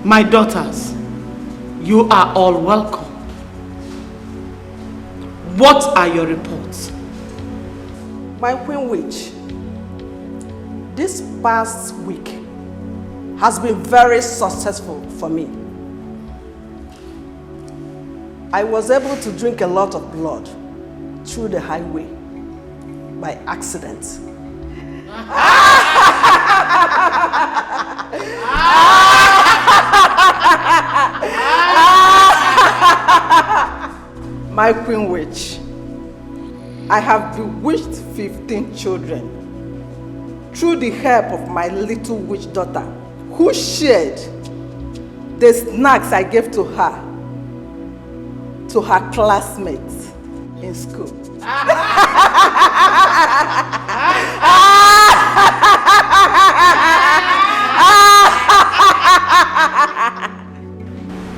My daughters, you are all welcome. What are your reports? My Queen Witch, this past week has been very successful for me. I was able to drink a lot of blood through the highway by accident. My Queen Witch, I have bewitched 15 children through the help of my little witch daughter, who shared the snacks I gave to her classmates in school.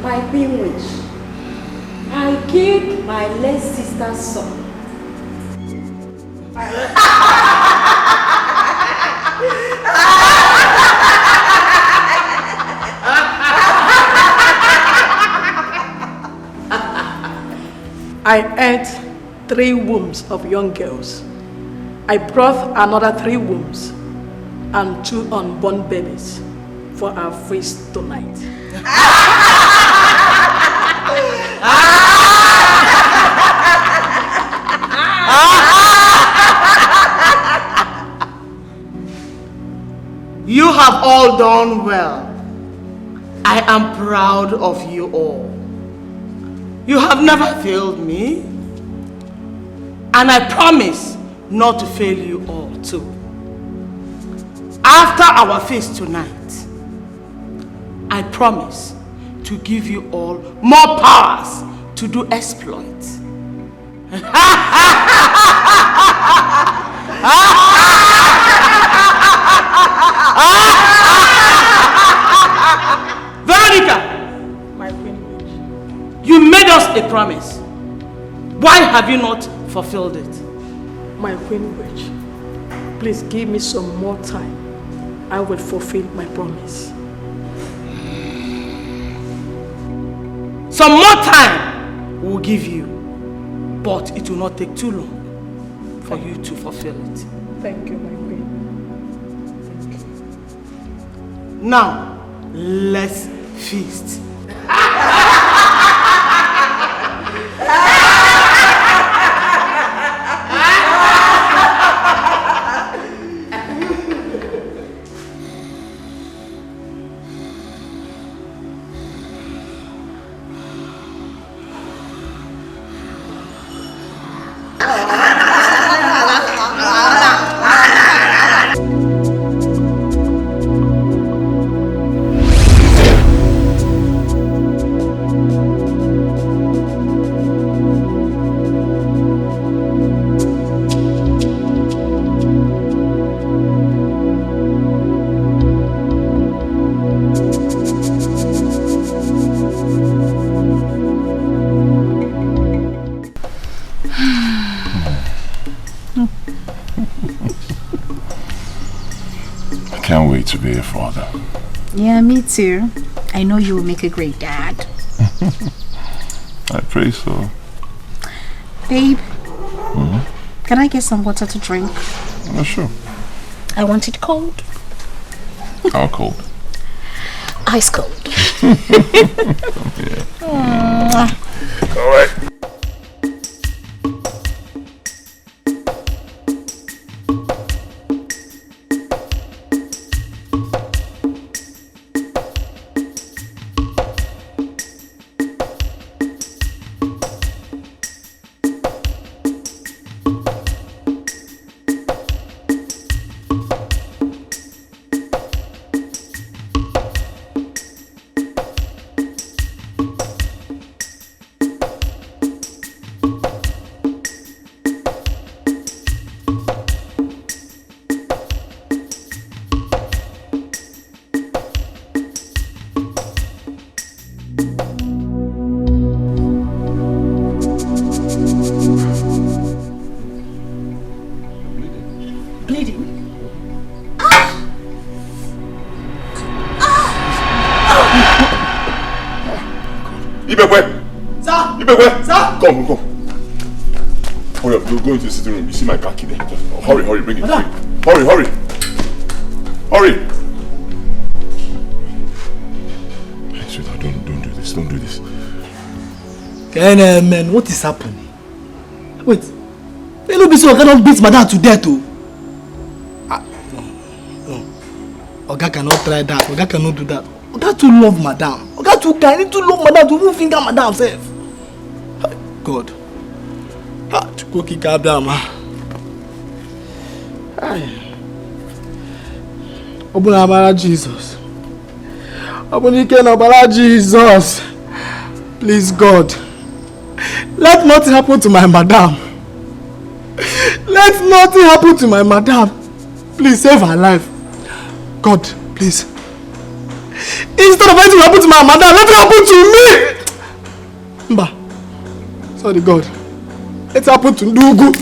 My Queen Witch, I gave my late sister's son. I ate 3 wombs of young girls. I brought another 3 wombs and 2 unborn babies for our feast tonight. You have all done well. I am proud of you all. You have never failed me, and I promise not to fail you all too. After our feast tonight, I promise to give you all more powers to do exploits. Veronica! My Queen Witch, You made us a promise. Why have you not fulfilled it? my Queen Witch, please give me some more time. I will fulfill my promise. Some more time we'll give you, but it will not take too long for you to fulfill it. Thank you, my Queen. Thank you. Now, let's feast. Can't wait to be a father. Yeah, me too. I know you will make a great dad. I pray so. Babe, can I get some water to drink? Oh, sure. I want it cold. How cold? Ice cold. Yeah. All right. Ibekwe! Sir! Ibekwe! Sir! Come. Hurry up, go into the sitting room. You see my car key there. Hurry, bring it. Hurry. Hey, sweetheart, don't do this. Man, what is happening? Wait. You know, so I cannot beat madam to death, too. No. Oga cannot try that. Oga cannot do that. Oga too love madam. Oga too kind. He too love madam to move finger madam self. God. Chukoki Kabdama. Obuna Abara Jesus. Obunike Abara Jesus. Please, God. Let nothing happen to my madam. Let nothing happen to my madam. Please save her life. God, please. Instead of anything happen to my madam, let it happen to me. Mba. Sorry, God. Let it happen to Ndugu.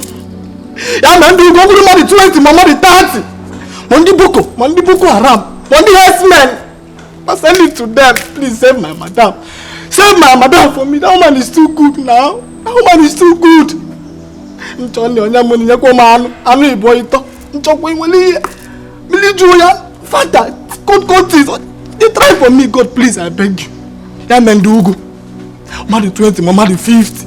Yeah, man, Ndugu. I'm going to 20, mama the 30. Mondi Boko Haram. Mondi Herdsmen. I send it to them. Please save my madam. Save my madam for me. That woman is too good now. That woman is too good. Father, God, they try for me. God, please, I beg you. Yeah, man, Ndugu. Man the 20, mama the 50.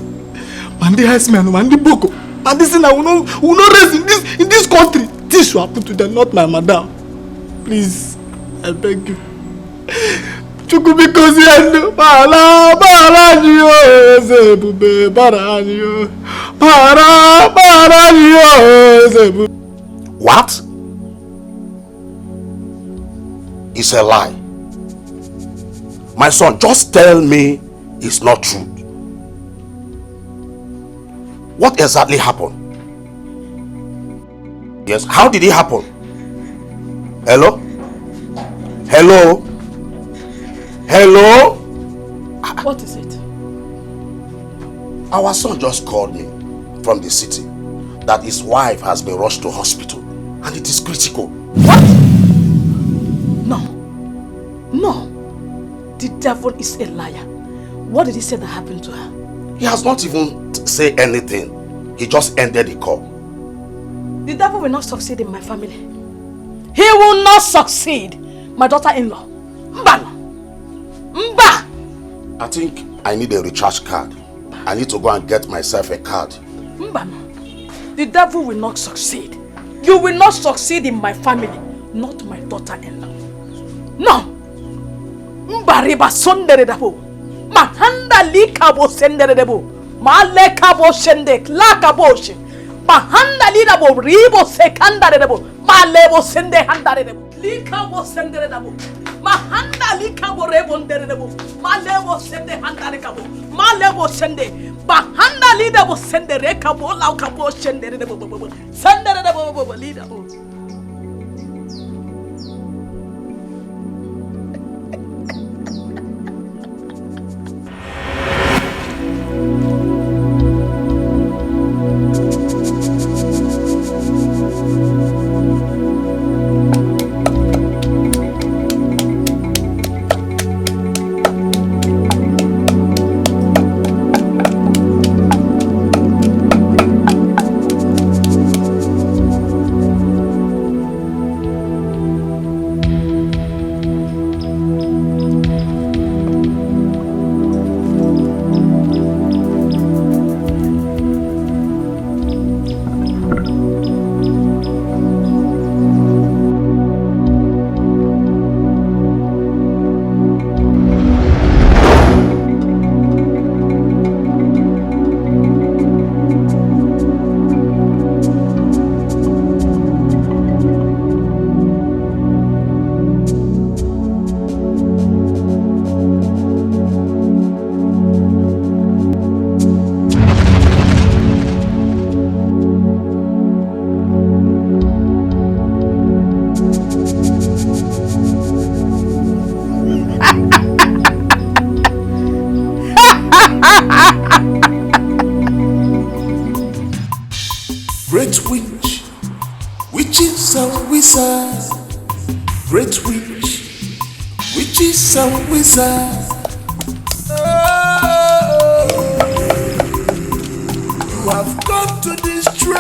Man the Herdsmen, man the Boko. And this thing I will not raise in this country. This should happen to them, not my madam. Please, I beg you. Chukubikozi endo para niyo zebube para niyo para niyo zebu. What? It's a lie. My son, just tell me it's not true. What exactly happened? Yes, how did it happen? Hello? What is it? Our son just called me from the city that his wife has been rushed to hospital and it is critical. What? No. The devil is a liar. What did he say that happened to her? He has not even said anything. He just ended the call. The devil will not succeed in my family. He will not succeed. My daughter-in-law. Mba. I think I need a recharge card. I need to go and get myself a card. Mba. The devil will not succeed. You will not succeed in my family. Not my daughter-in-law. No. Mba riba sondere dabo. Mahanda likabo sendere dabo. Ma lekabo sendek lakabo she. Mahanda lidabo ribo sekanda dabo. Ma lebo sende handare dabo. Likabo sendere dabo. Mahanda likabo rebondere dabo. Ma lebo sende handare kabo. Ma lebo sende. Mahanda lidabo sende rekabo laukabo sendere dabo. Sendere dabo lidabo. Great witch, witches and wizards. Great witch, witches and wizards. Oh. have come to destroy.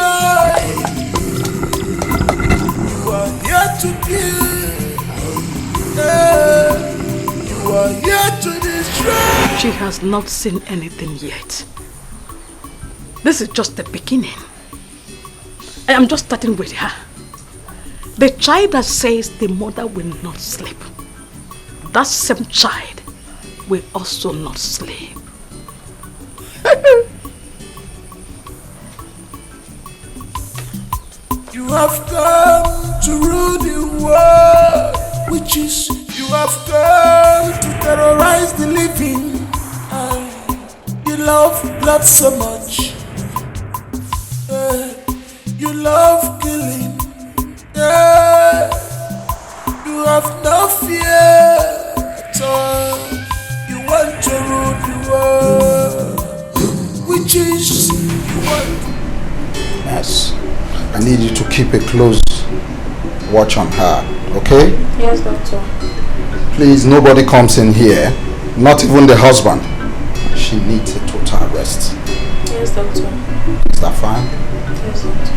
You are here to kill. You are here to destroy. She has not seen anything yet. This is just the beginning. I am just starting with her. The child that says the mother will not sleep, that same child will also not sleep. You have come to rule the world, witches. You have come to terrorize the living. You love blood so much. You love killing. You have no fear at all. You want to rule the world, witches. You want. Yes. I need you to keep a close watch on her, okay? Yes, doctor. Please, nobody comes in here, not even the husband. She needs a total rest. Yes, doctor. Is that fine? Yes, doctor.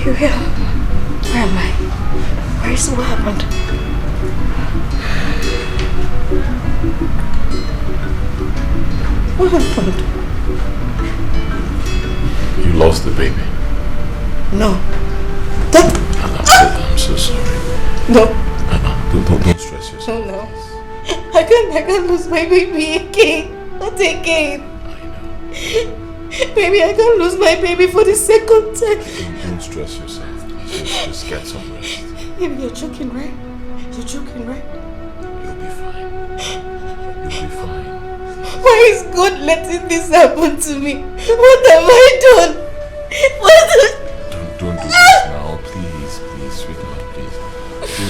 Where am I? Where is what happened? What happened? You lost the baby. No. I'm so sorry. No. Don't stress yourself. No. I can't lose my baby again. Not again. I know. Baby, I can't lose my baby for the second time. Don't stress yourself. Just get some rest. Baby, you're joking, right? You're joking, right? You'll be fine. You'll be fine. Why is God letting this happen to me? What have I done? Don't do this now, please, sweetheart, please.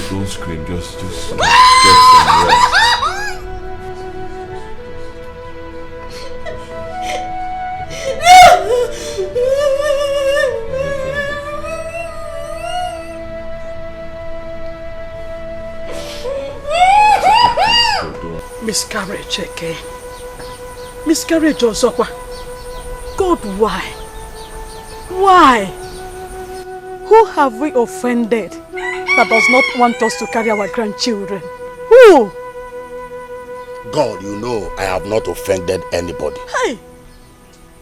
Don't scream. Just get some rest. Miscarriage again. Miscarriage Osokwa. God, why? Why? Who have we offended that does not want us to carry our grandchildren? Who? God, you know I have not offended anybody. Hey!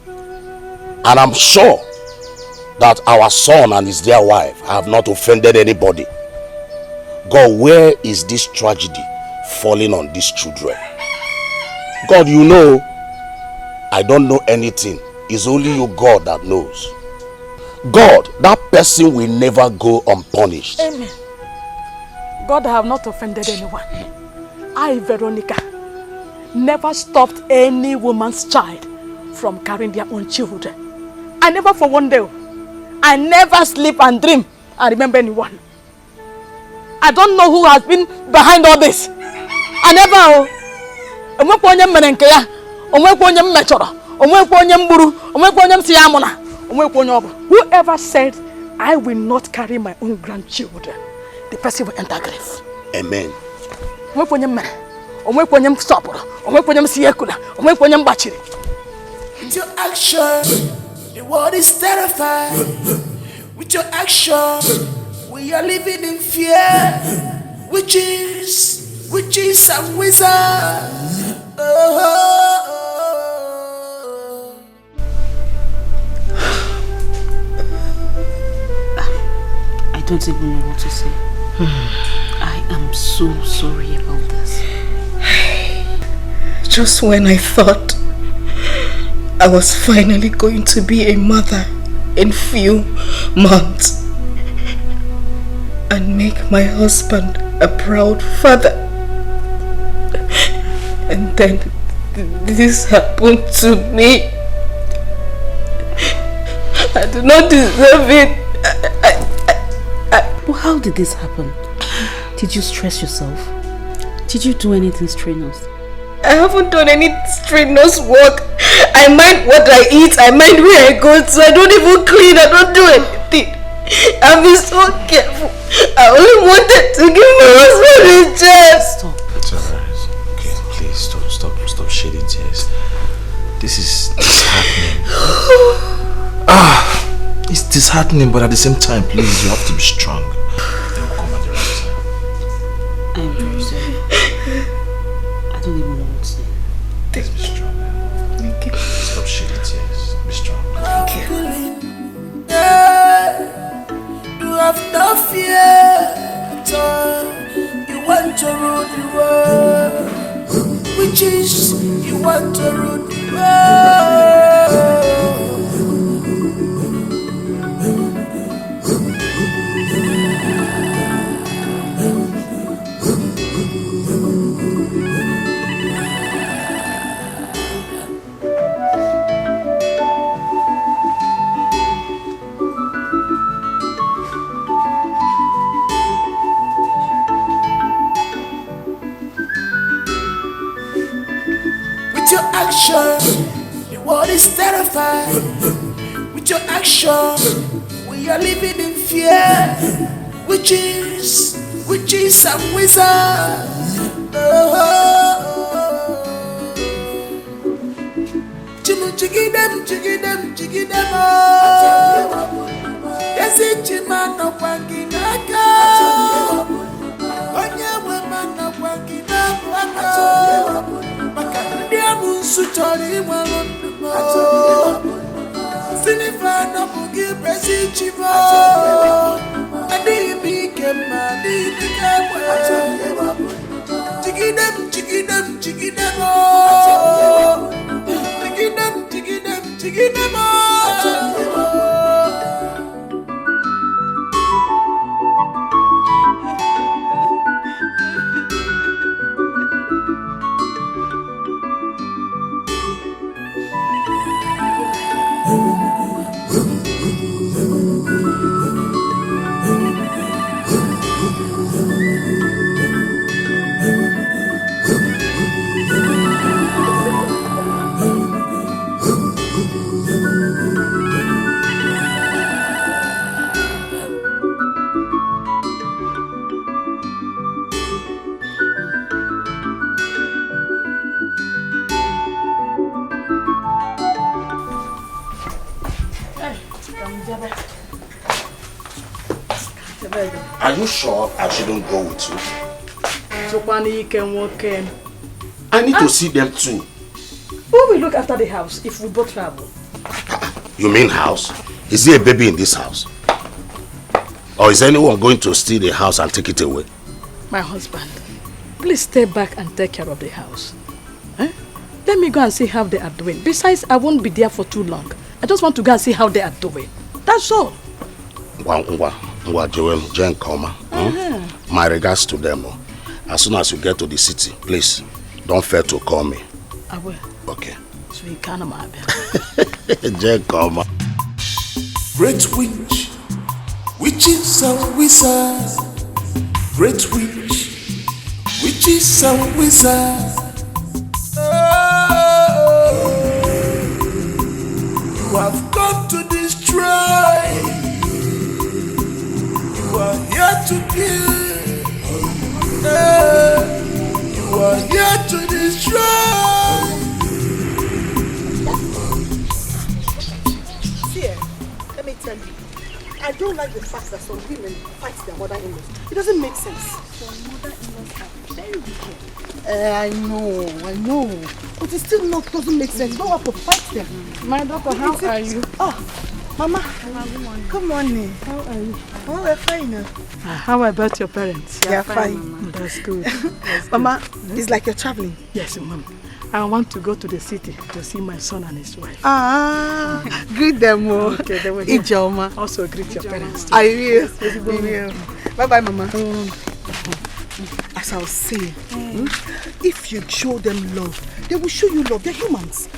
And I'm sure that our son and his dear wife have not offended anybody. God, where is this tragedy falling on these children? God, you know I don't know anything. It's only you, God, that knows. God, that person will never go unpunished. Amen. God, I have not offended anyone. I, Veronica, never stopped any woman's child from carrying their own children. I never for one day. I never sleep and dream and remember anyone. I don't know who has been behind all this. I never. Whoever said I will not carry my own grandchildren, the person will enter grave. Amen. With your action, the world is terrified. With your action, we are living in fear. Witches and wizards. I don't even know what to say. I am so sorry about this. Just when I thought I was finally going to be a mother in few months and make my husband a proud father, and then this happen to me? I do not deserve it. But how did this happen? Did you stress yourself? Did you do anything strenuous? I haven't done any strenuous work. I mind what I eat, I mind where I go to. I don't even clean, I don't do anything. I've been so careful. I only wanted to give my husband a chance. Stop. It's alright. Okay, please stop shedding tears. This is disheartening. It's disheartening, but at the same time, please, you have to be strong. They will come at the right time. I'm very sorry. I don't even know what to say. Let's be strong. Thank you. Stop shedding tears. Be strong. Thank you. You have no fear at all. You want to rule the world. Which is, you want to rule the world. Your action, the world is terrified. With your action, we are living in fear. Witches and wizards. Jiggy them, oh. Yes, it's man of Wanginaka. Onye woman of Wanginaka. Sutori Malondo, Sinifana Bugi Presichivo, and he became Jiggy them, Are you sure I shouldn't go with you? You can walk in. I need to see them too. Who will look after the house if we both travel? You mean house? Is there a baby in this house? Or is anyone going to steal the house and take it away? My husband, please stay back and take care of the house. Eh? Let me go and see how they are doing. Besides, I won't be there for too long. I just want to go and see how they are doing. That's all. My regards to them. As soon as you get to the city, please, don't fail to call me. I will. Okay. So you can't imagine. Great witch, witches and wizards. Great witch, witches and wizards. You have come to destroy. You are here to kill. You are here to destroy. See, let me tell you, I don't like the fact that some women fight their mother-in-laws. It doesn't make sense. Some mother-in-laws are very wicked. I know. But it still doesn't make sense. You don't have to fight them. My daughter, how are you? Oh, Mama. Good morning. How are you? Oh, we're fine now. How about your parents? They're fine. That's good. Mama, it's like you're traveling. Yes, Mom. I want to go to the city to see my son and his wife. Greet them all. Okay, they will. Ijoma. Also greet your parents too. I will. Bye-bye, Mama. this I'll say. If you show them love, they will show you love. They're humans.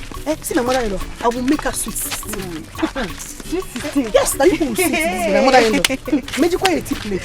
See my mother-in-law, I will make her sweet 16. Sweet 16? Yes, now you will see my mother-in-law. Made you quite a tip plate.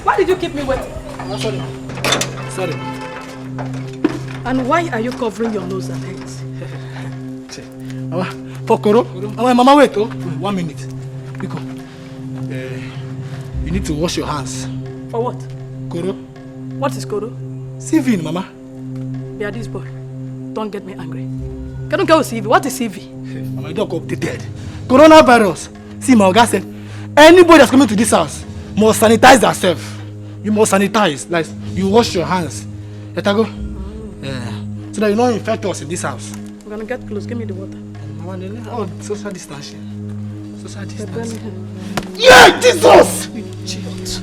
Why did you keep me waiting? Sorry. And why are you covering your nose and hands? Mama, for Koro. Mama, wait, 1 minute. Biko, you need to wash your hands. For what? Koro. What is Koro? CV, Mama. Yeah, this boy. Don't get me angry. Can you go CV? What is CV? Mama, you don't go up the dead. Coronavirus. See, my Oga said, anybody that's coming to this house must sanitize themselves. You must sanitize. Like, you wash your hands. Let her go. So that you don't infect us in this house. I'm gonna get close. Give me the water. Oh, social distancing. Social distancing. Yeah, Jesus! Jesus!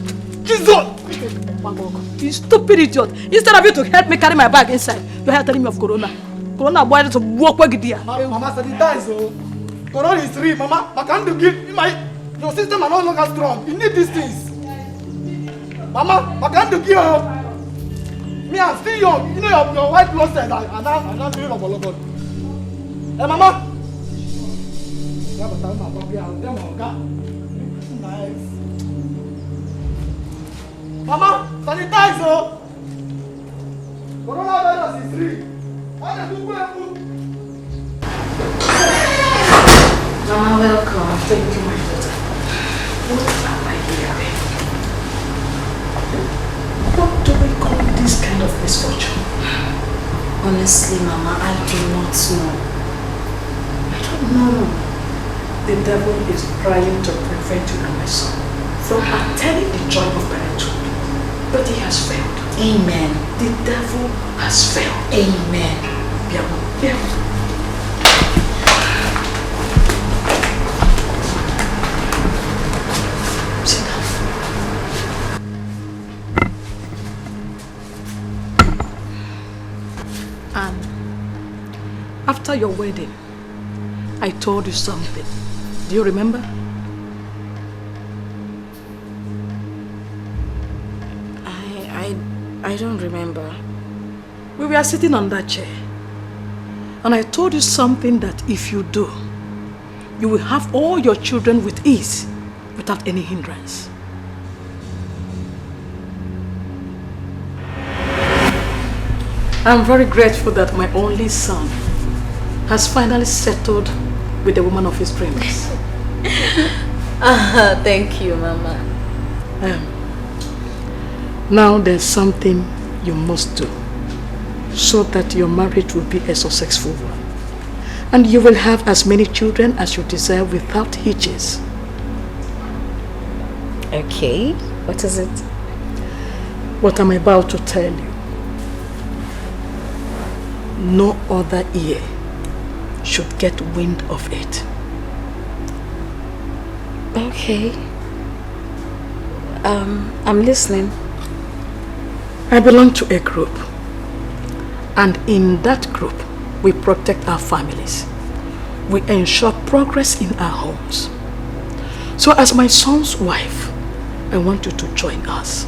You stupid idiot. Instead of you to help me carry my bag inside, you're here telling me of Corona. Corona boy to walk with you. Mama, sanitize. Corona is real, Mama. I can't do it. Your system are no longer strong. You need these things. Mama, I can't do it. Me, I'm still young. You know your white blood cells are not doing a lot. Hey, Mama. Nice. Mama, sanitize. Coronavirus is real. Mama, welcome. Thank you, my daughter. What am I hearing? What do we call this kind of misfortune? Honestly, Mama, I do not know. I don't know. The devil is trying to prevent you and my son from attaining the joy of parenthood. But he has failed. Amen. The devil has failed. Amen. Yeah. Sit down. And after your wedding, I told you something. Do you remember? I don't remember. We were sitting on that chair. And I told you something that if you do, you will have all your children with ease, without any hindrance. I'm very grateful that my only son has finally settled with the woman of his dreams. Thank you, Mama. Now there's something you must do so that your marriage will be a successful one. And you will have as many children as you desire without hitches. Okay, what is it? What I'm about to tell you. No other ear should get wind of it. Okay. I'm listening. I belong to a group. And in that group, we protect our families. We ensure progress in our homes. So as my son's wife, I want you to join us.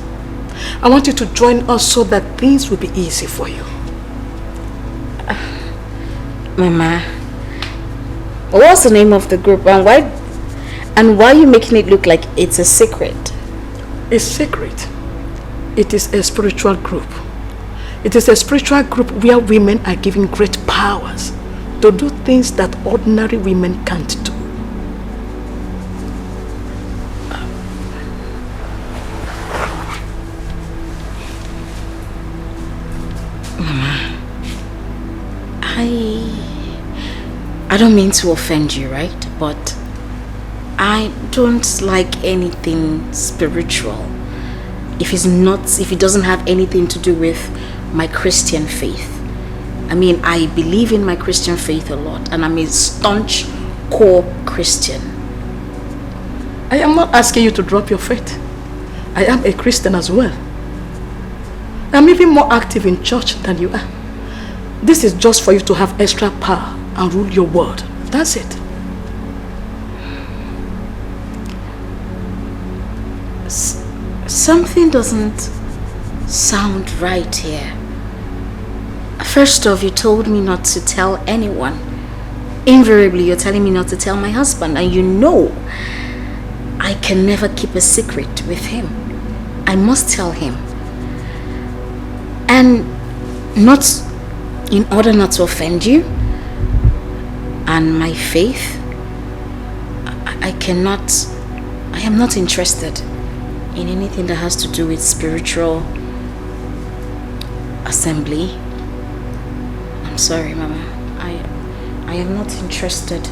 I want you to join us so that things will be easy for you. Mama, what's the name of the group and why are you making it look like it's a secret? A secret? It is a spiritual group. It is a spiritual group where women are given great powers to do things that ordinary women can't do. Mama, I don't mean to offend you, right? But I don't like anything spiritual if it doesn't have anything to do with my Christian faith. I mean, I believe in my Christian faith a lot, and I'm a staunch core Christian. I am not asking you to drop your faith. I am a Christian as well. I'm even more active in church than you are. This is just for you to have extra power and rule your world. That's it. Something doesn't sound right here. First off, you told me not to tell anyone. Invariably, you're telling me not to tell my husband, and you know I can never keep a secret with him. I must tell him. And not in order not to offend you and my faith, I am not interested in anything that has to do with spiritual assembly. I'm sorry, Mama. I am not interested.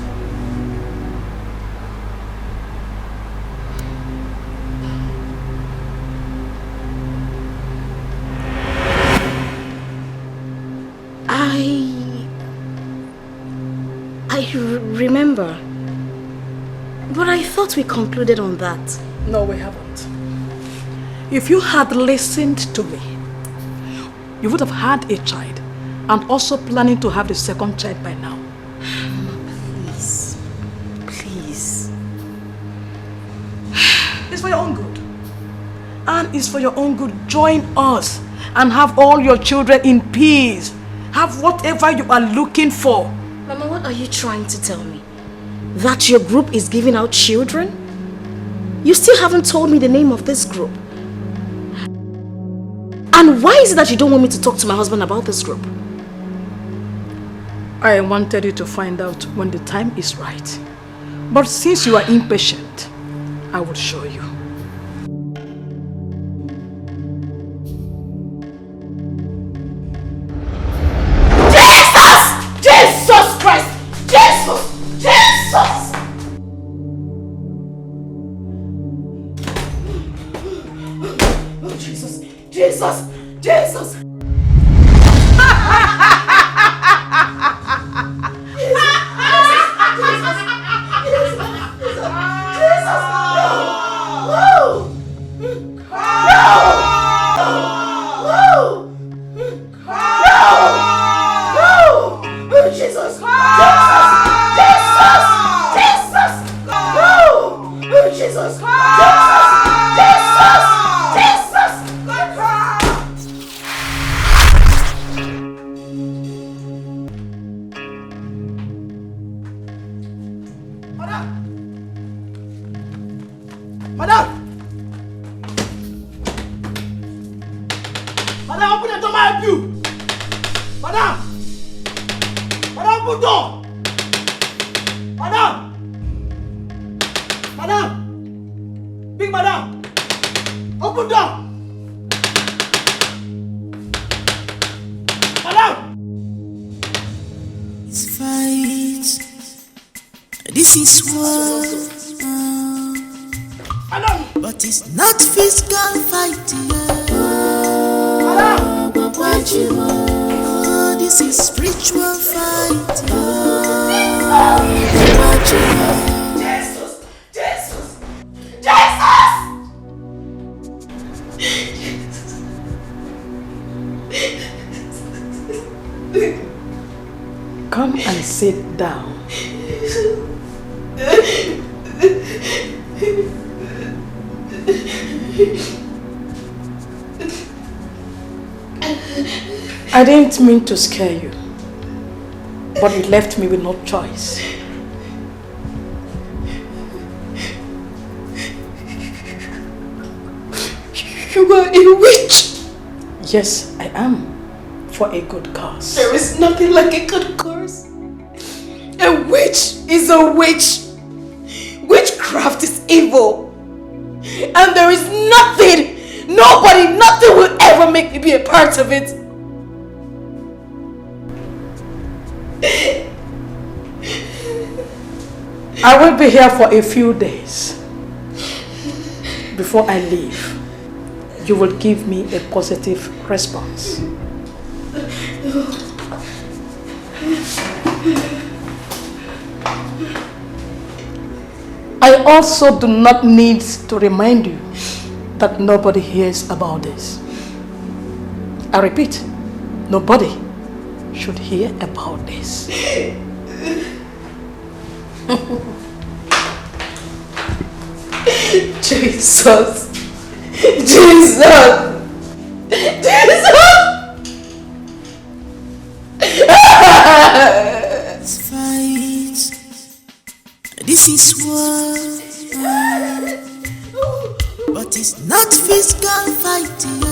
I remember, but I thought we concluded on that. No, we haven't. If you had listened to me, you would have had a child and also planning to have the second child by now. Please. Please. It's for your own good. And it's for your own good. Join us and have all your children in peace. Have whatever you are looking for. Mama, what are you trying to tell me? That your group is giving out children? You still haven't told me the name of this group. And why is it that you don't want me to talk to my husband about this group? I wanted you to find out when the time is right. But since you are impatient, I will show you. Jesus Christ! Jesus! Jesus! Oh, Jesus! Jesus! Jesus! But it's not physical fighting. This is spiritual fighting. Jesus! Jesus! Jesus! Come and sit down. I didn't mean to scare you, but you left me with no choice. You are a witch. Yes, I am, for a good cause. There is nothing like a good cause. is a witch. Witchcraft is evil. And there is nothing, nothing will ever make me be a part of it. I will be here for a few days. Before I leave, you will give me a positive response. I also do not need to remind you that nobody hears about this. I repeat, nobody should hear about this. Jesus! Jesus! Fight. This is war, but it's not physical fighting.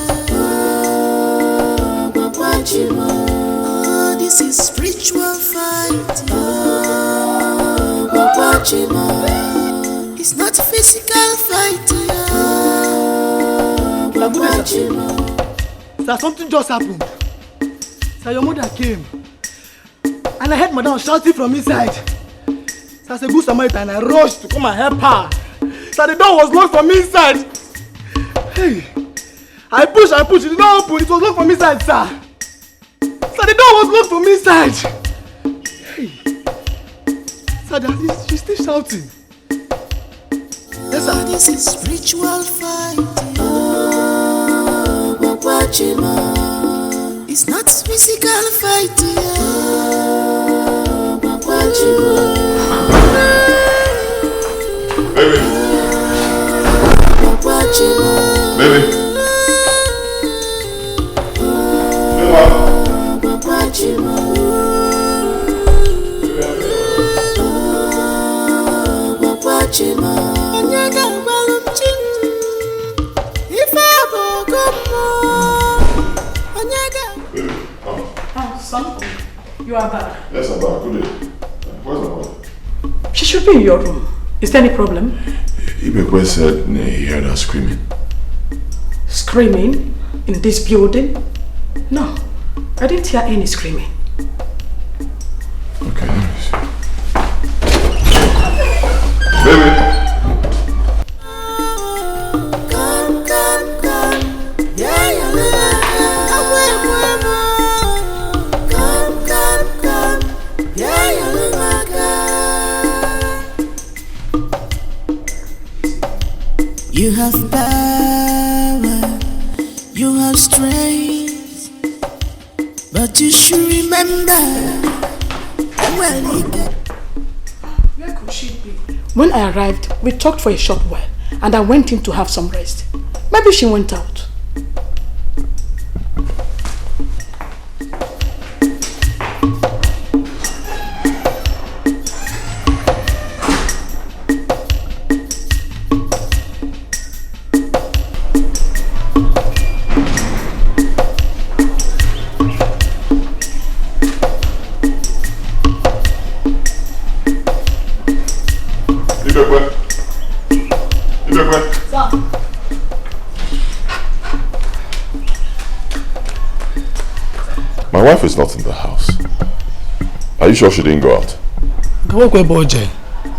Oh, this is spiritual fighting. It's not physical fighting. Sir, something just happened. Sir, your mother came. And I heard Madam shouting from inside. So as a good Samaritan, I rushed to come and help her. So the door was locked from inside. Hey, I pushed, it did not open, it was locked from inside, sir. So the door was locked from inside. Hey, sir, she's still shouting. Yes, sir. This is spiritual fighting. It's not physical fighting. Baby. Baby. Son, you are back. Yes, I'm back. Good day. Where's my wife? She should be in your room. Is there any problem? Ibekwe said he heard her screaming. Screaming? In this building? No, I didn't hear any screaming. Okay, let me see. Baby! You have power, you have strength, but you should remember where could she be? When I arrived, we talked for a short while, and I went in to have some rest. Maybe she went out. My wife is not in the house. Are you sure she didn't go out?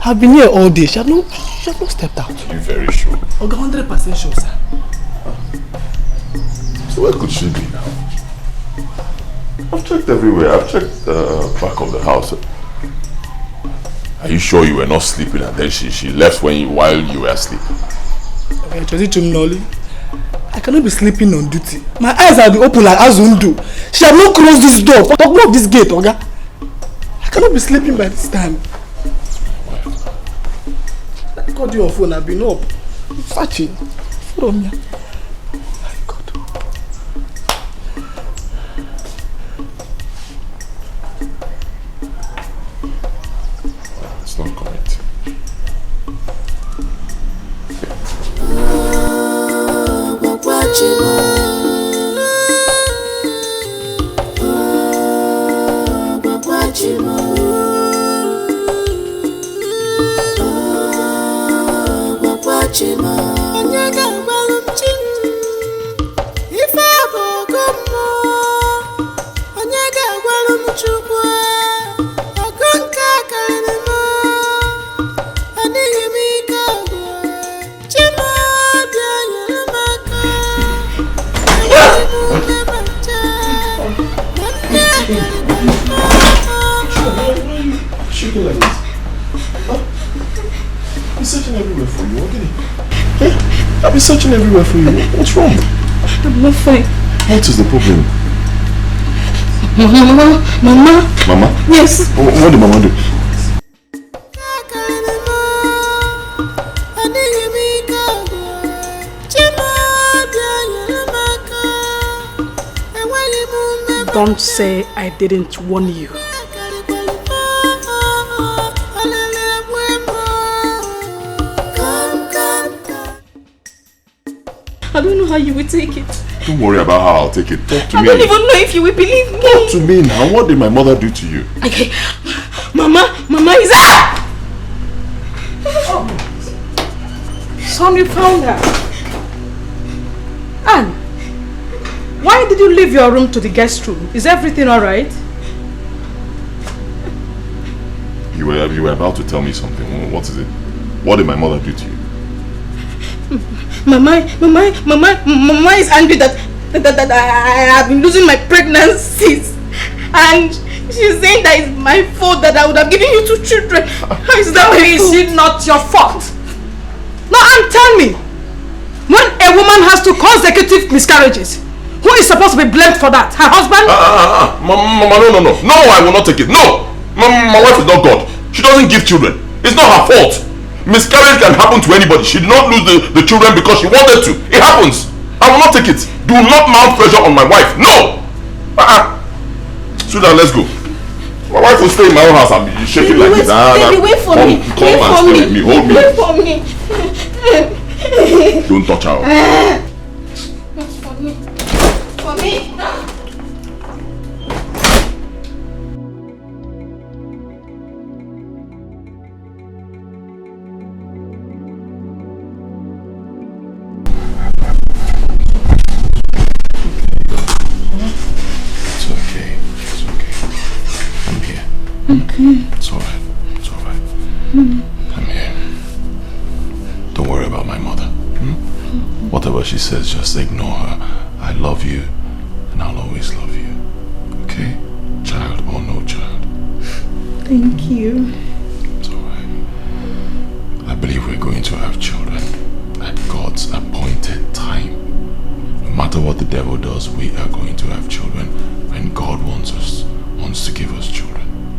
I've been here all day. She has not stepped out. Are you very sure? 100% sure, sir. So where could she be now? I've checked everywhere. I've checked the back of the house. Are you sure you were not sleeping and then she left while you were asleep? Okay, Nolly. I cannot be sleeping on duty. My eyes are open like Azundu. She has not closed this door. Lock this gate, Oga. I cannot be sleeping by this time. I called you on phone. I've been up. I'm searching. From here. My God. It's not correct. I've been searching everywhere for you. What's wrong? I'm not fine. What is the problem? Mama. Mama? Yes. What did Mama do? Don't say I didn't warn you. I don't know how you will take it. Don't worry about how I'll take it. Talk to me. I don't even know if you will believe me. Talk to me now. What did my mother do to you? Okay. Mama is there! Oh. Son, you found her. Anne, why did you leave your room to the guest room? Is everything alright? You were about to tell me something. What is it? What did my mother do to you? Mama is angry that I have been losing my pregnancies, and she's saying that it's my fault that I would have given you 2 children. How is that? Is it not your fault? No, and tell me, when a woman has 2 consecutive miscarriages, who is supposed to be blamed for that? Her husband? Mama, no, I will not take it. No, my wife is not God. She doesn't give children. It's not her fault. Miscarriage can happen to anybody. She did not lose the children because she wanted to. It happens. I will not take it. Do not mount pressure on my wife. No! Sweetheart, let's go. My wife will stay in my own house and be shaking like this. Baby, wait for me. Come and stay with me. Hold me. Wait for me. Don't touch her. That's for me. For me. It's alright. I'm here. Don't worry about my mother. Whatever she says, just ignore her. I love you, and I'll always love you. Okay? Child or no child. Thank you. It's alright. I believe we're going to have children at God's appointed time. No matter what the devil does, we are going to have children when God wants to give us children.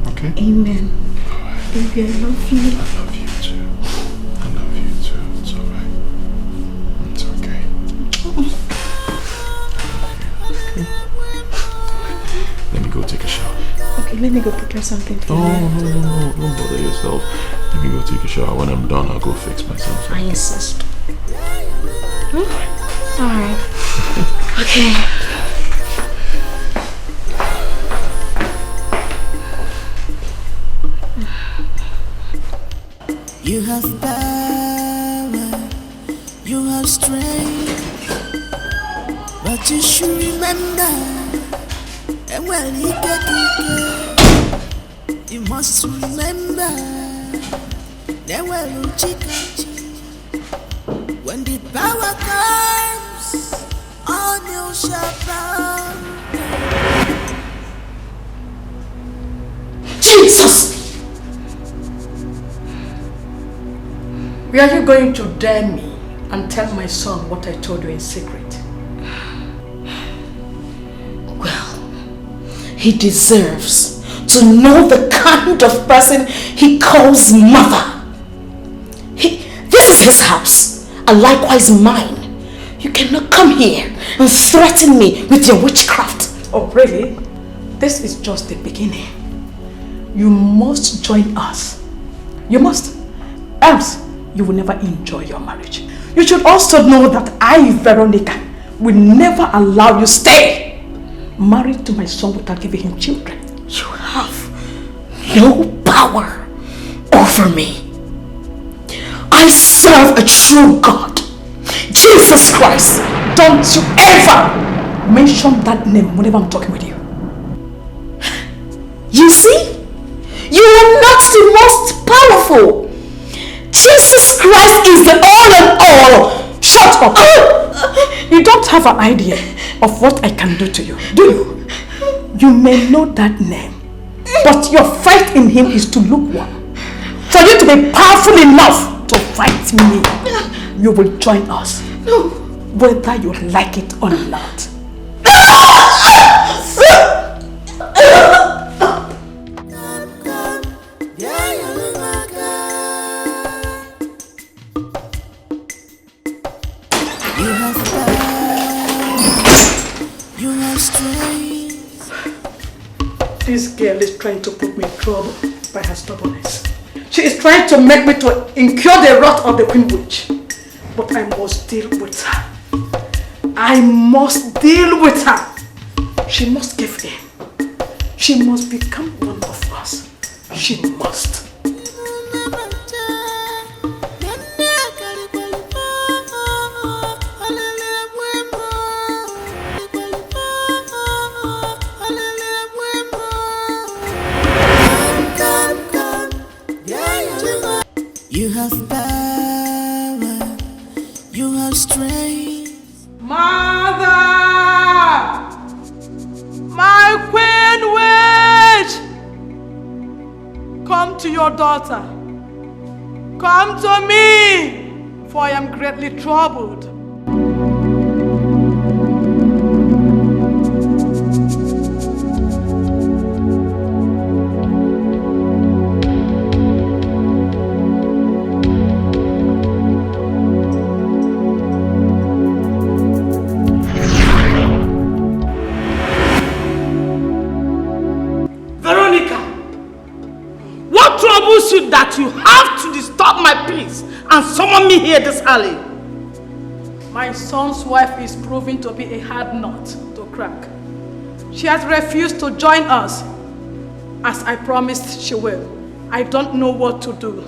Okay? Amen. Alright. Baby, I love you. I love you too. I love you too. It's alright. It's okay. Let me go take a shower. Okay, let me go prepare something for you. No. Don't bother yourself. Let me go take a shower. When I'm done, I'll go fix myself. I insist. Alright. Okay. You have power, you have strength, but you should remember, and when you must remember, when the power comes, on you shall bow. Jesus! Were you going to dare me and tell my son what I told you in secret? Well, he deserves to know the kind of person he calls mother. This is his house, and likewise mine. You cannot come here and threaten me with your witchcraft. Oh, really? This is just the beginning. You must join us. You must. Else, you will never enjoy your marriage. You should also know that I, Veronica, will never allow you stay married to my son without giving him children. You have no power over me. I serve a true God. Jesus Christ. Don't you ever mention that name whenever I'm talking with you. You see? You are not the most powerful. Jesus Christ is the all in all. Shut up. You don't have an idea of what I can do to you, do you? You may know that name, but your fight in him is to lukewarm. For you to be powerful enough to fight me, you will join us, whether you like it or not. This girl is trying to put me in trouble by her stubbornness. She is trying to make me to incur the wrath of the Queen Witch. But I must deal with her. I must deal with her. She must give in. She must become one of us. She must. You have power, you have strength. Mother! My Queen Witch! Come to your daughter. Come to me, for I am greatly troubled. That you have to disturb my peace and summon me here this early. My son's wife is proving to be a hard nut to crack. She has refused to join us, as I promised she will. I don't know what to do.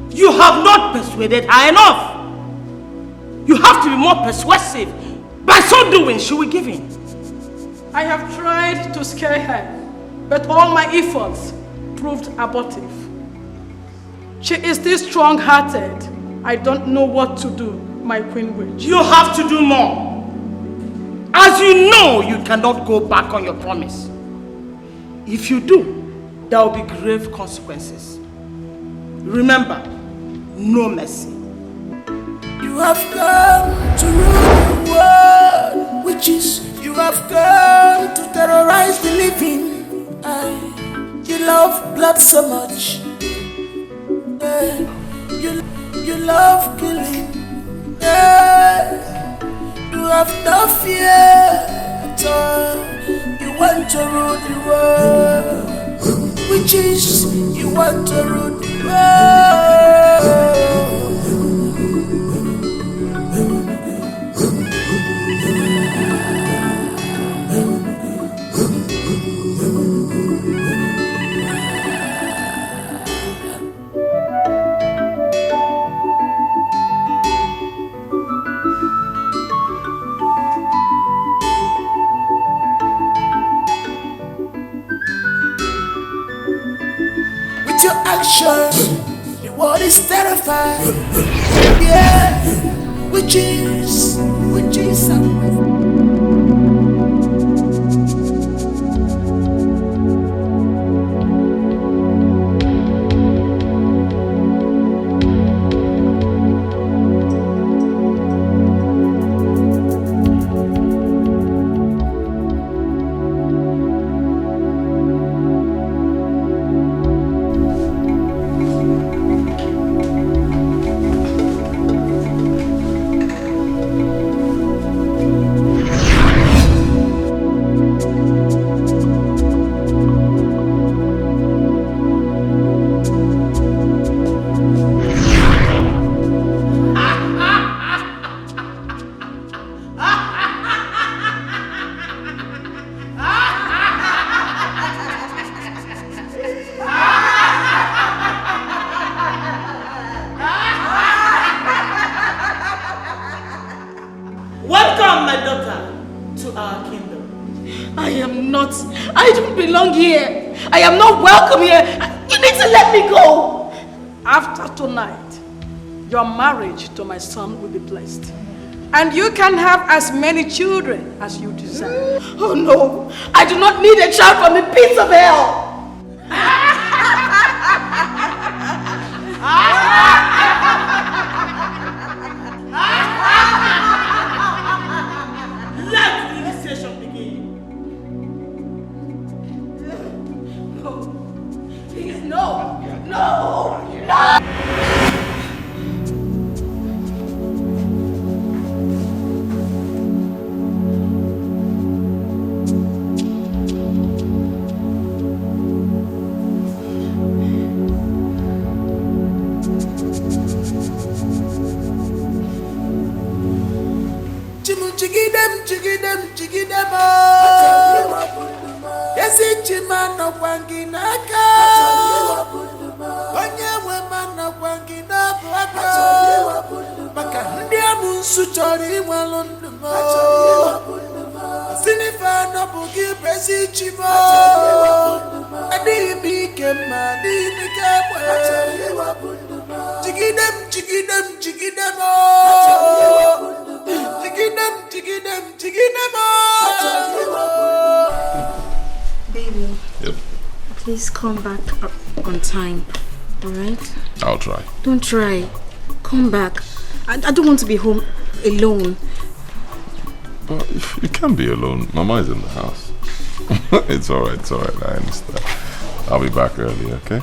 You have not persuaded her enough. You have to be more persuasive. By so doing, she will give in. I have tried to scare her, but all my efforts proved abortive. She is still strong-hearted. I don't know what to do, my Queen Witch. You have to do more. As you know, you cannot go back on your promise. If you do, there will be grave consequences. Remember, no mercy. You have come to rule the world, witches. You have come to terrorize the living. You love blood so much. You love killing. You have no fear at all. You want to rule the world. Witches, you want to rule the world. The world is terrified. Yeah, witches. not. I don't belong here. I am not welcome here. You need to let me go. After tonight, your marriage to my son will be blessed. And you can have as many children as you desire. Oh no, I do not need a child from the pits of hell. Let the initiation begin. No, please, no, no, no. Chigidem, oh. Yes, it's man of Wanginaka. Onye woman of Wanginaka. Makandia Suchori Walundum. Sinifa no Bugi Pesi Chimo. Adi became Madi Chigidem, oh. Baby. Yep. Please come back on time. Alright? I'll try. Don't try. Come back. I don't want to be home alone. But you can't be alone. Mama is in the house. It's alright, I understand. I'll be back early, okay?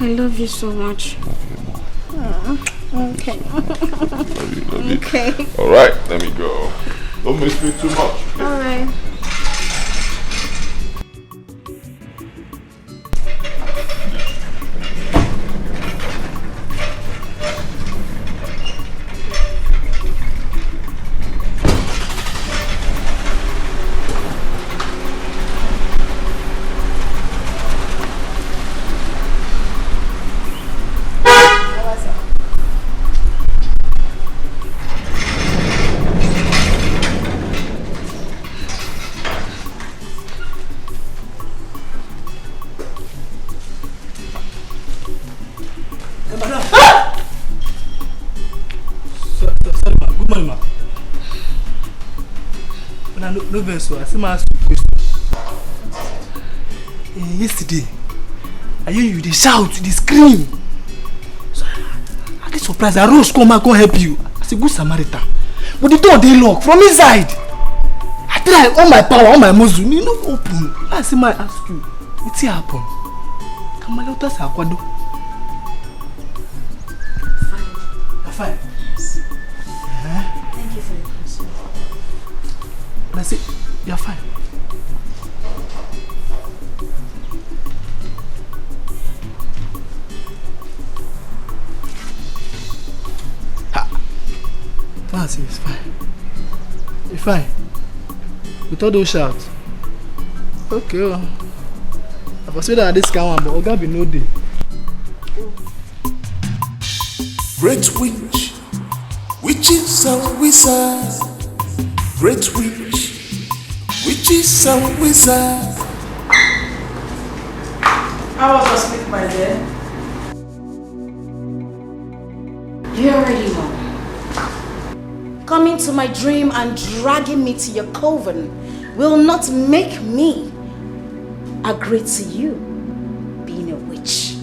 I love you so much. Okay. Love you. Okay. Alright, let me go. Don't miss me too much. Okay? Alright. No verse, I see my ask you a question. Yesterday, I hear you, they shout, they scream. So I get surprised. I rose, come and go help you. As a good Samaritan. But the door they lock from inside. I try all my power, all my muscle, you know, open. I see my ask you, what's happen? Come on, let us have Fine. You're fine. Yes. Thank you for your concern. And I say, you're fine. Ha! Fancy, it's fine. You're fine. Without those shouts. Okay, well. I was saying that this kind one, but Oga be no day. Great witch, witches and wizards. Great witch, witches and wizards. How was your sleep, my dear? You already know. Coming to my dream and dragging me to your coven will not make me agree to you being a witch.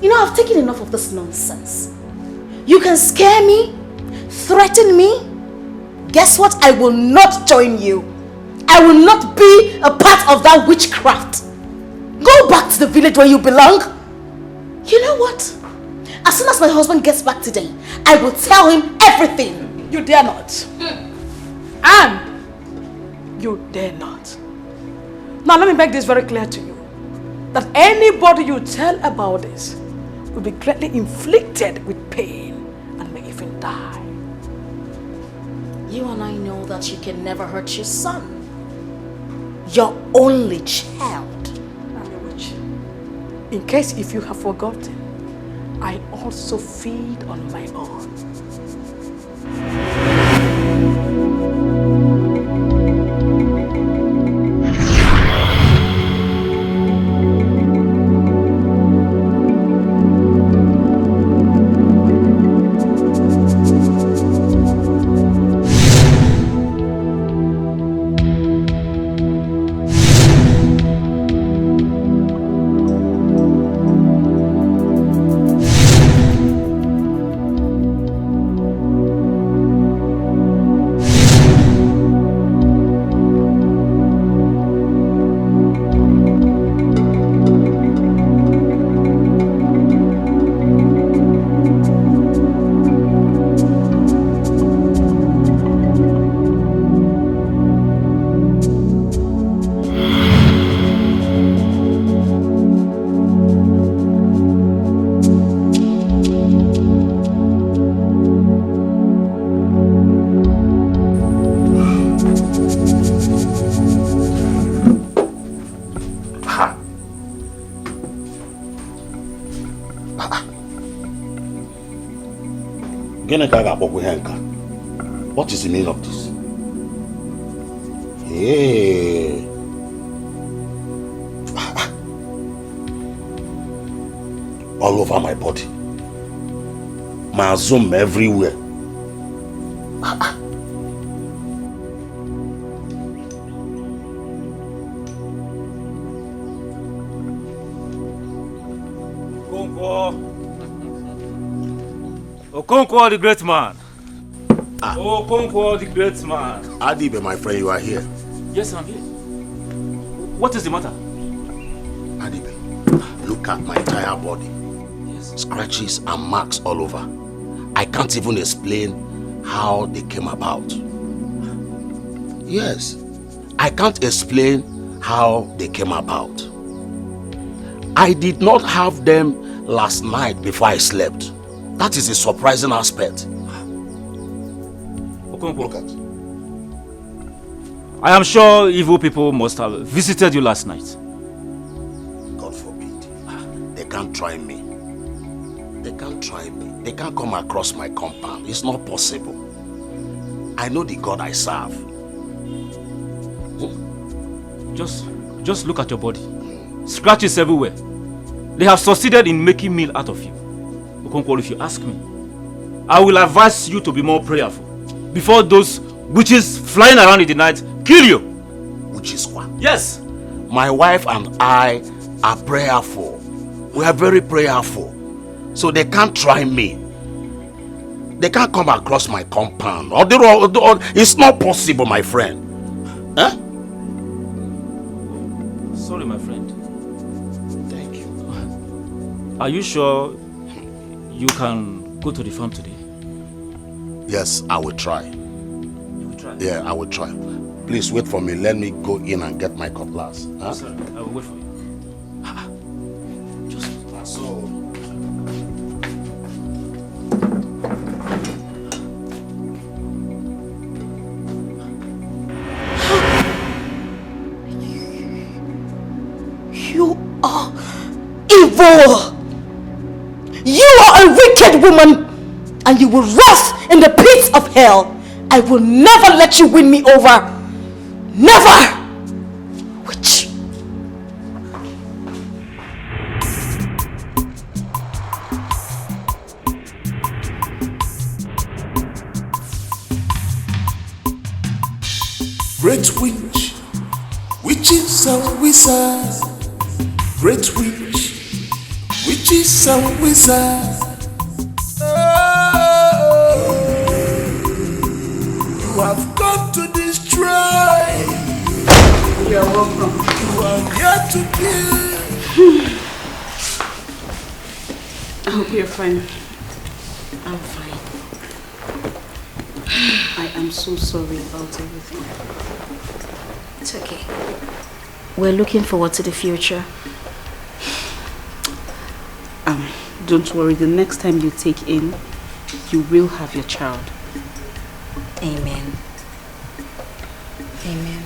You know, I've taken enough of this nonsense. You can scare me, threaten me. Guess what? I will not join you. I will not be a part of that witchcraft. Go back to the village where you belong. You know what? As soon as my husband gets back today, I will tell him everything. You dare not. And you dare not. Now let me make this very clear to you. That anybody you tell about this will be greatly inflicted with pain and may even die. You and I know that you can never hurt your son. Your only child. I'm a witch. In case if you have forgotten, I also feed on my own. What is the meaning of this? Hey. All over my body. My zoom everywhere. Okonkwo the great man. Okonkwo the great man. Adibe, my friend, you are here. Yes, I'm here. What is the matter? Adibe, look at my entire body. Yes. Scratches and marks all over. I can't even explain how they came about. Yes, I can't explain how they came about. I did not have them last night before I slept. That is a surprising aspect. Look at. I am sure evil people must have visited you last night. God forbid. They can't try me. They can't try me. They can't come across my compound. It's not possible. I know the God I serve. Just look at your body. Scratches everywhere. They have succeeded in making meal out of you. Okonkwo, if you ask me, I will advise you to be more prayerful before those witches flying around in the night kill you. Witches what? Yes. My wife and I are prayerful. We are very prayerful. So they can't try me. They can't come across my compound. It's not possible, my friend. Huh? Sorry, my friend. Thank you. Are you sure you can go to the farm today? Yes, I will try. You will try? Yeah, I will try. Please wait for me. Let me go in and get my cutlass. Huh? Yes, sir. I will wait for you. You are evil. You are a wicked woman, and you will rest in the pits of hell. I will never let you win me over. Never! Witch. Great witch, witches and wizards. Great witch, witches and wizards. You have come to destroy. You are welcome. You are here to kill. I hope you're fine. I'm fine. I am so sorry about everything. It's okay. We're looking forward to the future. Don't worry, the next time you take in, you will have your child. Amen. Amen.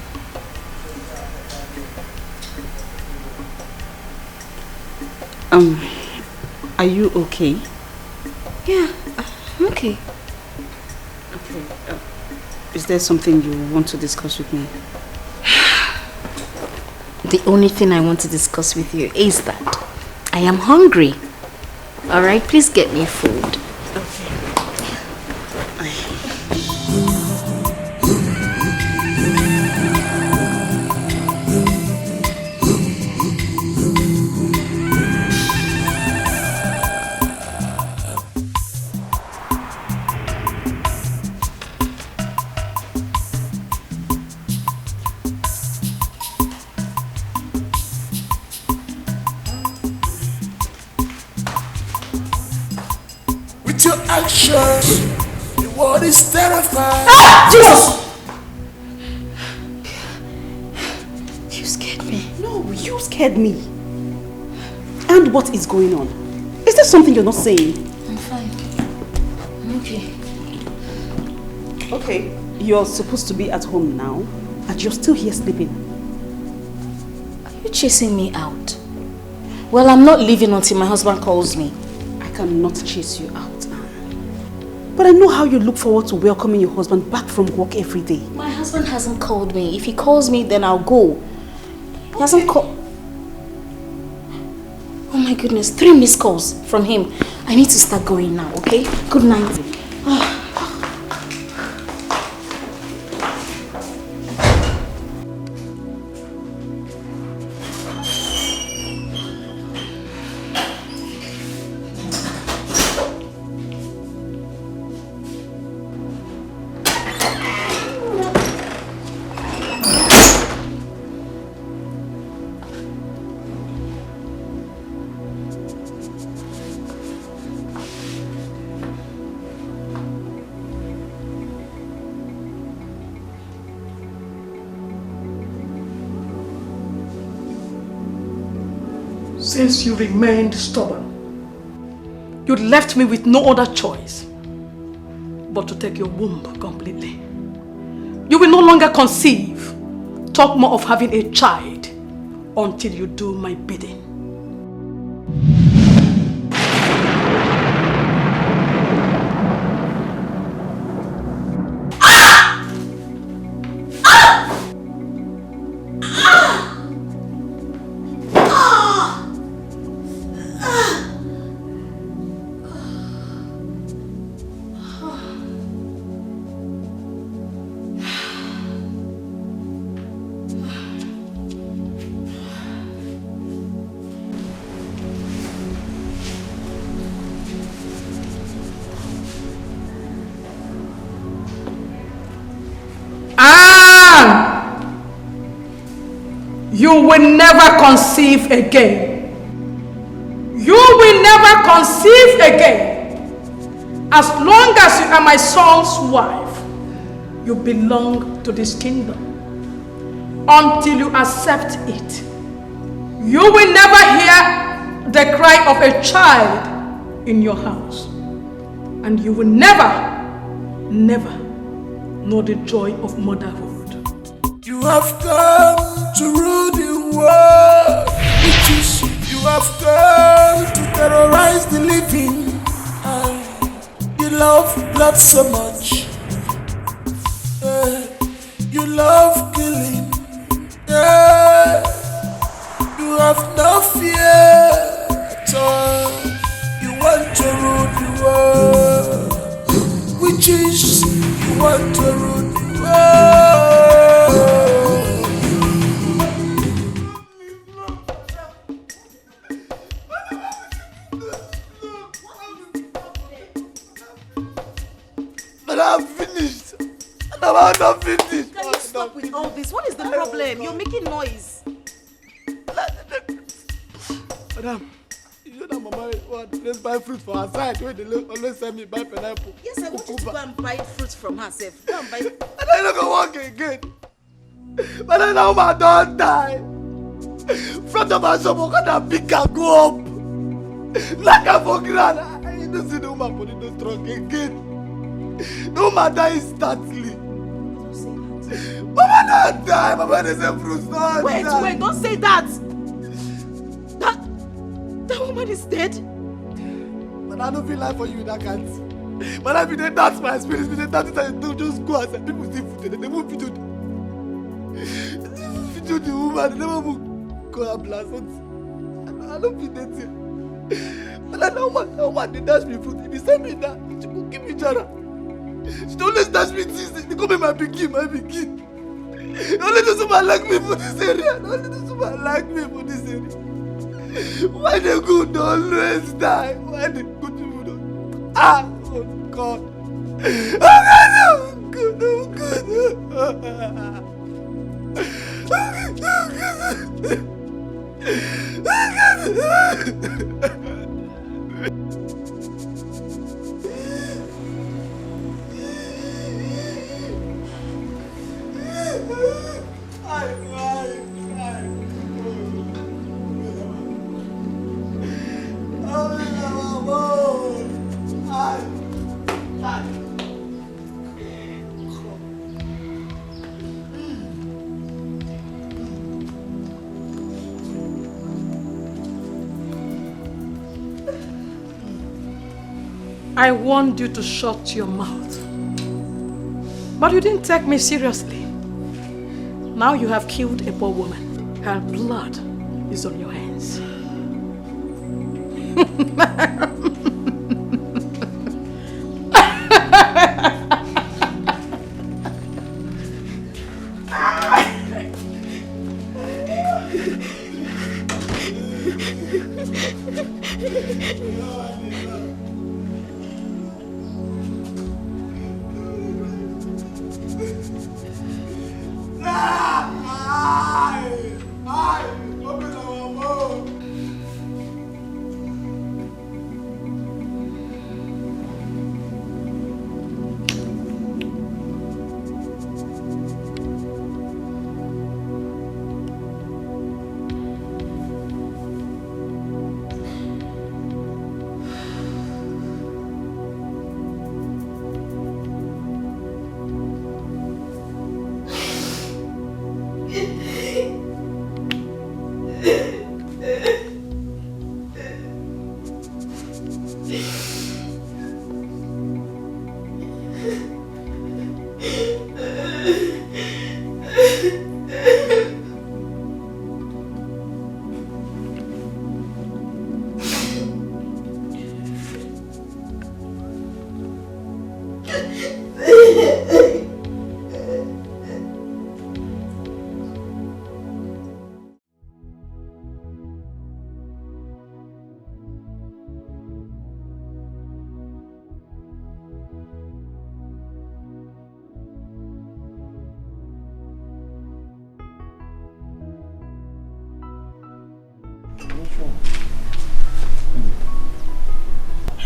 Are you okay? Yeah, I'm okay. Okay. Is there something you want to discuss with me? The only thing I want to discuss with you is that I am hungry. All right, please get me food. With your actions, the world is terrified. Jesus! You scared me. No, you scared me. And what is going on? Is there something you're not saying? I'm fine. I'm okay. Okay, you're supposed to be at home now, and you're still here sleeping. Are you chasing me out? Well, I'm not leaving until my husband calls me. I cannot chase you out, Anne. But I know how you look forward to welcoming your husband back from work every day. My husband hasn't called me. If he calls me, then I'll go. He hasn't called... Oh my goodness, 3 missed calls from him. I need to start going now, okay? Good night. Since you remained stubborn, you left me with no other choice but to take your womb completely. You will no longer conceive, talk more of having a child until you do my bidding. You will never conceive again. You will never conceive again. As long as you are my son's wife, you belong to this kingdom. Until you accept it, you will never hear the cry of a child in your house. And you will never know the joy of motherhood. You have come to rule the world, witches. You have come to terrorize the living. You love blood so much. You love killing. You have no fear at all. You want to rule the world, witches. You want to rule the world. I'm finished. I'm not finished. Can you stop with all this? What is the problem? You're making noise. Madam, you know that Mama let's buy fruit for her side. Where they always send me buy pineapple. Yes, I want you to go and buy fruit from herself. Go and buy. And I don't go work again. But I know my daughter die. Front of my shop, I'm gonna pick and go up. Like a for grand. I don't see the woman put it strong again. The woman die instantly. Don't say that. Mama don't die. Mama doesn't fruit. Wait, don't say that. That woman is dead. But I don't feel like for you that can't. But if they dance my spirit, if they dance it, don't just go outside. People see food, they won't video the woman, they never will go and blast something. I don't feel that thing. But I know what they dash me fruit. If they send me that, she will give me jara. She don't always dash me things. They call me my begin. Only do someone like me for this area. Why the good always die? Why the good people don't? Oh God! Oh good! I warned you to shut your mouth. But you didn't take me seriously. Now you have killed a poor woman. Her blood is on your hands.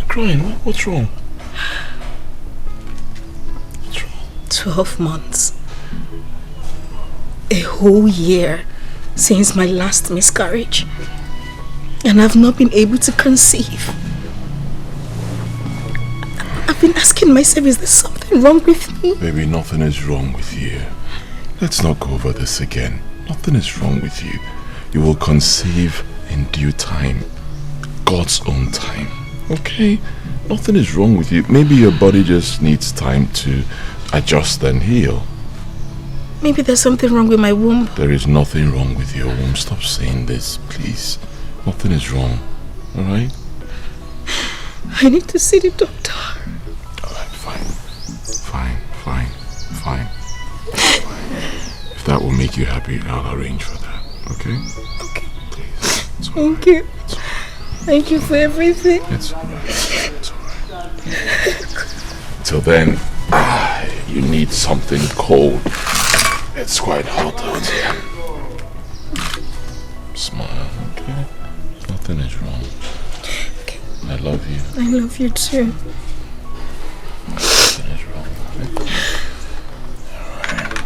Crying? What's wrong? What's wrong? 12 months. A whole year since my last miscarriage. And I've not been able to conceive. I've been asking myself, is there something wrong with me? Baby, nothing is wrong with you. Let's not go over this again. Nothing is wrong with you. You will conceive in due time. God's own time. Okay? Nothing is wrong with you. Maybe your body just needs time to adjust and heal. Maybe there's something wrong with my womb. There is nothing wrong with your womb. Stop saying this, please. Nothing is wrong. Alright? I need to see the doctor. Alright, fine. Fine. If that will make you happy, I'll arrange for that. Okay? Okay. Please. Thank you. Thank you for everything. It's alright. Till then, you need something cold. It's quite hot out here. Smile, okay? Nothing is wrong. Okay. I love you. I love you too. Nothing is wrong. Okay? Alright.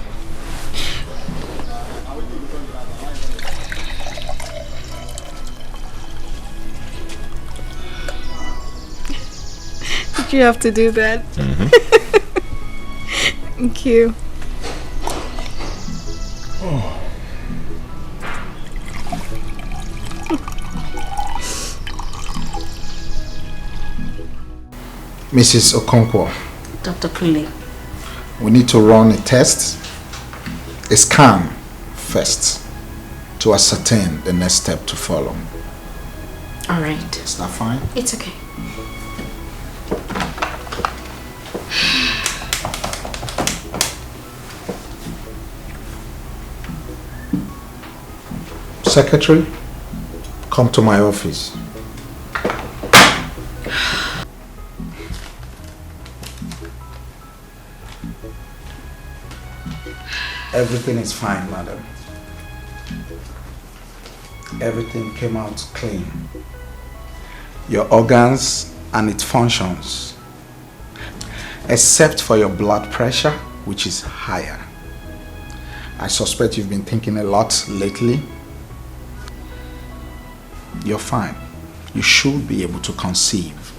Did you have to do that? Mm-hmm. Thank you. Oh. Mrs. Okonkwo. Dr. Kunle. We need to run a test, a scan first, to ascertain the next step to follow. All right. Is that fine? It's okay. Secretary, come to my office. Everything is fine, madam. Everything came out clean. Your organs and its functions, except for your blood pressure, which is higher. I suspect you've been thinking a lot lately. You're fine. You should be able to conceive.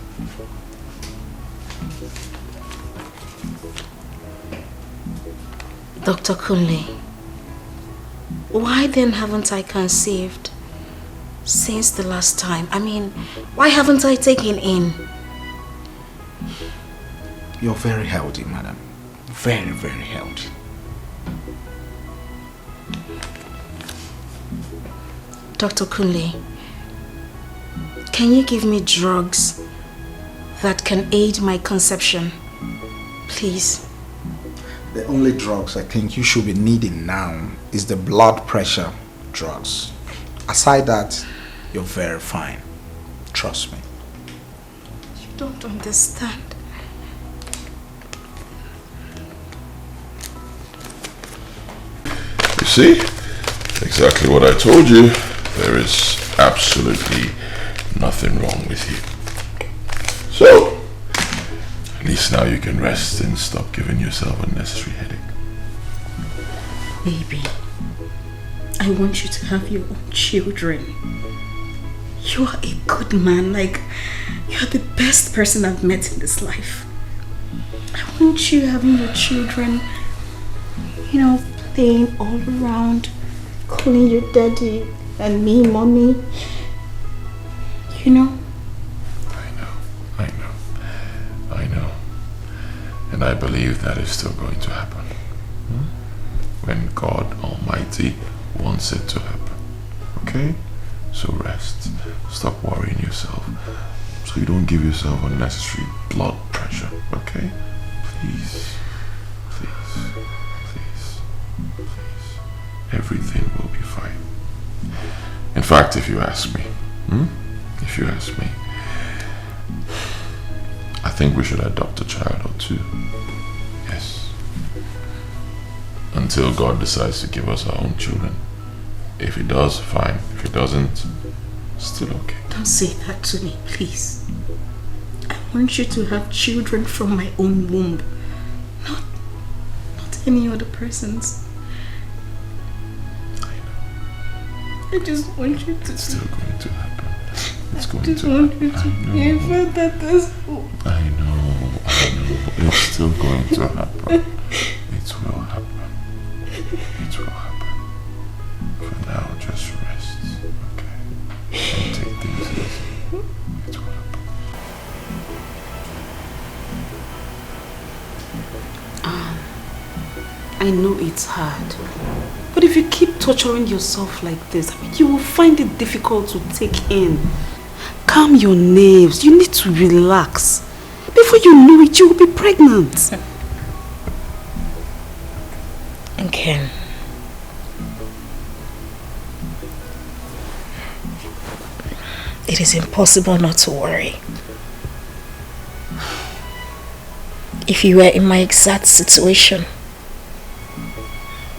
Dr. Kunle, why then haven't I conceived since the last time? I mean, why haven't I taken in? You're very healthy, madam. Very, very healthy. Dr. Kunle, can you give me drugs that can aid my conception? Please. The only drugs I think you should be needing now is the blood pressure drugs. Aside that, you're very fine. Trust me. You don't understand. You see? Exactly what I told you. There is absolutely nothing wrong with you. So, at least now you can rest and stop giving yourself unnecessary headache. Baby, I want you to have your own children. You are a good man, like you are the best person I've met in this life. I want you having your children, you know, playing all around, calling you daddy and me mommy. You know? I know. And I believe that is still going to happen. When God Almighty wants it to happen. Okay? So rest. Stop worrying yourself. So you don't give yourself unnecessary blood pressure. Okay? Please. Everything will be fine. In fact, if you ask me, I think we should adopt a child or two. Yes. Until God decides to give us our own children. If he does, fine. If he doesn't, still okay. Don't say that to me, please. I want you to have children from my own womb. Not any other person's. I just want you to... It's still going to happen. It's going just to want happen. you to be a father this whole. I know. It's still going to happen. It will happen. It will happen. For now, just rest. Okay? And take things easy. It will happen. I know it's hard. But if you keep torturing yourself like this, you will find it difficult to take in. Calm your nerves. You need to relax. Before you know it, you will be pregnant. And Ken, it is impossible not to worry. If you were in my exact situation,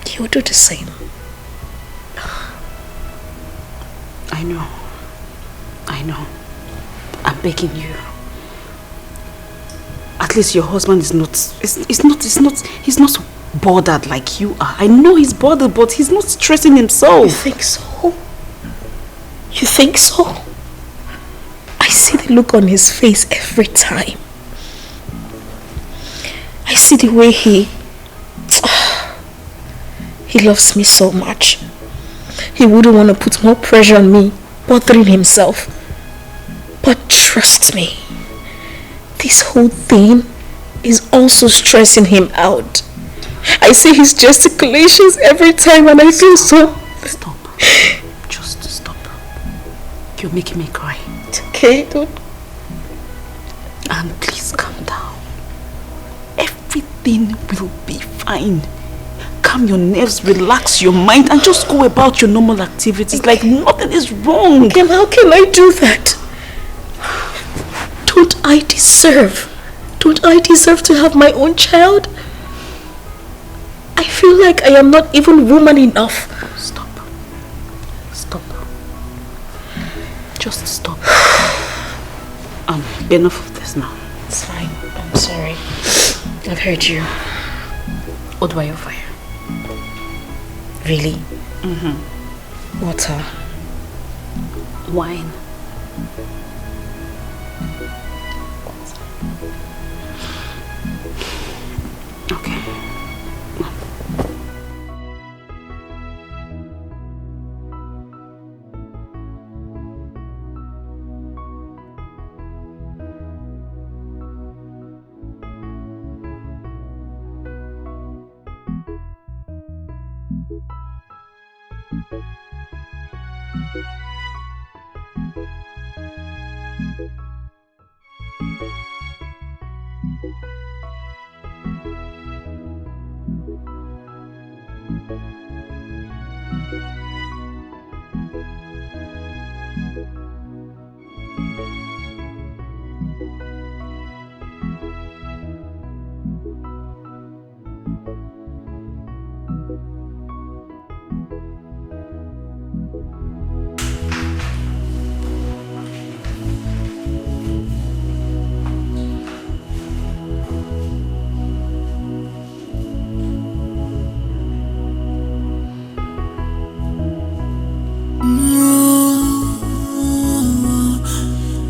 you would do the same. I know. I'm begging you. At least your husband is not, he's not bothered like you are. I know he's bothered, but he's not stressing himself. You think so? You think so? I see the look on his face every time. I see the way he loves me so much. He wouldn't want to put more pressure on me, bothering himself. But trust me, this whole thing is also stressing him out. I see his gesticulations every time and I feel so... Stop. Just stop. You're making me cry. It's okay, don't... And please calm down. Everything will be fine. Calm your nerves, relax your mind, and just go about your normal activities like nothing is wrong. Kim, how can I do that? Don't I deserve to have my own child? I feel like I am not even woman enough. Stop. Just stop. Enough of this now. It's fine. I'm sorry. I've heard you. What do I offer you? Really? Mm-hmm. Water. Wine. Okay.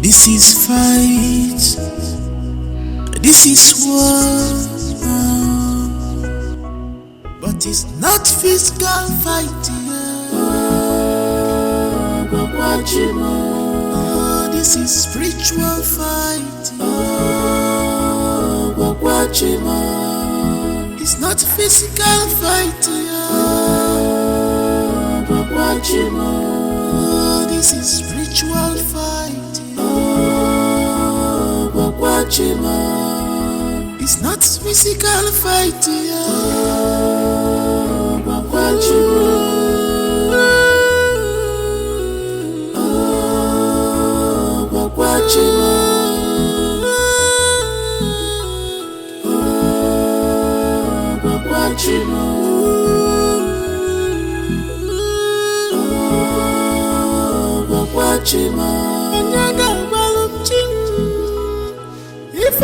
This is fight. This is war. But it's not physical fighting. Oh, this is spiritual fighting. It's not physical fighting. Oh, this is spiritual fighting. It's not physical fighting. If I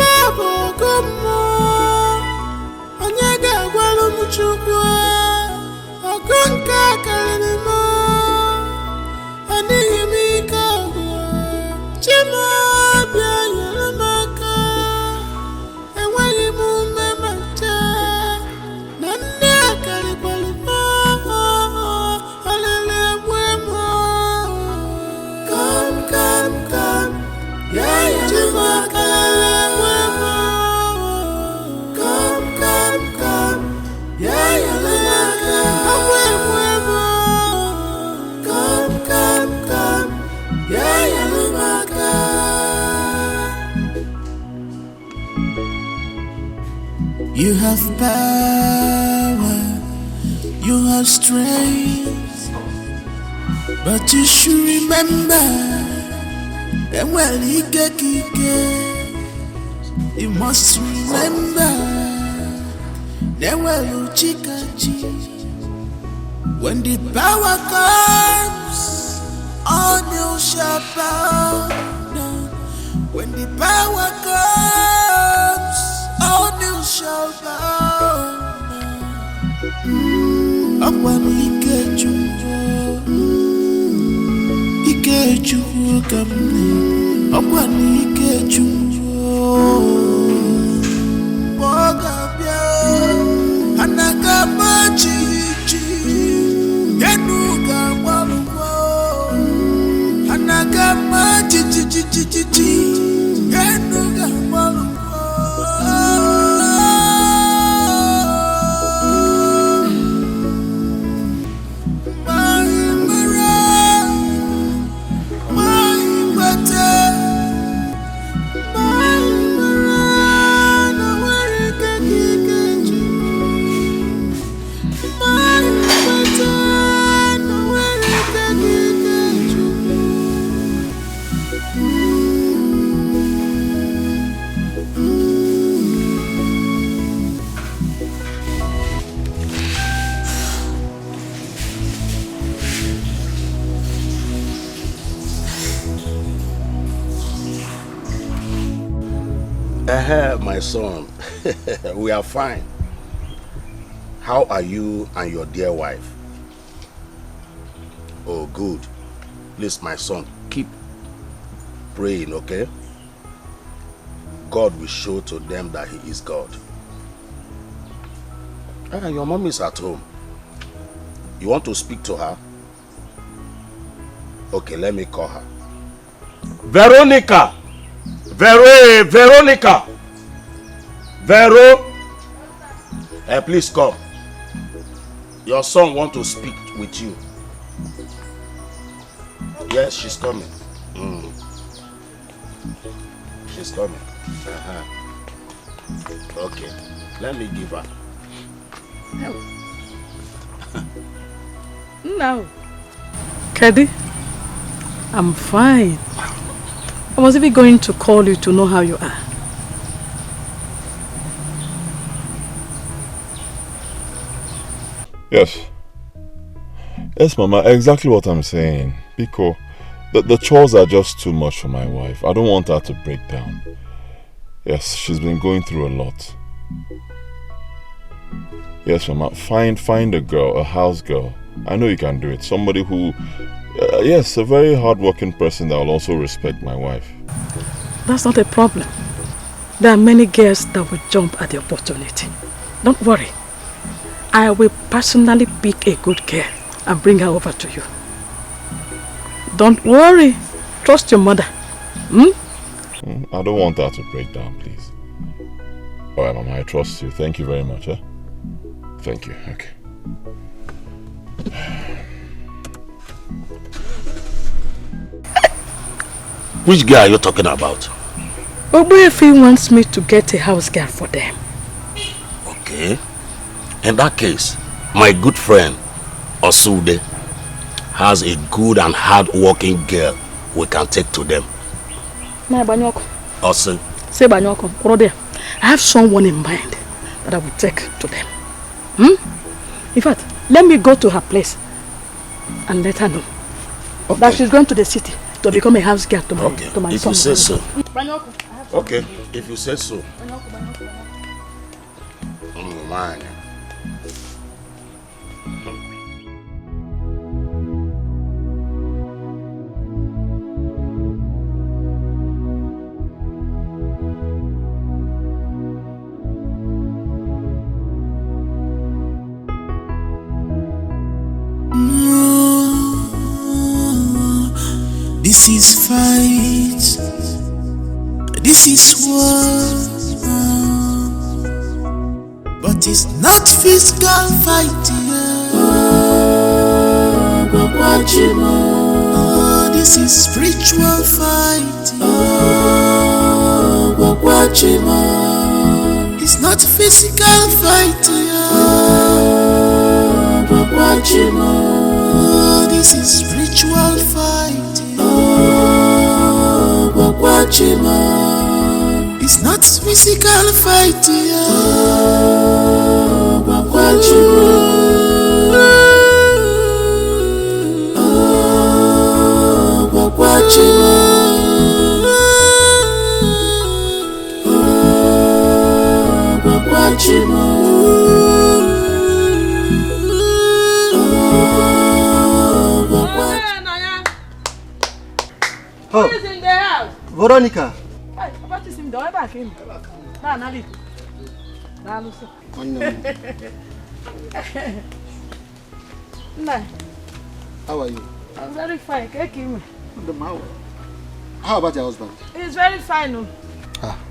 You have power, you have strength, but you should remember that when you must remember that when the power comes, all you shall bow down. When the power comes, all you shall bow down. Akwan ikeju kamne. Akwan ikeju Bogabia Anagamachi Yenuga Waluko Anagamachi Yenuga Waluko My son, we are fine. How are you and your dear wife? Oh, good. Please, my son, keep praying, okay? God will show to them that He is God. Your mom is at home. You want to speak to her? Okay, let me call her. Veronica! Veronica! Vero! Please come. Your son wants to speak with you. Yes, she's coming. She's coming. Okay, let me give her. No. Kedi, I'm fine. I was even going to call you to know how you are. Yes. Yes, Mama, exactly what I'm saying. Because the chores are just too much for my wife. I don't want her to break down. Yes, she's been going through a lot. Yes, Mama, find a girl, a house girl. I know you can do it. Somebody who, yes, a very hard-working person that will also respect my wife. That's not a problem. There are many girls that will jump at the opportunity. Don't worry. I will personally pick a good girl and bring her over to you. Don't worry. Trust your mother. I don't want her to break down, please. Alright, Mama, I trust you. Thank you very much. Thank you. Okay. Which girl are you talking about? Obuefi wants me to get a house girl for them. Okay. In that case, my good friend, Osude, has a good and hard-working girl we can take to them. Osu. Say Banyoko, brother, I have someone in mind that I will take to them. In fact, let me go to her place and let her know that she's going to the city to become a house girl to my, to my if son. you say so. Okay, if you say so. Man. This is fight. This is war. But it's not physical fight. This is spiritual fight. It's not physical fight. This is spiritual fight. It's not physical fight. Who is in the house? Veronica. Hey, what is him doing back in? Nali. How are you? I'm very fine. How about your husband? He's very fine.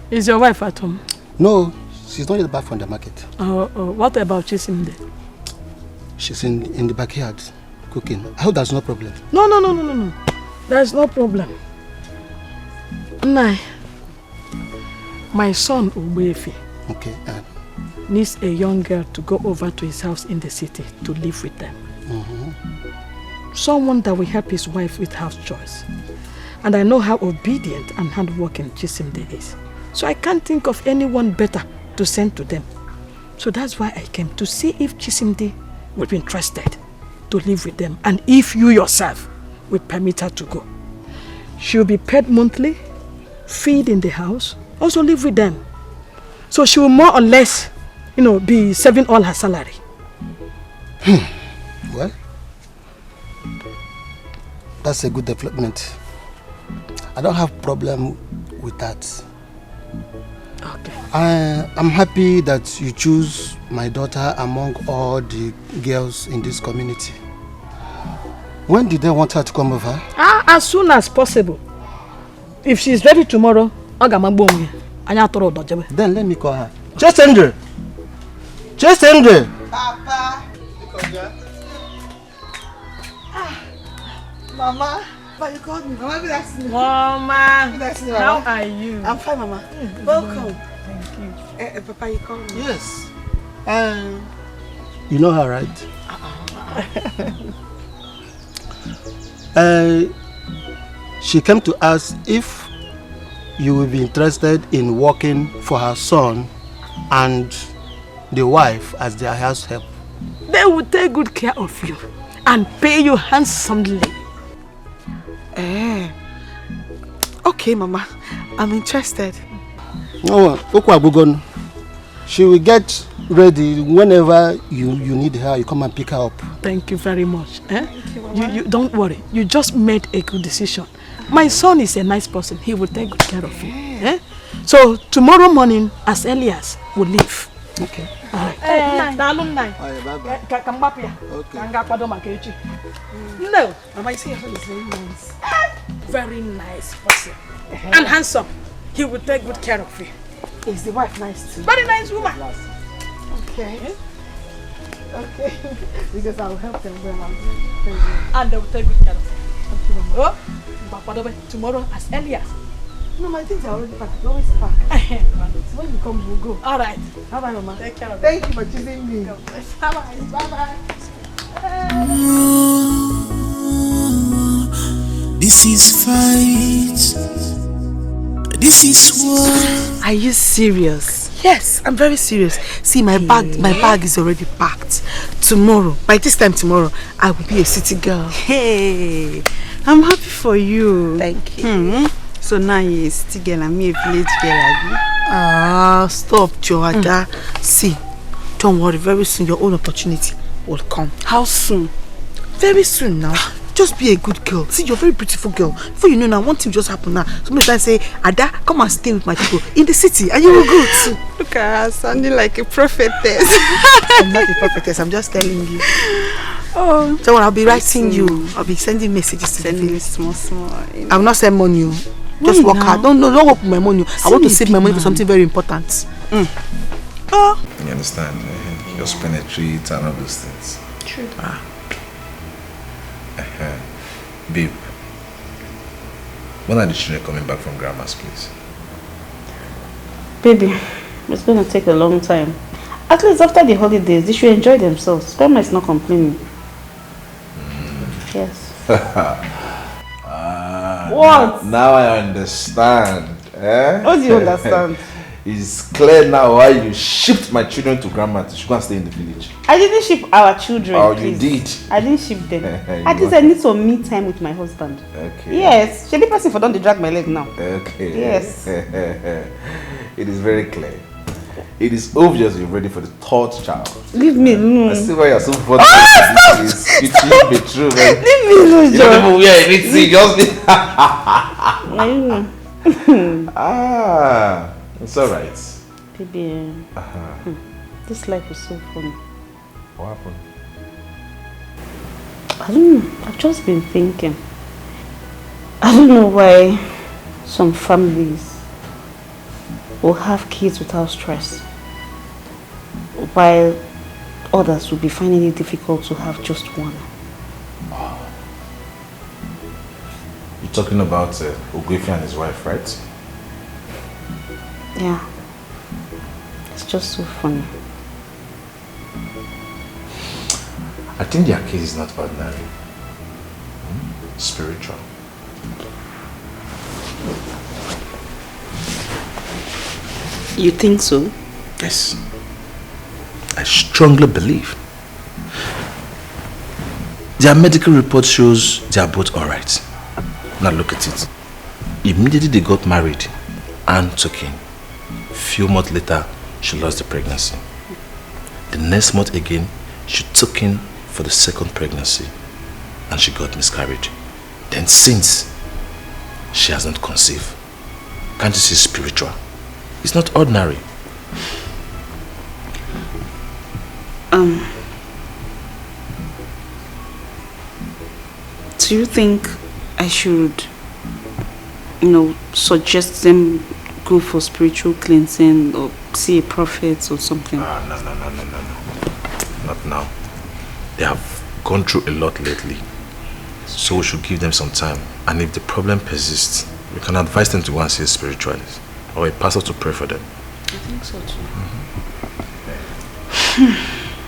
Is your wife at home? No, she's not yet back from the market. What about Chisimde? She's in the backyard cooking. I hope there's no problem. No. There's no problem. Nah. My son Ubefi needs a young girl to go over to his house in the city to live with them. Someone that will help his wife with house chores. And I know how obedient and hardworking Chisimde is. So I can't think of anyone better to send to them. So that's why I came to see if Chisimde would be interested to live with them. And if you yourself will permit her to go. She'll be paid monthly, feed in the house, also live with them. So she will more or less, be saving all her salary. Well, that's a good development. I don't have problem with that. Okay. I'm happy that you choose my daughter among all the girls in this community. When did they want her to come over? As soon as possible. If she's ready tomorrow, then let me call her. Chesendre! Papa! Mama, But you called me. Mama, that's me. Mama, That's me, how Mama. are you? I'm fine, Mama. Welcome. Thank you. Papa, you called me. Yes. You know her, right? She came to ask if you will be interested in working for her son and the wife as their house help. They will take good care of you and pay you handsomely. Okay, Mama. I'm interested. No, she will get ready whenever you need her. You come and pick her up. Thank you very much. Thank you, Mama. You don't worry. You just made a good decision. My son is a nice person. He will take good care of you. So tomorrow morning, as early as we'll leave. Okay. All right. Come back here. Okay. No. Mama, you see your son is very nice. Very nice person. And handsome. He will take good care of you. Is the wife nice too? Very nice woman. Okay. Okay. Because I will help them well. And they will take good care of you. Oh, tomorrow as early as. No, my things are already packed. You always pack. So when you come, we'll go. All right. Bye-bye, Mama. Take care of Thank you for choosing me. Bye-bye. Bye-bye. This is fight. This is war. Are you serious? Yes, I'm very serious. See, my bag is already packed. Tomorrow, by this time tomorrow, I will be a city girl. Hey, I'm happy for you. Thank you. So now you're a city girl and me a village girl. Stop, Joada. See, don't worry. Very soon, your own opportunity will come. How soon? Very soon now. Just be a good girl. See, you're a very beautiful girl. Before you know now, one thing just happened now. Somebody can say, Ada, come and stay with my people in the city, and you will go too. Look at her, sounding like a prophetess. I'm not a prophetess, I'm just telling you. Oh, so I'll be writing you. I'll be sending messages to you. Small. I will not send money. Just work hard. Don't work with my money. I want to save my money for something very important. You understand? Just penetrate and all those things. True. Babe, when are the children coming back from grandma's place? Baby, it's going to take a long time. At least after the holidays, they should enjoy themselves. Grandma is not complaining. Yes. What? Now I understand. What do you understand? It's clear now why you shipped my children to grandma to go and stay in the village. I didn't ship our children. Oh, please. you did? I didn't ship them. At least I need some me time with my husband. Okay. Yes. Should be person for don't drag my leg now. Okay. Yes. It is very clear. It is obvious you're ready for the third child. Leave me alone. I see why you're so funny. Stop! It shouldn't be true, man. Leave me alone, You don't even wear anything, just it's alright. Baby, this life is so funny. What happened? I don't know. I've just been thinking. I don't know why some families will have kids without stress, while others will be finding it difficult to have just one. You're talking about Ogwefi and his wife, right? Yeah. It's just so funny. I think their case is not ordinary. Spiritual. You think so? Yes. I strongly believe. Their medical report shows they are both alright. Now look at it. Immediately they got married and took in. Few months later, she lost the pregnancy. The next month again, she took in for the second pregnancy and she got miscarried. Then since, she has not conceived. Can't you see spiritual? It's not ordinary. Do you think I should, suggest them go for spiritual cleansing or see a prophet or something? No. Not now. They have gone through a lot lately. So we should give them some time. And if the problem persists, we can advise them to go and see a spiritualist or a pastor to pray for them. I think so too.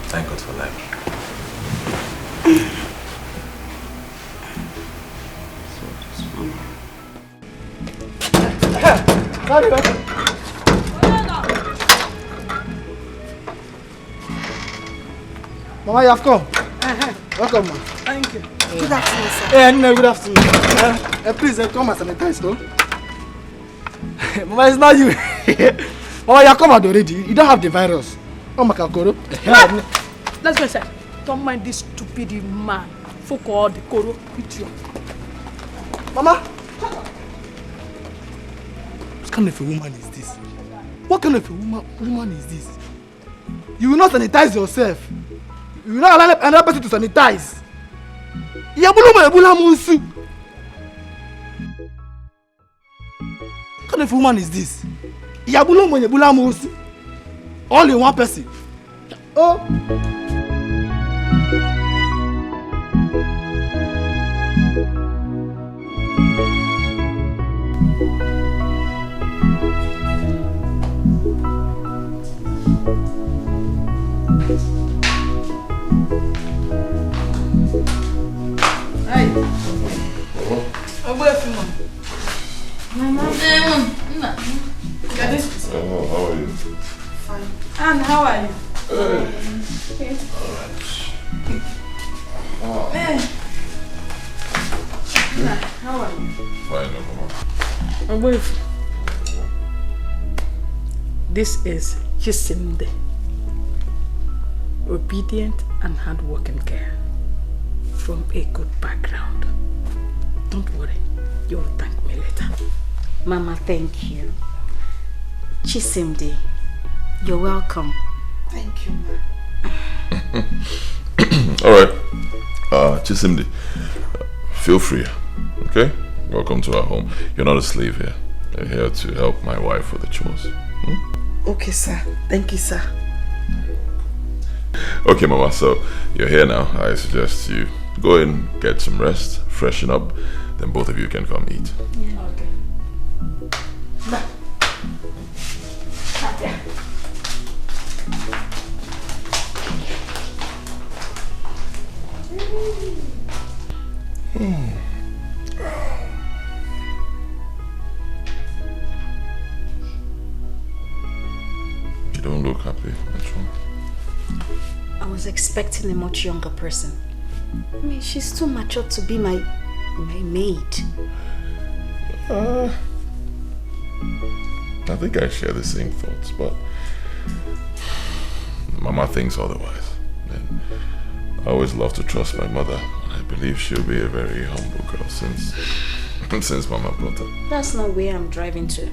Thank God for life. Mama, you have come. Welcome, ma. Thank you. Good afternoon, sir. No, good afternoon. Please come and sanitize, no? Mama, it's not you. Mama, you have come out already. You don't have the virus. Oh, Makakoro. Let's go inside. Don't mind this stupid man. Fuck all the koro with you. Mama! What kind of a woman is this? What kind of a woman is this? You will not sanitize yourself. You will not allow another person to sanitize. What kind of a woman is this? All in one person. Oh! How are you? Fine. And how are you? Hey. Hey. How are you? Fine, Mama. My wife. This is Chisimde. Obedient and hardworking girl from a good background. Don't worry, you'll thank me later. Mama, thank you. Chisimde, you're welcome. Thank you, Ma. Alright. Chisimdi, feel free. Okay? Welcome to our home. You're not a slave here. You're here to help my wife with the chores. Okay, sir. Thank you, sir. Okay, Mama, so you're here now. I suggest you go in, get some rest, freshen up, then both of you can come eat. Yeah. Okay. Nah. Yeah. You don't look happy. What's wrong? I was expecting a much younger person. I mean, she's too mature to be my maid. I think I share the same thoughts, but Mama thinks otherwise. And I always love to trust my mother. I believe she'll be a very humble girl since Mama brought her. That's not where I'm driving to.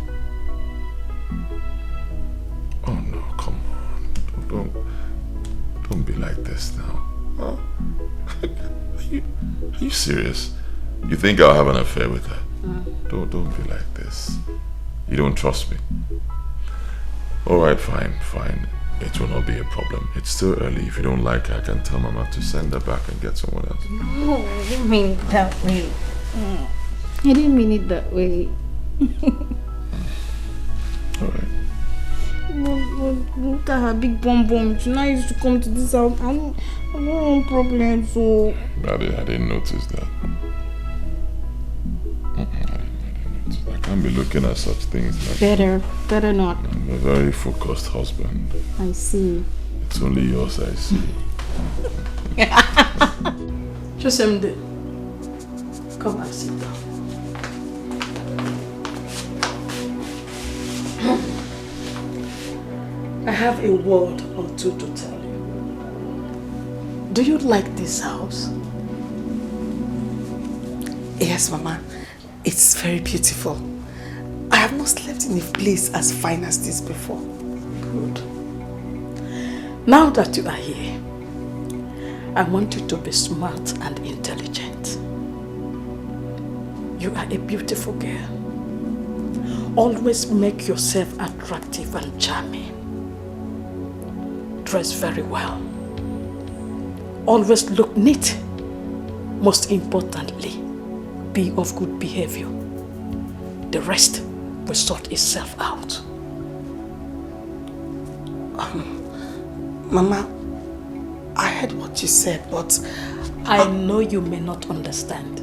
Oh no, come on. Don't be like this now. Huh? Are you serious? You think I'll have an affair with her? Don't be like this. You don't trust me. Alright, fine. It will not be a problem. It's still early. If you don't like her, I can tell Mama to send her back and get someone else. No, I didn't mean it that way. I didn't mean it that way. Alright. Look at her big bum. She now used to come to this house. I don't want problems, so... I didn't notice that. I didn't notice. I can't be looking at such things. Like Better not. I'm a very focused husband. I see. It's only yours I see. Chisimde, come and sit down. I have a word or two to tell you. Do you like this house? Yes, Mama. It's very beautiful. I have not slept in a place as fine as this before. Good. Now that you are here, I want you to be smart and intelligent. You are a beautiful girl. Always make yourself attractive and charming. Dress very well. Always look neat Most importantly, be of good behavior. The rest will sort itself out. Mama, I heard what you said, but... I know you may not understand.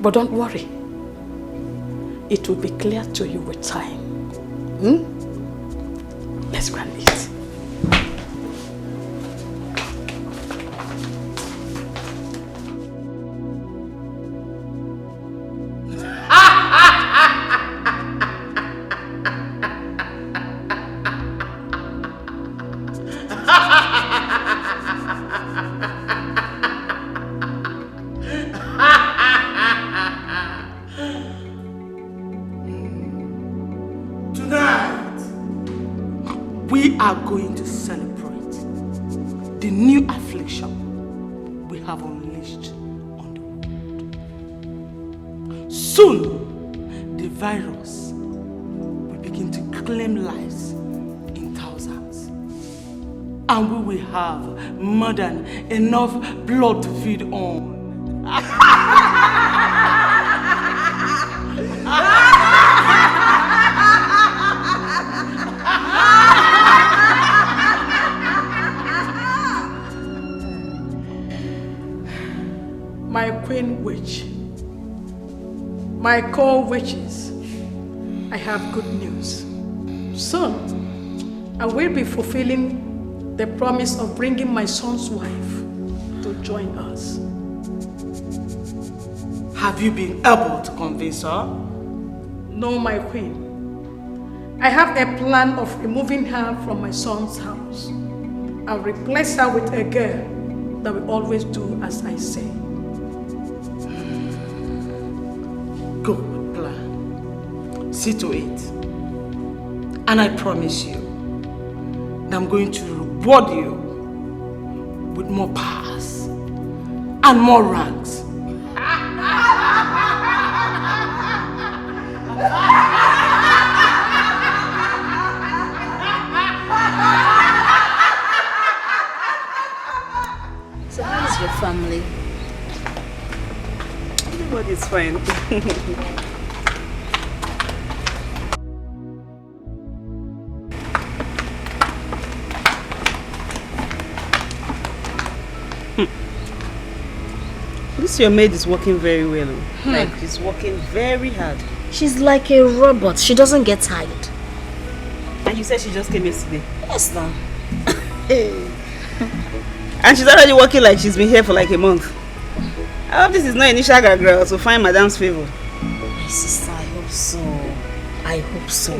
But don't worry. It will be clear to you with time. Let's go and eat. Are going to celebrate the new affliction we have unleashed on the world. Soon, the virus will begin to claim lives in thousands, and we will have more than enough blood to feed on. My queen witch, my co-witches, I have good news. Soon, I will be fulfilling the promise of bringing my son's wife to join us. Have you been able to convince her? No, my queen. I have a plan of removing her from my son's house and replace her with a girl that will always do as I say. Good plan. See to it. And I promise you that I'm going to reward you with more powers and more ranks. So how is your family? Everybody's fine. This your maid is working very well. Like she's working very hard. She's like a robot. She doesn't get tired. And you said she just came yesterday? Yes, now. And she's already working like she's been here for like a month. I hope this is not initial girl to find Madam's favor. My sister, I hope so. I hope so.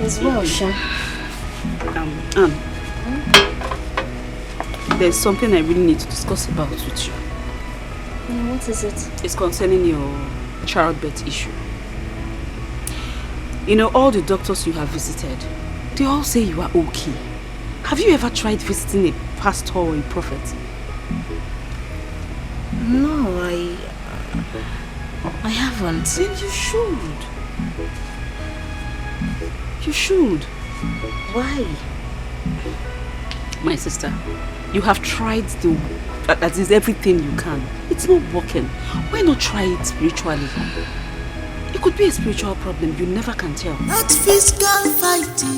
As well, Sha. There's something I really need to discuss about with you. What is it? It's concerning your childbirth issue. You know, all the doctors you have visited, they all say you are okay. Have you ever tried visiting a pastor or a prophet? No, I haven't. Then you should. You should. Why? My sister, you have tried that is everything you can. It's not working. Why not try it spiritually? It could be a spiritual problem. You never can tell. Not physical fighting.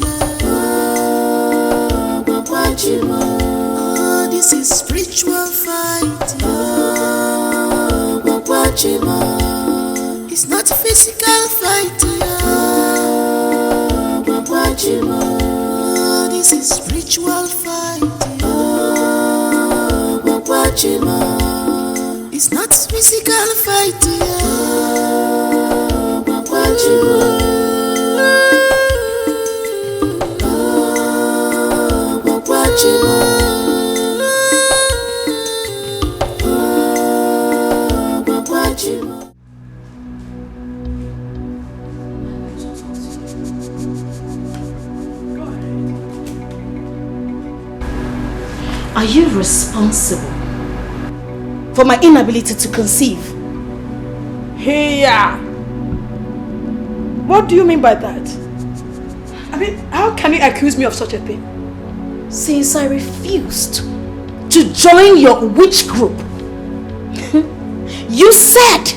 This is spiritual fighting. It's not physical fighting. This is spiritual fighting. It's not physical fighting. Are you responsible for my inability to conceive? Hey, what do you mean by that? I mean, how can you accuse me of such a thing? since I refused to join your witch group. You said,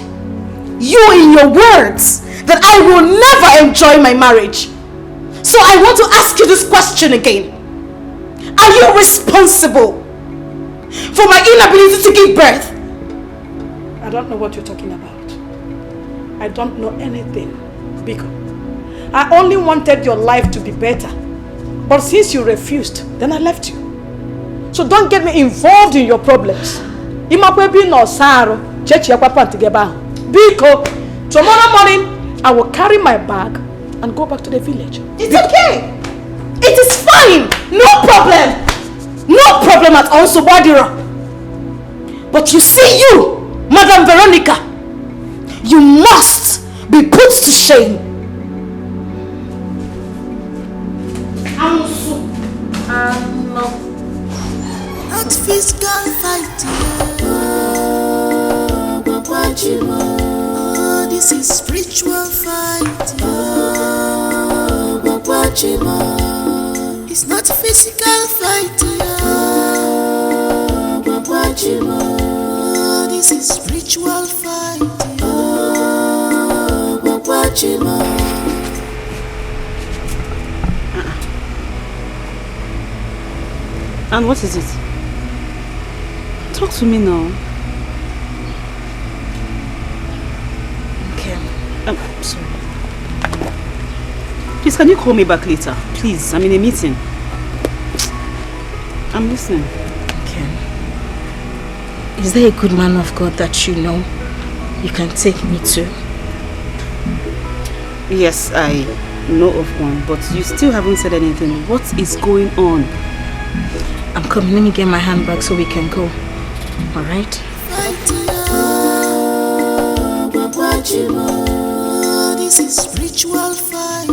in your words, that I will never enjoy my marriage. So I want to ask you this question again. Are you responsible for my inability to give birth? I don't know what you're talking about. I don't know anything, Biko. I only wanted your life to be better. But since you refused, then I left you. So don't get me involved in your problems. Biko, tomorrow morning, I will carry my bag and go back to the village. It's okay. It is fine. No problem. No problem at all, Subadira. But you see you, Madam Veronica, you must be put to shame. Not physical fighting. Oh, this is spiritual fight. It's not physical fighting. Oh, this is spiritual fight. And what is it? Talk to me now. Okay. I'm sorry. Please, can you call me back later? Please, I'm in a meeting. I'm listening. Okay. Is there a good man of God that you know you can take me to? Yes, I know of one, but you still haven't said anything. What is going on? I'm coming. Let me get my handbag so we can go. Alright? This is spiritual fight.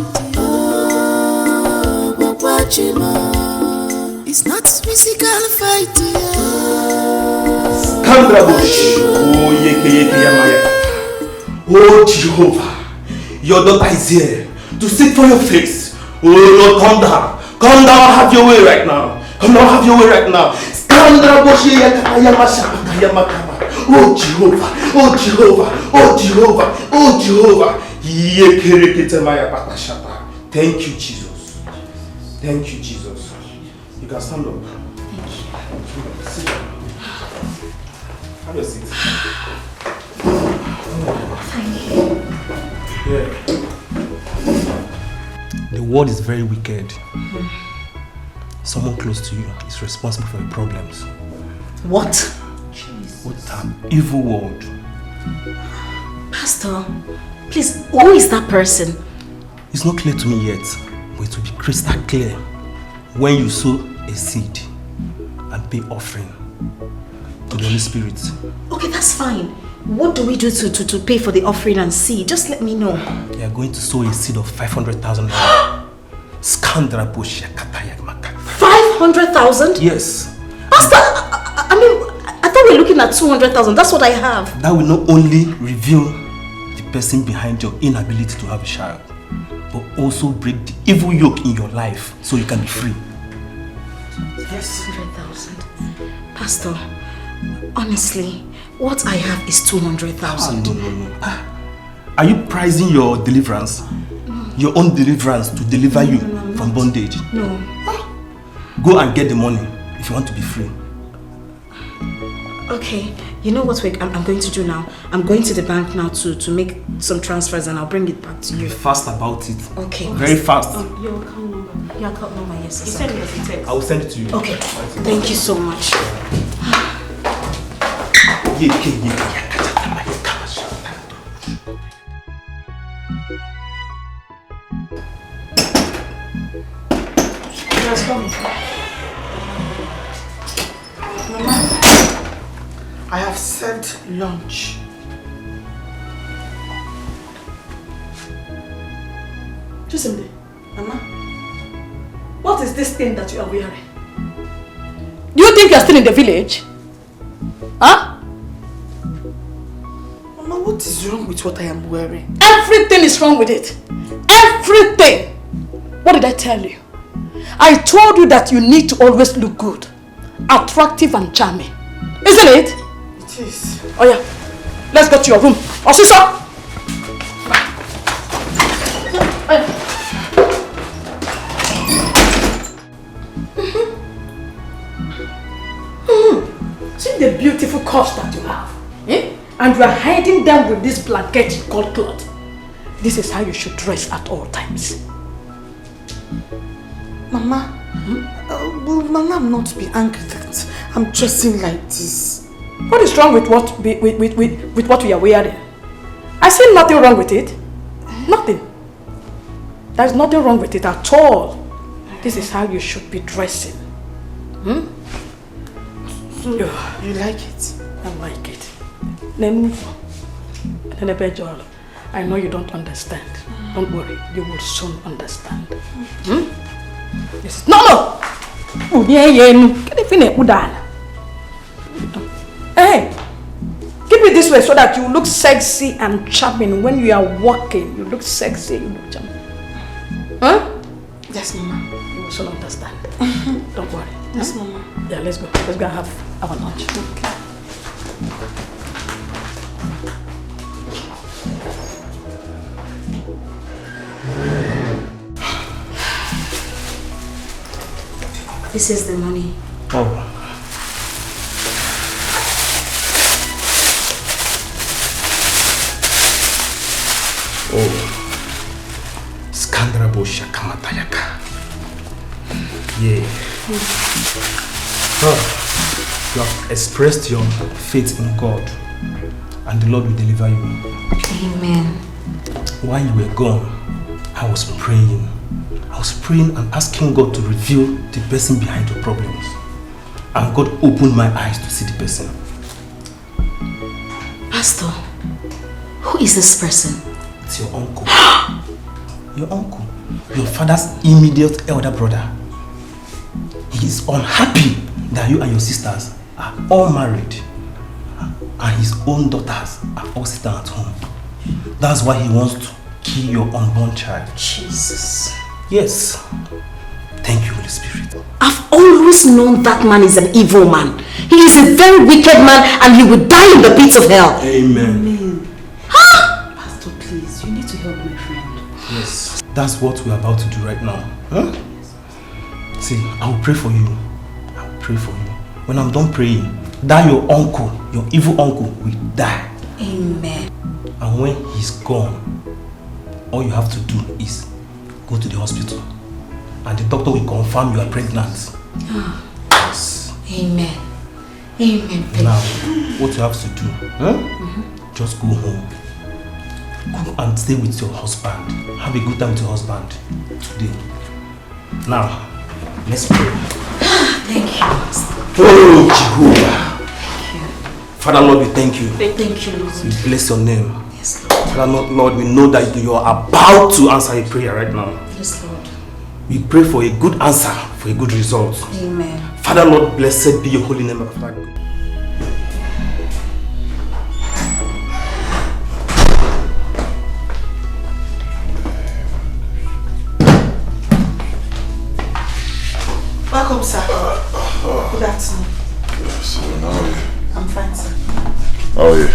It's not physical fight. Oh Jehovah, your daughter is here to seek for your face. Oh Lord, come down. Come down, have your way right now. Come down, have your way right now. Oh Jehovah, oh Jehovah, oh Jehovah, oh Jehovah. Thank you, Jesus. Thank you, Jesus. You can stand up. Sit down. Have a seat. Thank you. Yeah. The world is very wicked. Someone close to you is responsible for your problems. What? What an evil world. Pastor, please, who is that person? It's not clear to me yet, but it will be crystal clear when you sow a seed and pay offering to the Holy Spirit. Okay, that's fine. What do we do to pay for the offering and seed? Just let me know. You are going to sow a seed of 500,000. 500,000? Yes. Pastor, I thought we were looking at 200,000. That's what I have. That will not only reveal the person behind your inability to have a child, but also break the evil yoke in your life so you can be free. Yes. 200,000. Pastor, honestly, what I have is 200,000. No. Are you pricing your deliverance? Your own deliverance to deliver you from bondage? No. Go and get the money if you want to be free. Okay, you know what I'm going to do now? I'm going to the bank now to make some transfers and I'll bring it back to you. Be fast about it. Okay. Very fast. Your account number. Your account number, yes. You send me a text. I will send it to you. Okay. Thank you so much. Yes, come. Mama, I have served lunch. Chisimde, Mama, what is this thing that you are wearing? Do you think you are still in the village? Huh? Mama, what is wrong with what I am wearing? Everything is wrong with it. Everything. What did I tell you? I told you that you need to always look good, attractive and charming. Isn't it? It is. Oh yeah, let's go to your room. Osisa! See the beautiful curves that you have. Eh? And you are hiding them with this blanket called cloth. This is how you should dress at all times. Mama, will my mom not be angry that I'm dressing like this? What is wrong with what we are wearing? I see nothing wrong with it. Nothing. There's nothing wrong with it at all. This is how you should be dressing. Hmm? So, you like it? I like it. I know you don't understand. Don't worry, you will soon understand. Hmm? Yes. No! Hey! Keep it this way so that you look sexy and charming when you are walking. You look sexy, you look charming. Huh? Yes, Mama. You will soon understand. Don't worry. Yes, Mama. Yeah, let's go. Let's go have our lunch. Okay. This is the money. Oh. Skandrabo Shakamatayaka. Yeah. Oh, you have expressed your faith in God, and the Lord will deliver you. Amen. While you were gone, I was praying. I was praying and asking God to reveal the person behind your problems. And God opened my eyes to see the person. Pastor, who is this person? It's your uncle. Your uncle. Your father's immediate elder brother. He is unhappy that you and your sisters are all married. And his own daughters are all sitting at home. That's why he wants to kill your unborn child. Jesus. Yes. Thank you, Holy Spirit. I've always known that man is an evil man. He is a very wicked man and he will die in the pits of hell. Amen. Amen. Huh? Pastor, please, you need to help my friend. Yes. That's what we're about to do right now. Huh? See, I will pray for you. I will pray for you. When I'm done praying, that your uncle, your evil uncle, will die. Amen. And when he's gone, all you have to do is go to the hospital and the doctor will confirm you are pregnant. Yes. Amen. Amen. Now, what you have to do, just go home. Go and stay with your husband. Have a good time with your husband today. Now, let's pray. Thank you. Oh, Jehovah. Thank you. Father Lord, we thank you. Thank you, Lord. We bless your name. Yes, Lord. Father Lord, we know that you are about to answer a prayer right now. Yes, Lord. We pray for a good answer, for a good result. Amen. Father Lord, blessed be your holy name. Father. Welcome, sir. Good afternoon. Yes, how are you? I'm fine, sir. How are you?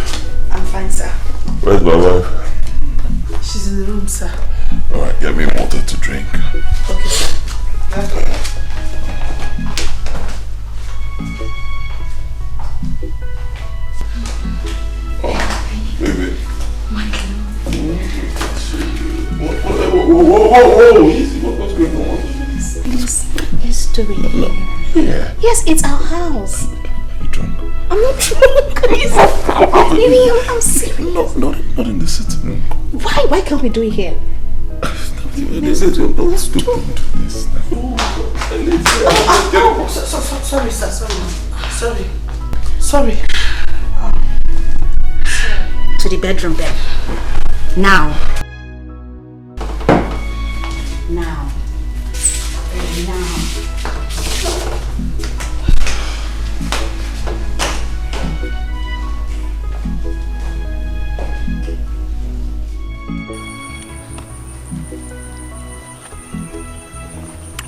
I'm fine, sir. Where's my wife? She's in the room, sir. Alright, get me water to drink. Okay, sir. Oh, baby. Michael. Whoa, easy. What's going on? Let's do it here. Yeah. Yes, it's our house. You drunk? I'm not drunk. Really, I'm serious. Not in the sitting room. Why can't we do it here? Let's do this now. Sorry, sir. Sorry. To the bedroom then. Now.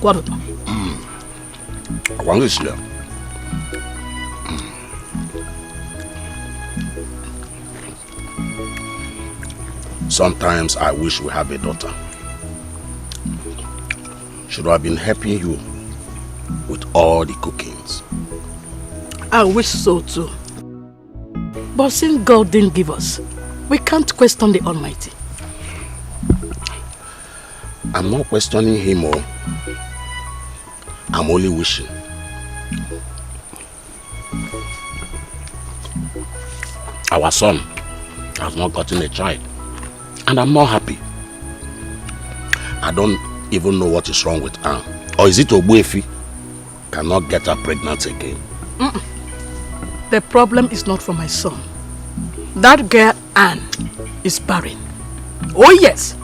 What? I want this here. Sometimes I wish we have a daughter. Should have been helping you with all the cookings. I wish so too. But since God didn't give us, we can't question the Almighty. I'm not questioning him, or I'm only wishing. Our son has not gotten a child, and I'm not happy. I don't even know what is wrong with Anne. Or is it Ogbuefi cannot get her pregnant again? The problem is not for my son. That girl, Anne, is barren. Oh yes.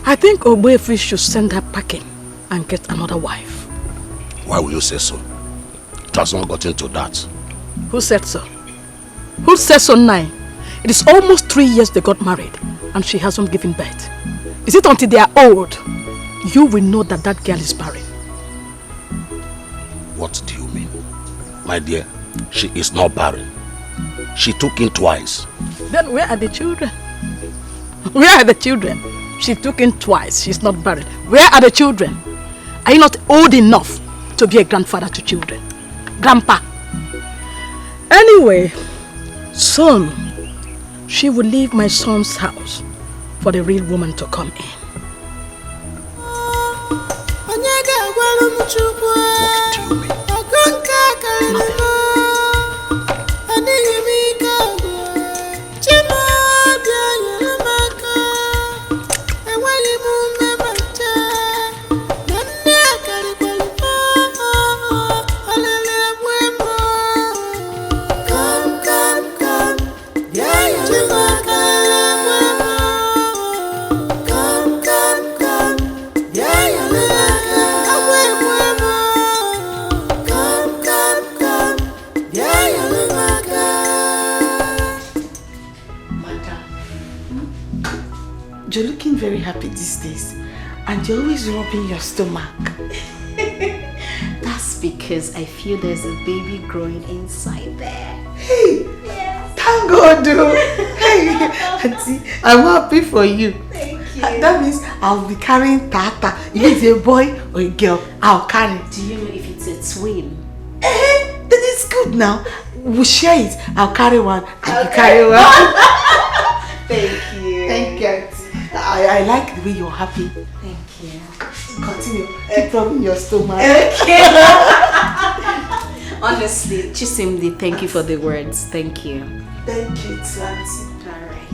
I think Ogbuefi should send her packing and get another wife. Why will you say so? It has not gotten to that. Who said so? Who said so now? It is almost 3 years they got married and she hasn't given birth. Is it until they are old you will know that that girl is barren? What do you mean? My dear, she is not barren. She took in twice. Then where are the children? Where are the children? She took in twice. She's not barren. Where are the children? Are you not old enough to be a grandfather to children? Grandpa. Anyway, soon she will leave my son's house for the real woman to come in. What do you mean? You're looking very happy these days, and you're always rubbing your stomach. That's because I feel there's a baby growing inside there. Hey! Yes. Thank God, dude. Hey, Auntie, I'm happy for you. Thank you. That means I'll be carrying Tata. If it's a boy or a girl, I'll carry it. Do you know if it's a twin? That is good now. We'll share it. I'll carry one, and you carry one. Thank you. Thank you, Auntie. I like the way you're happy. Thank you. Continue. Keep rubbing your stomach. Okay. Honestly, Chisimdi, thank you for the words. Thank you. Thank you, too, Auntie. Alright.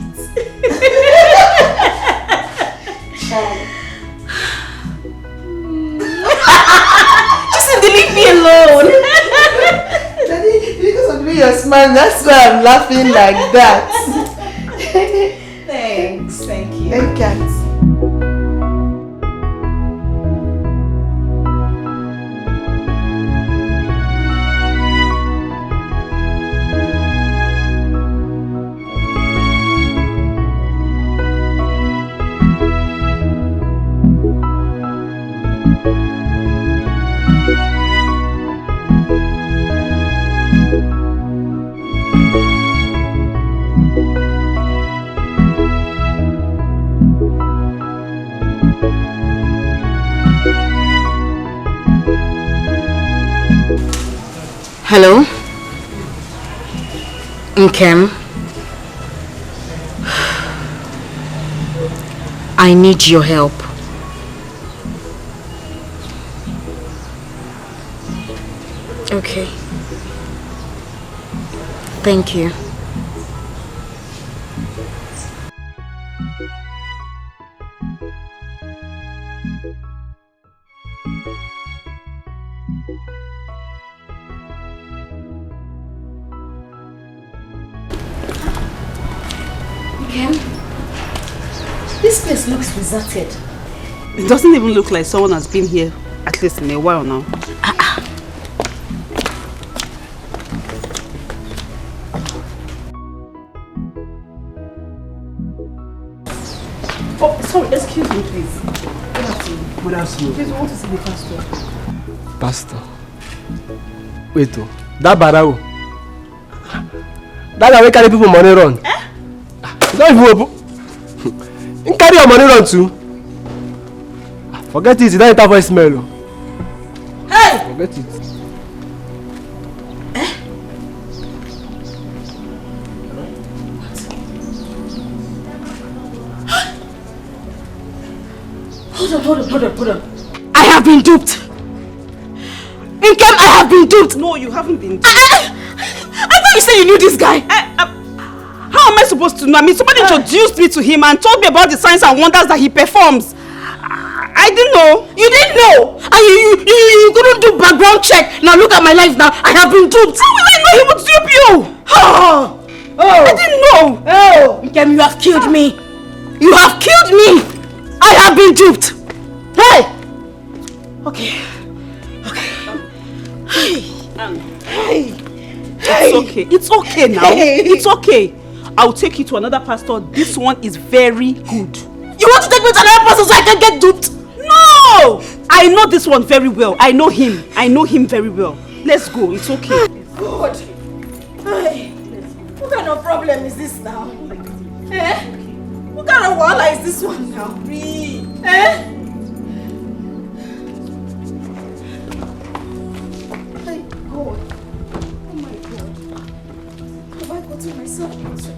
Chisimdi, leave me alone. Daddy, because of the way you're smiling, that's why I'm laughing like that. Thanks. Thank you. Thank you, Auntie. Hello? Nkem? I need your help. Okay. Thank you. This place looks deserted. It doesn't even look like someone has been here, at least in a while now. Oh, sorry, excuse me, please. Good afternoon. people that slow. Please, we want to see the pastor. Pastor. Wait, oh. That barao. That guy will carry people money run. Eh? Don't even open. You carry your money run too. Forget it, you don't enter voicemail. Hey! Forget it. Hold on. I have been duped. Nkem, I have been duped. No, you haven't been duped. I thought you said you knew this guy. How am I supposed to know? I mean, somebody introduced me to him and told me about the signs and wonders that he performs. I didn't know. You didn't know? And you couldn't do background check. Now look at my life now. I have been duped. How will I know he would dupe you? I didn't know. Nkem, you have killed me. You have killed me. I have been duped. Hey! Okay. It's okay. It's okay now. It's okay. I'll take you to another pastor. This one is very good. You want to take me to another pastor so I can get duped? No! I know this one very well. I know him very well. Let's go. It's okay. God. Hey. What kind of problem is this now? Eh? What kind of wahala is this one now? Eh? My God. Oh my God. Have I gotten myself into?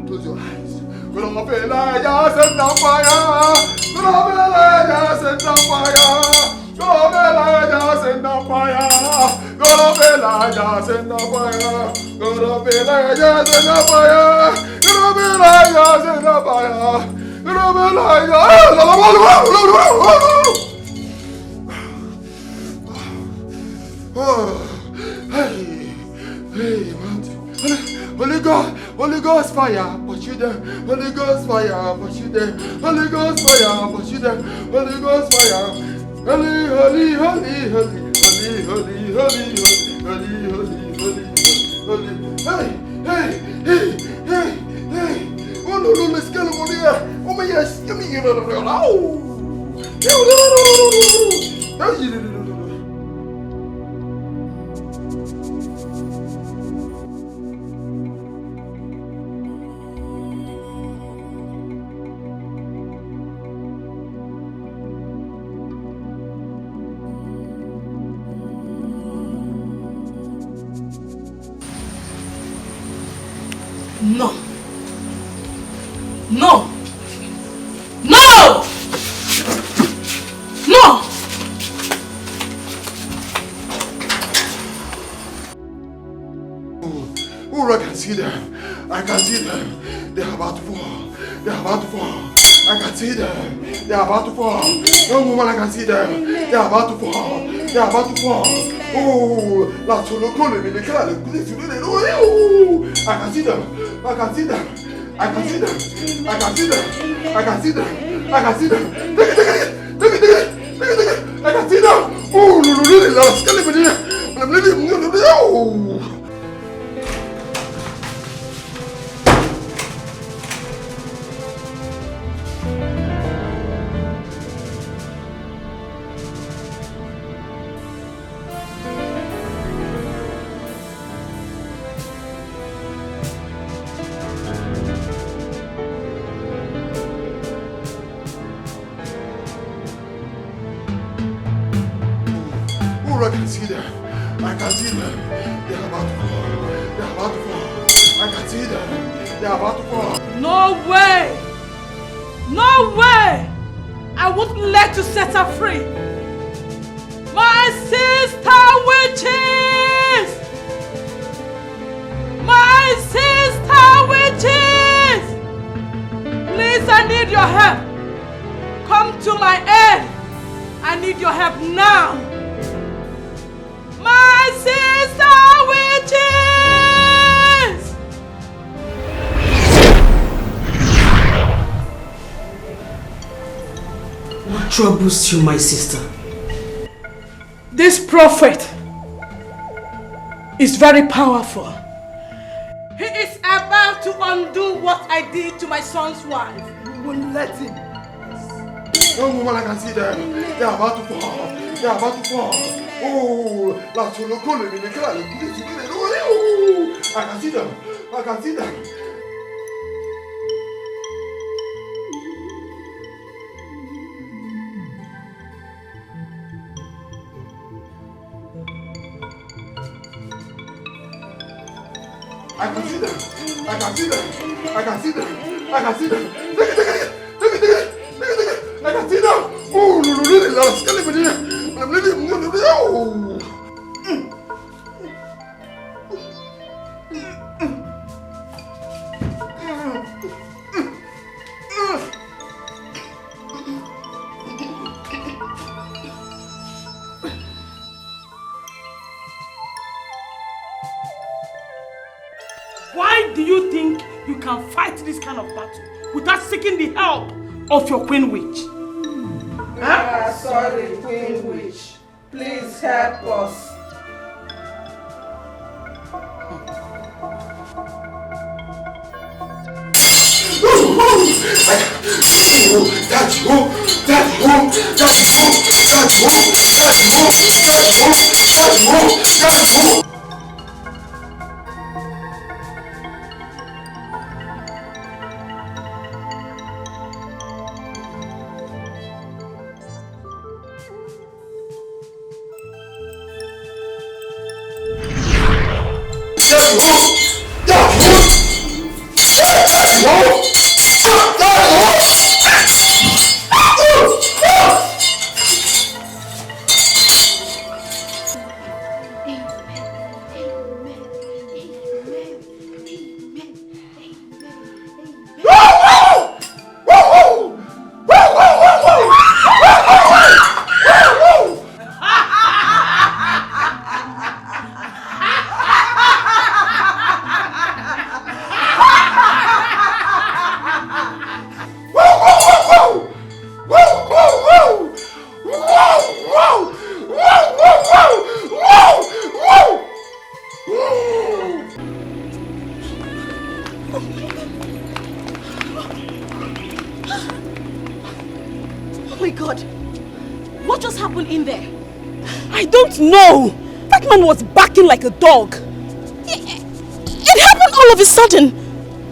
Close your eyes. Holy Ghost fire, but you there. Holy Ghost fire, but you there. Holy Ghost fire, but you there. Holy Ghost fire. Holy, holy, holy, holy, holy, holy, holy, holy, holy, holy. Hey. Oh no, let's get over there. Oh my yes, give me No. Oh, I can see them. They're about to fall. I can see them. They're about to fall. Young woman, I can see them. They're about to fall. Oh, that's so cool. I can see them. Oh, I can see them. They're about to fall. I can see them. They're about to fall. No way! I wouldn't let you set her free. My sister witches! Please, I need your help. Come to my aid. I need your help now. My sister witches! troubles you, my sister? This prophet is very powerful. He is about to undo what I did to my son's wife. We will let him. Young woman, I can see them. They are about to fall. They are about to fall. Oh, I can see them. I can see them. I can see them. I can see them. I can see them. I can see them. Take it. I can see them. Oh, no. Why do you think you can fight this kind of battle without seeking the help of your Queen Witch? Sorry, Queen Witch. Please help us. No! That man was barking like a dog. It happened all of a sudden.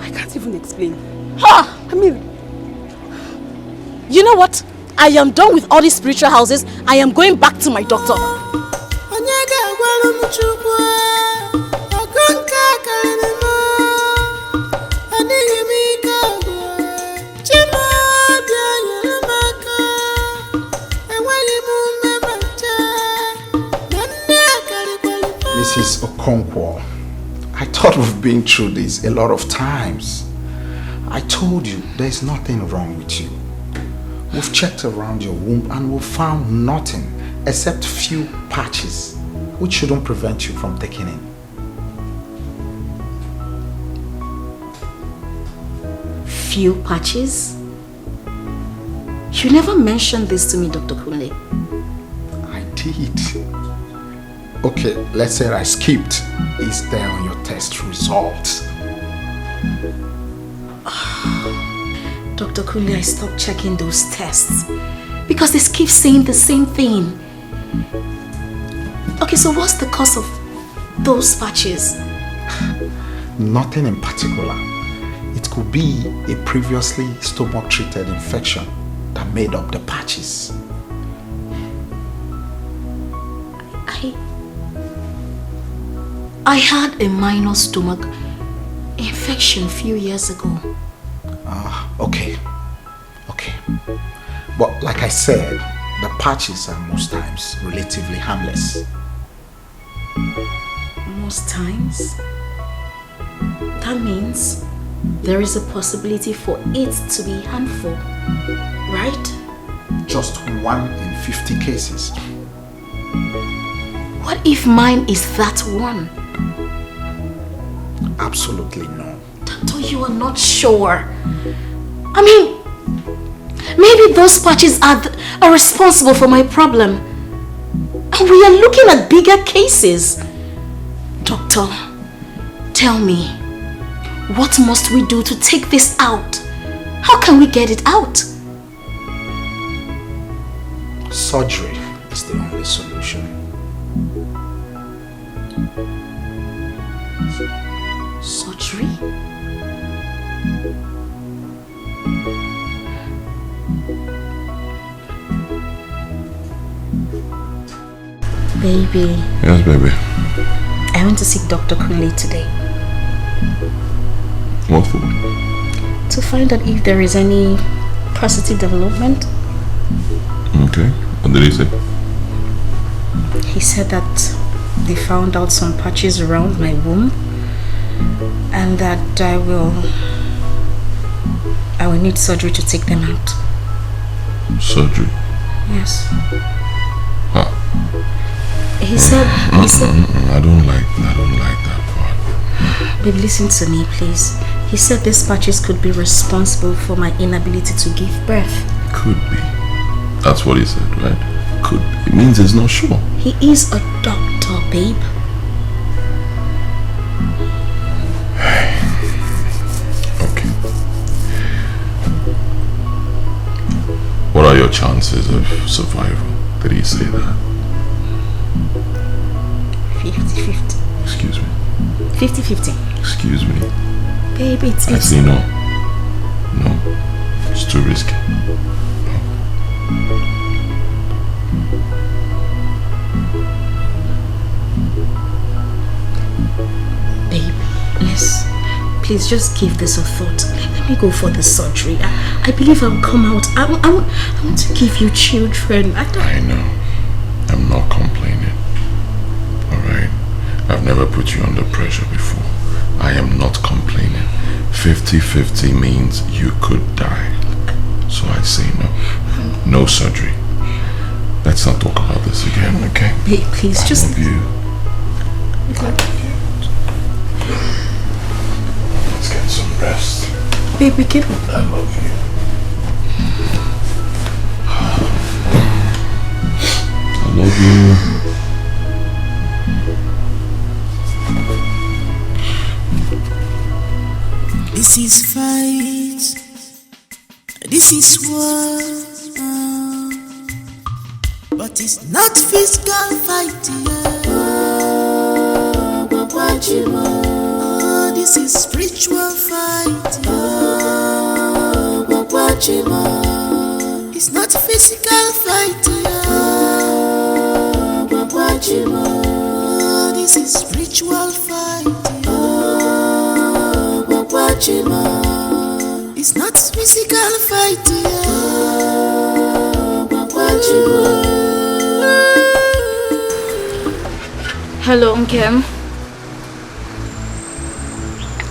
I can't even explain. I mean... You know what? I am done with all these spiritual houses. I am going back to my doctor. Mrs. Okonkwo, I thought we've been through this a lot of times. I told you there's nothing wrong with you. We've checked around your womb and we've found nothing except few patches which shouldn't prevent you from taking in. Few patches? You never mentioned this to me, Dr. Kunle. I did. Okay, let's say I skipped. Is there on your test results? Dr. Kunle, I stopped checking those tests because they keep saying the same thing. Okay, so what's the cause of those patches? Nothing in particular. It could be a previously stomach-treated infection that made up the patches. I had a minor stomach infection a few years ago. Okay. But like I said, the patches are most times relatively harmless. Most times? That means there is a possibility for it to be harmful, right? Just 1 in 50 cases. What if mine is that one? Absolutely no. Tonto, you are not sure. I mean, Maybe those patches are responsible for my problem. And we are looking at bigger cases. Doctor, tell me, what must we do to take this out? How can we get it out? Surgery is the only solution. Surgery? Baby. Yes, baby. I went to see Dr. Kunle today. What for? To find out if there is any positive development. Okay. What did he say? He said that they found out some patches around my womb and that I will need surgery to take them out. Surgery? Yes. Huh. He said I don't like that part. Babe, listen to me, please. He said these patches could be responsible for my inability to give birth. Could be. That's what he said, right? Could be. It means it's not sure. He is a doctor, babe. Okay. What are your chances of survival? Did he say that? 50-50. Excuse me. 50-50. Excuse me. Baby, it's... I say no. No. It's too risky. Babe, please just give this a thought. Let me go for the surgery. I believe I'll come out. I want to give you children. I know. I'm not complaining. Alright? I've never put you under pressure before. I am not complaining. 50-50 means you could die. So I say no. No surgery. Let's not talk about this again, okay? Babe, please I just... love you. Let's get some rest. Babe, we can... I love you. I love you. This is fight. This is war. But it's not physical fight. This is spiritual fight. It's not physical fight. This is spiritual fight. It's not physical fight. Hello, Nkem.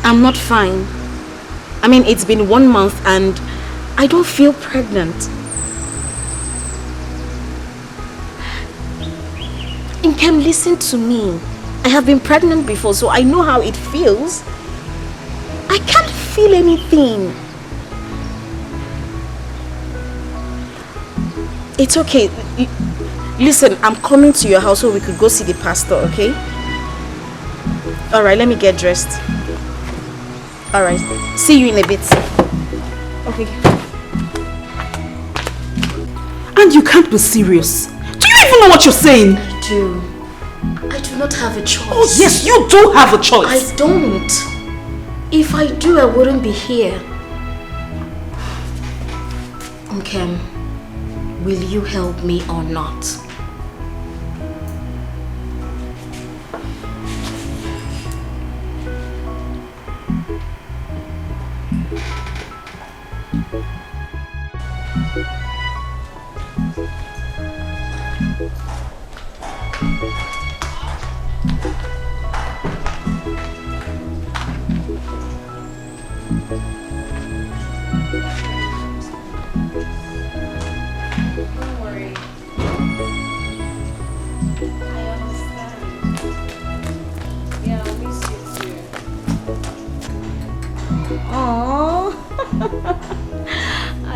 I'm not fine. I mean, it's been 1 month and I don't feel pregnant. Nkem, listen to me. I have been pregnant before, so I know how it feels. I can't feel anything. It's okay. Listen, I'm coming to your house so we could go see the pastor, okay? Alright, let me get dressed. Alright, see you in a bit. Okay. And you can't be serious. Do you even know what you're saying? I do. I do not have a choice. Oh yes, you do have a choice. I don't. If I do, I wouldn't be here. Nkem, will you help me or not?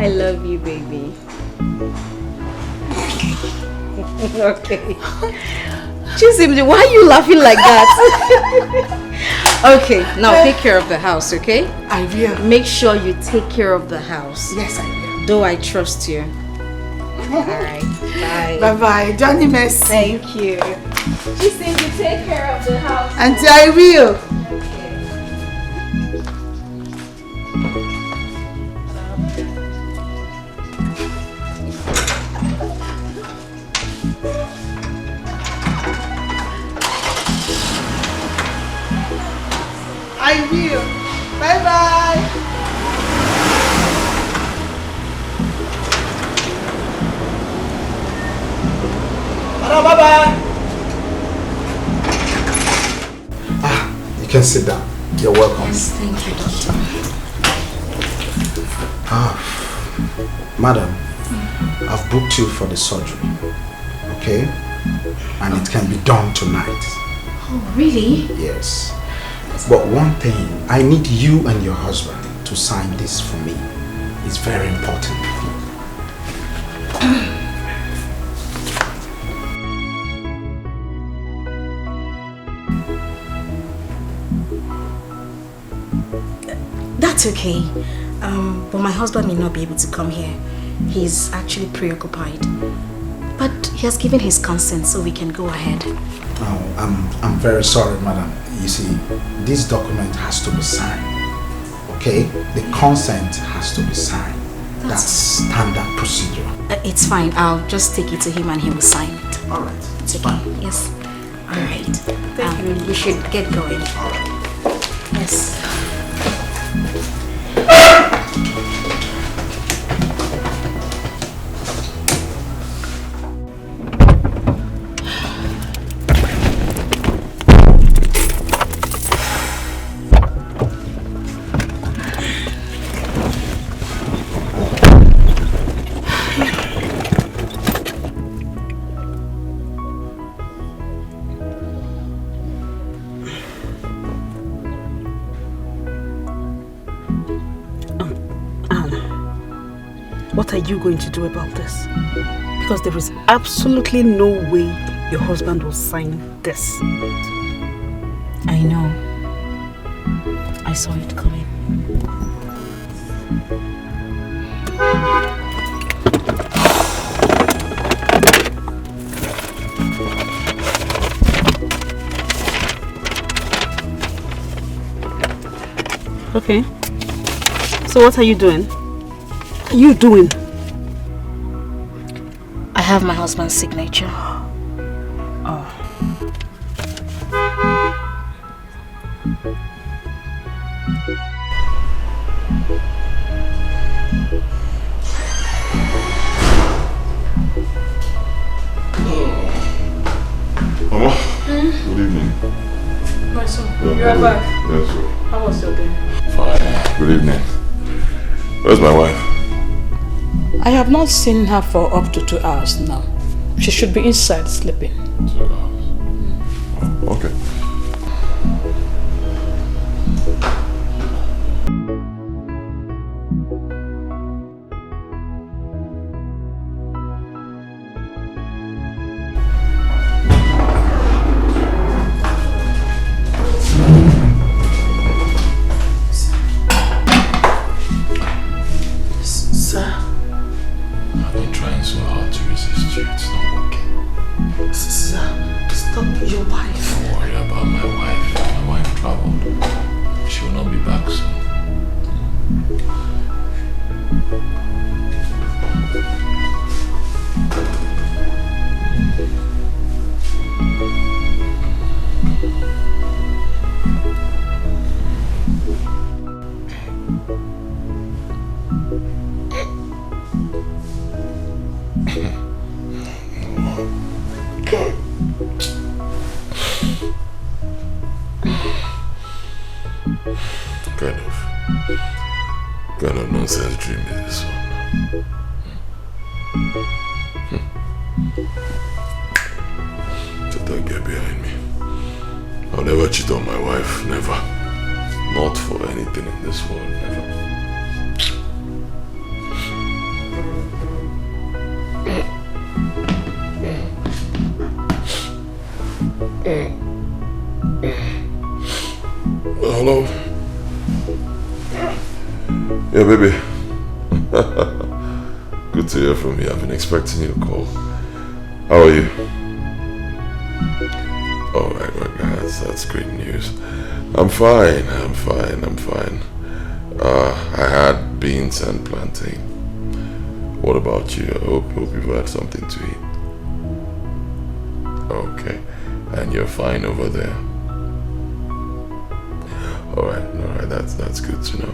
I love you, baby. Okay. Chisimdi, why are you laughing like that? Okay, now take care of the house, okay? I will. Make sure you take care of the house. Yes, I will. Though I trust you. Alright, bye. Bye-bye. Johnny Messi. Thank you. Chisimdi, take care of the house. Auntie, I will. I will. Bye-bye. Bye-bye. You can sit down. You're welcome. Yes, thank you, doctor. Madam, I've booked you for the surgery. Okay? And it can be done tonight. Oh, really? Yes. But one thing, I need you and your husband to sign this for me. It's very important. That's okay. But my husband may not be able to come here. He's actually preoccupied. But he has given his consent, so we can go ahead. Oh, I'm very sorry, madam. You see, this document has to be signed. Okay? The consent has to be signed. That's standard procedure. It's fine. I'll just take it to him and he will sign it. All right. It's okay. Yes. All right. Thank you. We should get going. All right. Yes. What are you going to do about this? Because there is absolutely no way your husband will sign this. I know. I saw it coming. Okay. So what are you doing? What are you doing? I have my husband's signature. Oh. Mama, good evening. My son, you are back. Yes, sir. How was your day? Fine. Good evening. Where's my wife? I have not seen her for up to 2 hours now. She should be inside sleeping. 2 hours. Oh, okay. What kind of nonsense dream is this one? Don't get behind me. I'll never cheat on my wife, never. Not for anything in this world, never. Hello? Yeah, baby. Good to hear from you. I've been expecting your call. How are you? Oh, right. That's great news. I'm fine. I had beans and plantain. What about you? I hope you've had something to eat. Okay. And you're fine over there? Alright, that's good to know.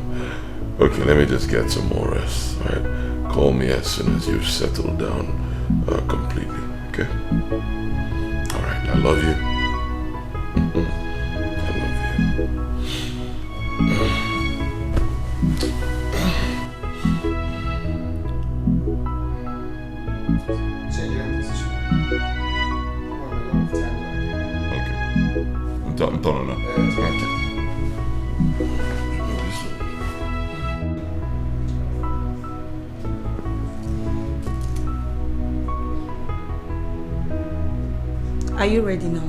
Okay, let me just get some more rest, alright? Call me as soon as you've settled down completely, okay? Alright, I love you. I love you. I'm done now. Are you ready now?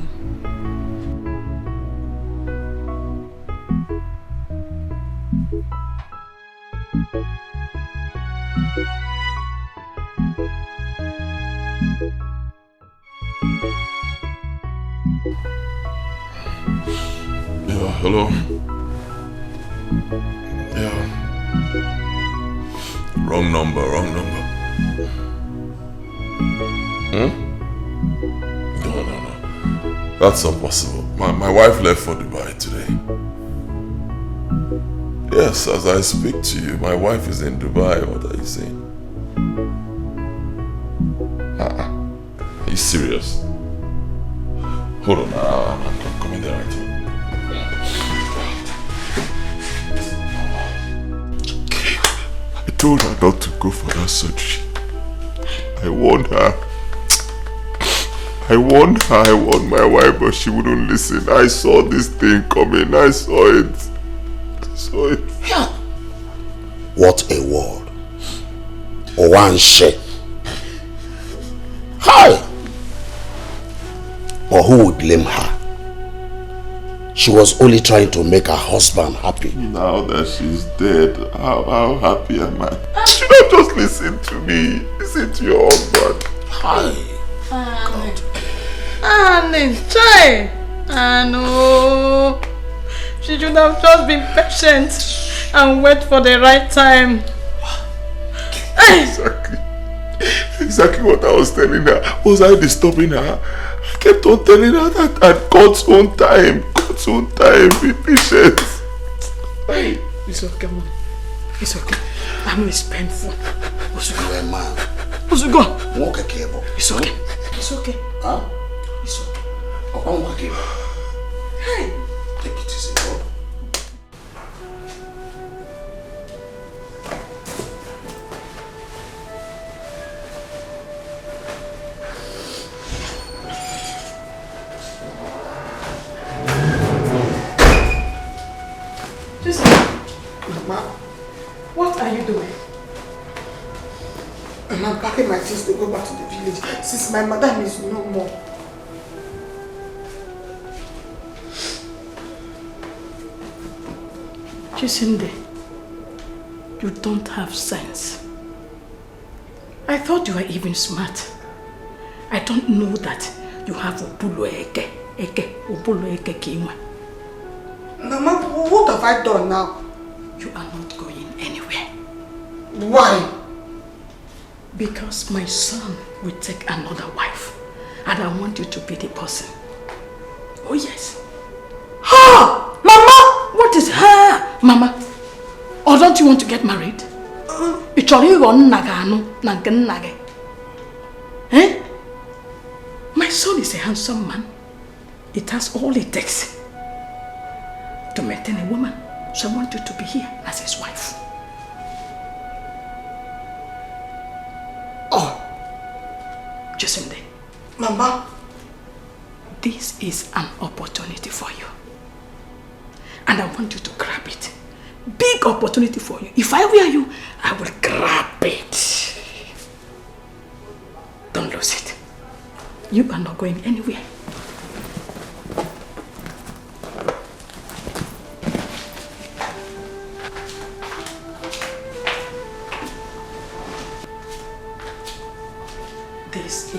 Yeah, hello? Yeah. Wrong number. No. That's impossible. My wife left for Dubai today. Yes, as I speak to you, my wife is in Dubai. What are you saying? Are you serious? Hold on, I'm coming there right away. I told her not to go for that surgery. I warned my wife, but she wouldn't listen. I saw this thing coming. I saw it. What a word. One shake. Hi! But who would blame her? She was only trying to make her husband happy. Now that she's dead, how happy am I? You should have just listened to me. Listen to your husband. Hi. No. She should have just been patient and wait for the right time. Exactly what I was telling her. Was I disturbing her? I kept on telling her that at God's own time, be patient. Hey, it's okay, Mom. It's okay. I know it's painful. You're a man. Osugo. Walk a cable. It's okay. It's okay. Huh? It's okay. I'll walk a cable. Hey. Take it easy, bro. Mama, what are you doing? I'm packing my things to go back to the village since my madam is no more. Chisinde, you don't have sense. I thought you were even smart. I don't know that you have Obulo Eke Kinwa. Mama, what have I done now? You are not going anywhere. Why? Because my son will take another wife. And I want you to be the person. Oh yes. Ha! Mama! What is her? Mama? Or don't you want to get married? Eh? My son is a handsome man. It has all it takes to maintain a woman. So I want you to be here as his wife. Oh. Jacinde. Mama. This is an opportunity for you. And I want you to grab it. Big opportunity for you. If I were you, I will grab it. Don't lose it. You are not going anywhere.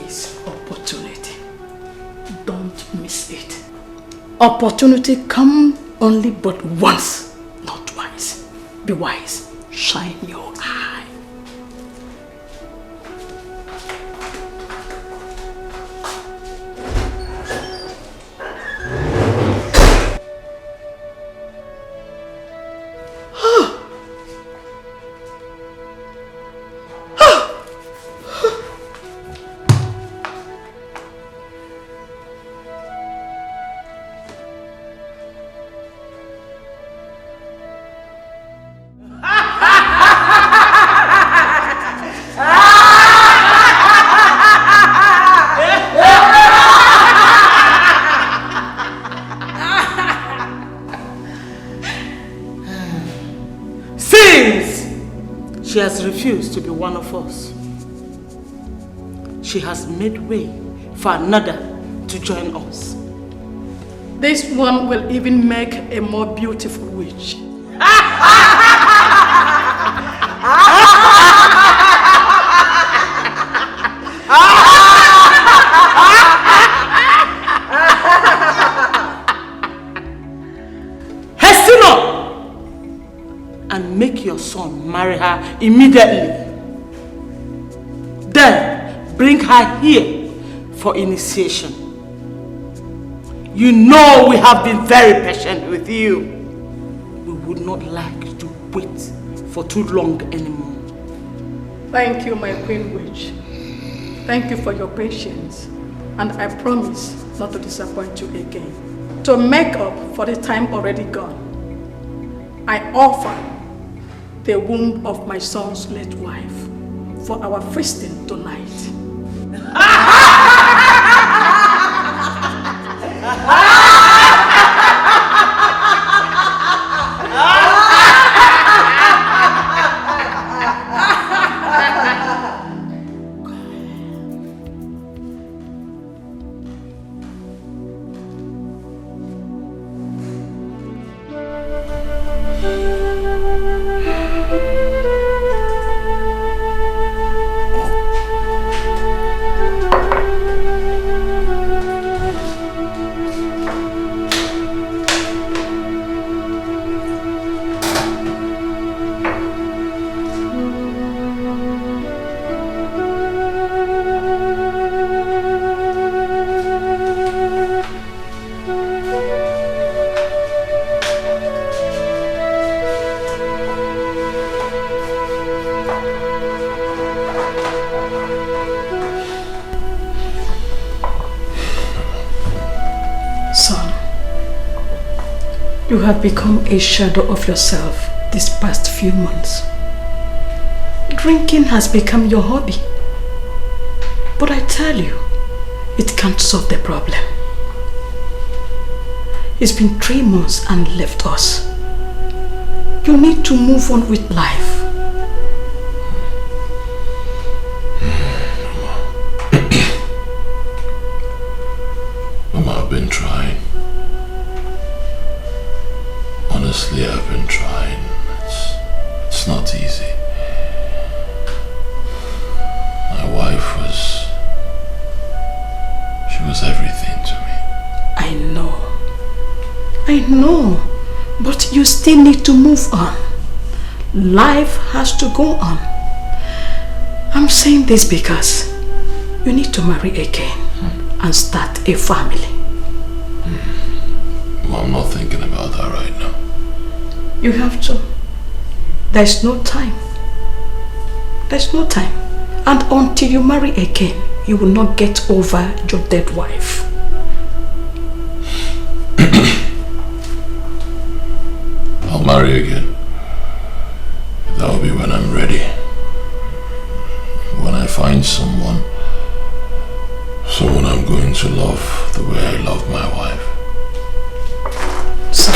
is opportunity. Don't miss it. Opportunity comes only but once, not twice. Be wise. Shine your eye. She has refused to be one of us. She has made way for another to join us. This one will even make a more beautiful witch. Hasten up and make your son marry her immediately. Then bring her here for initiation. You know we have been very patient with you. We would not like to wait for too long anymore. Thank you, my queen witch. Thank you for your patience. And I promise not to disappoint you again. To make up for the time already gone, I offer the womb of my son's late wife for our feasting tonight. You have become a shadow of yourself these past few months. Drinking has become your hobby. But I tell you, it can't solve the problem. It's been 3 months and left us. You need to move on with life. Mama, I've been trying. Honestly, I've been trying. It's not easy. My wife she was everything to me. I know, but you still need to move on. Life has to go on. I'm saying this because you need to marry again and start a family. Well, I'm not thinking about that right now. You have to. There's no time. There's no time. And until you marry again, you will not get over your dead wife. I'll marry again. That will be when I'm ready. When I find someone I'm going to love the way I love my wife. So,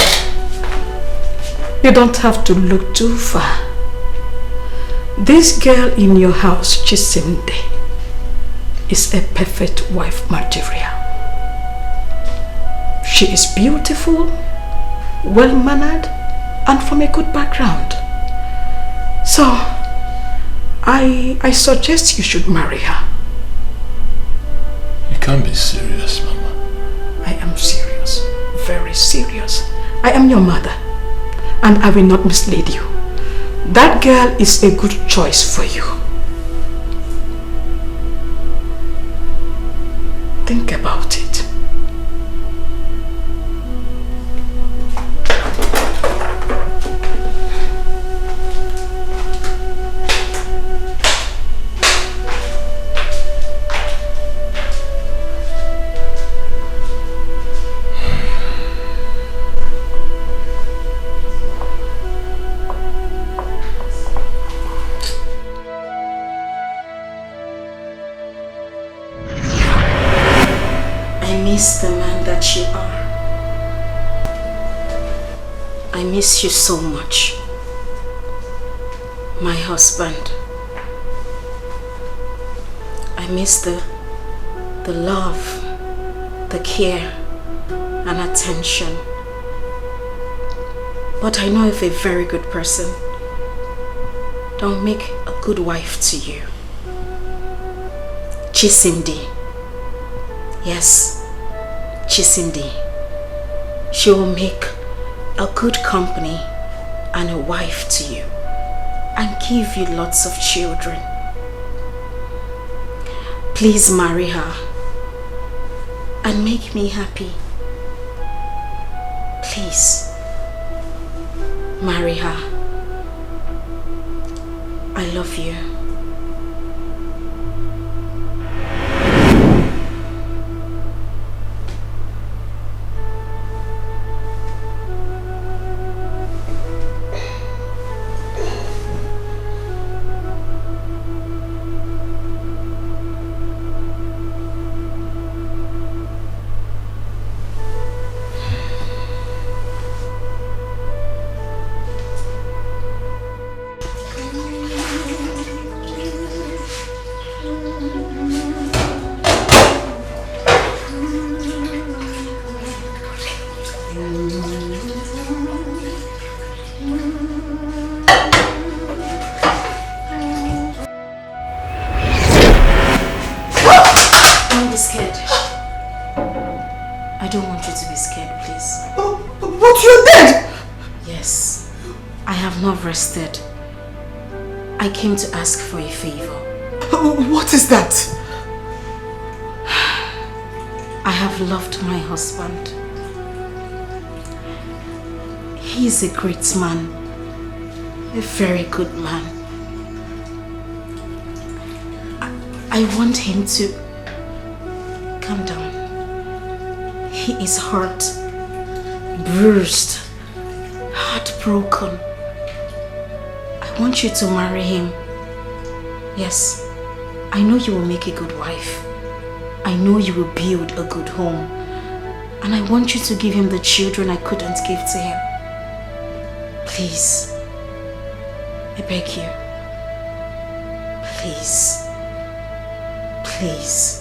you don't have to look too far. This girl in your house, Chisimde, is a perfect wife material. She is beautiful, well-mannered, and from a good background. So, I suggest you should marry her. can't be serious, Mama. I am serious. Very serious. I am your mother. And I will not mislead you. That girl is a good choice for you. Think about it. I miss the man that you are. I miss you so much. My husband. I miss the love, the care and attention. But I know if a very good person don't make a good wife to you. Chisimdi. Yes, Chisimdi. She will make a good company and a wife to you and give you lots of children. Please marry her and make me happy. Please marry her. I love you. Rested. I came to ask for a favor. What is that? I have loved my husband. He is a great man, a very good man. I want him to calm down. He is hurt, bruised, heartbroken. I want you to marry him. Yes, I know you will make a good wife. I know you will build a good home. And I want you to give him the children I couldn't give to him. Please, I beg you. Please, please.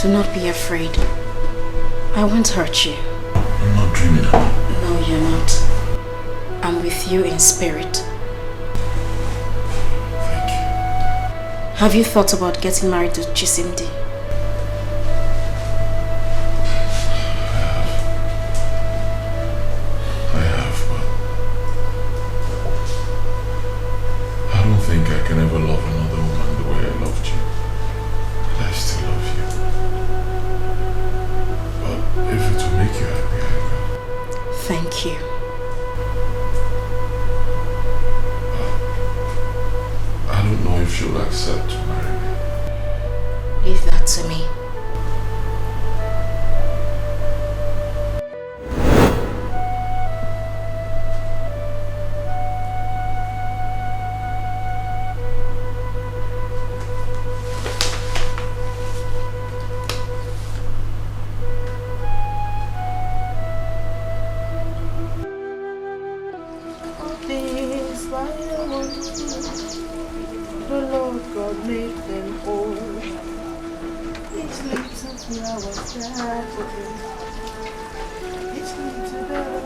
Do not be afraid. I won't hurt you. I'm not dreaming of it. No, you're not. I'm with you in spirit. Thank you. Have you thought about getting married to Chisimdi? I have, but I don't think I can ever love another woman the way I loved you. And I still love you. But if it will make you happy, I will. Thank you. I don't know if she'll accept to marry me. Leave that to me. The Lord God made them whole. Each little flower died for them. Each little bell of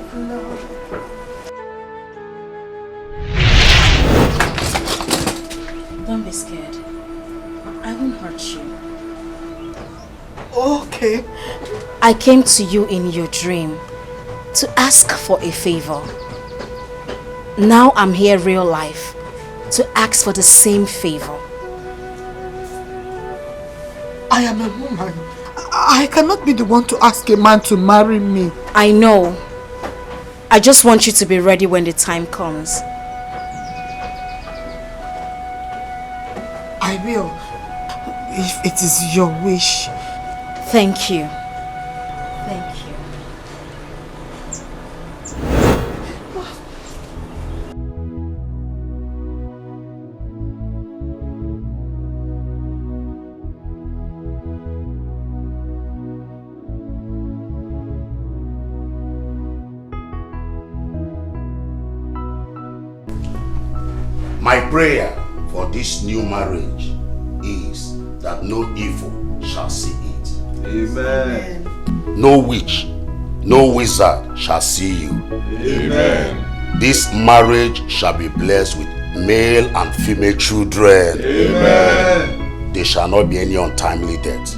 Don't be scared. I won't hurt you. Okay. I came to you in your dream to ask for a favor. Now I'm here real life to ask for the same favor. I am a woman. I cannot be the one to ask a man to marry me. I know. I just want you to be ready when the time comes. I will, if it is your wish. Thank you. Thank you. My prayer for this new marriage is that no evil shall see it. Amen. No witch, no wizard shall see you. Amen. This marriage shall be blessed with male and female children. Amen. There shall not be any untimely death.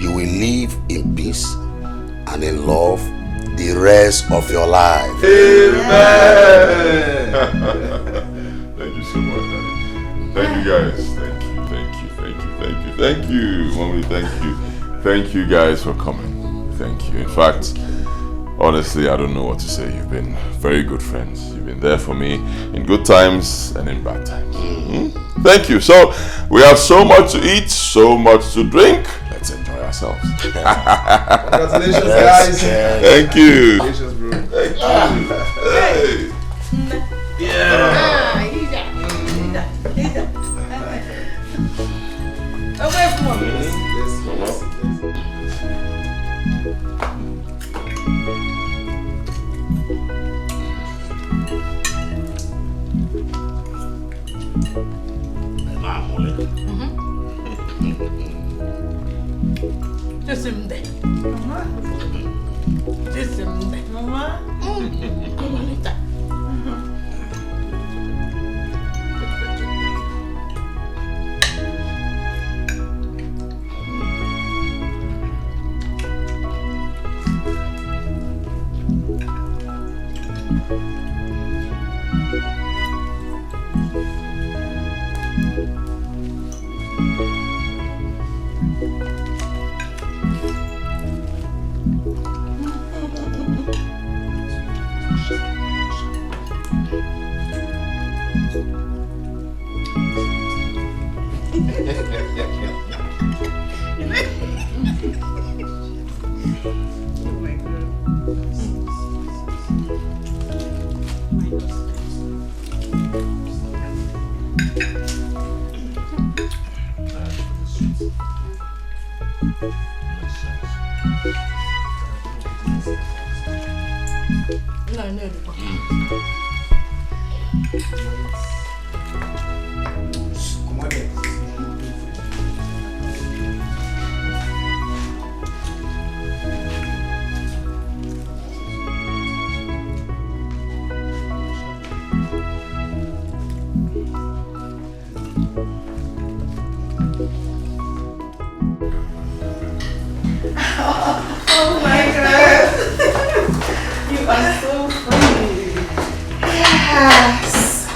You will live in peace and in love the rest of your life. Amen. Thank you so much, Daddy. Thank you guys. Thank you, thank you, thank you, thank you, thank you, Mommy, thank you. Thank you guys for coming. Thank you. In fact, honestly, I don't know what to say. You've been very good friends. You've been there for me in good times and in bad times. Mm-hmm. Thank you. So, we have so much to eat, so much to drink. Let's enjoy ourselves. Congratulations, guys. Thank you. Congratulations, bro. Thank you. Hey. Yeah. Away from me. Yes, Mama. Chisimde. Mama. Chisimde. Mama. Amanita. Yes.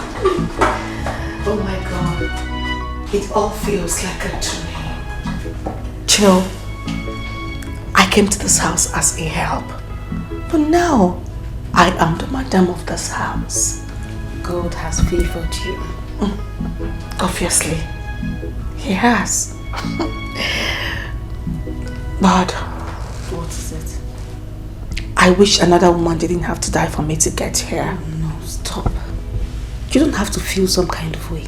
Oh my God. It all feels like a dream. Chill. I came to this house as a help. But now, I am the madam of this house. God has favored you. Obviously. He has. But what is it? I wish another woman didn't have to die for me to get here. Oh, no, stop. You don't have to feel some kind of way.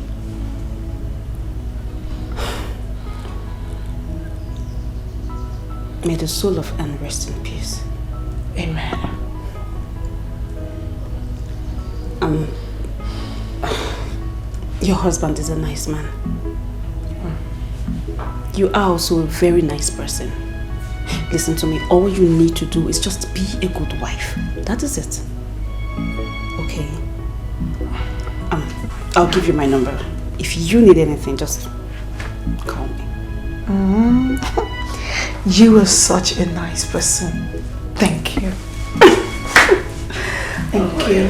May the soul of Anne rest in peace. Amen. Your husband is a nice man. You are also a very nice person. Listen to me, all you need to do is just be a good wife. That is it. Okay? I'll give you my number. If you need anything, just call me. You are such a nice person. Thank you. Thank you.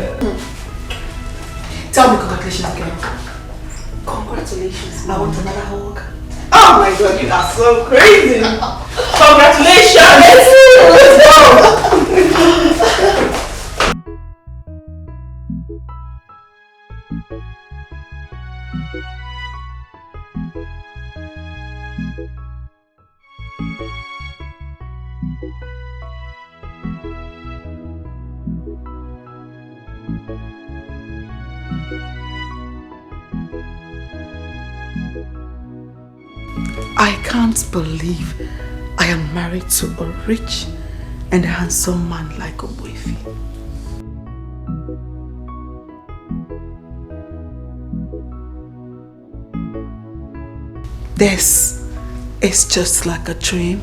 Tell me congratulations again. Congratulations. I want another hug. Oh my God, you are so crazy. Congratulations. Let's go. I can't believe I am married to a rich and handsome man like Ogbuefi. This is just like a dream,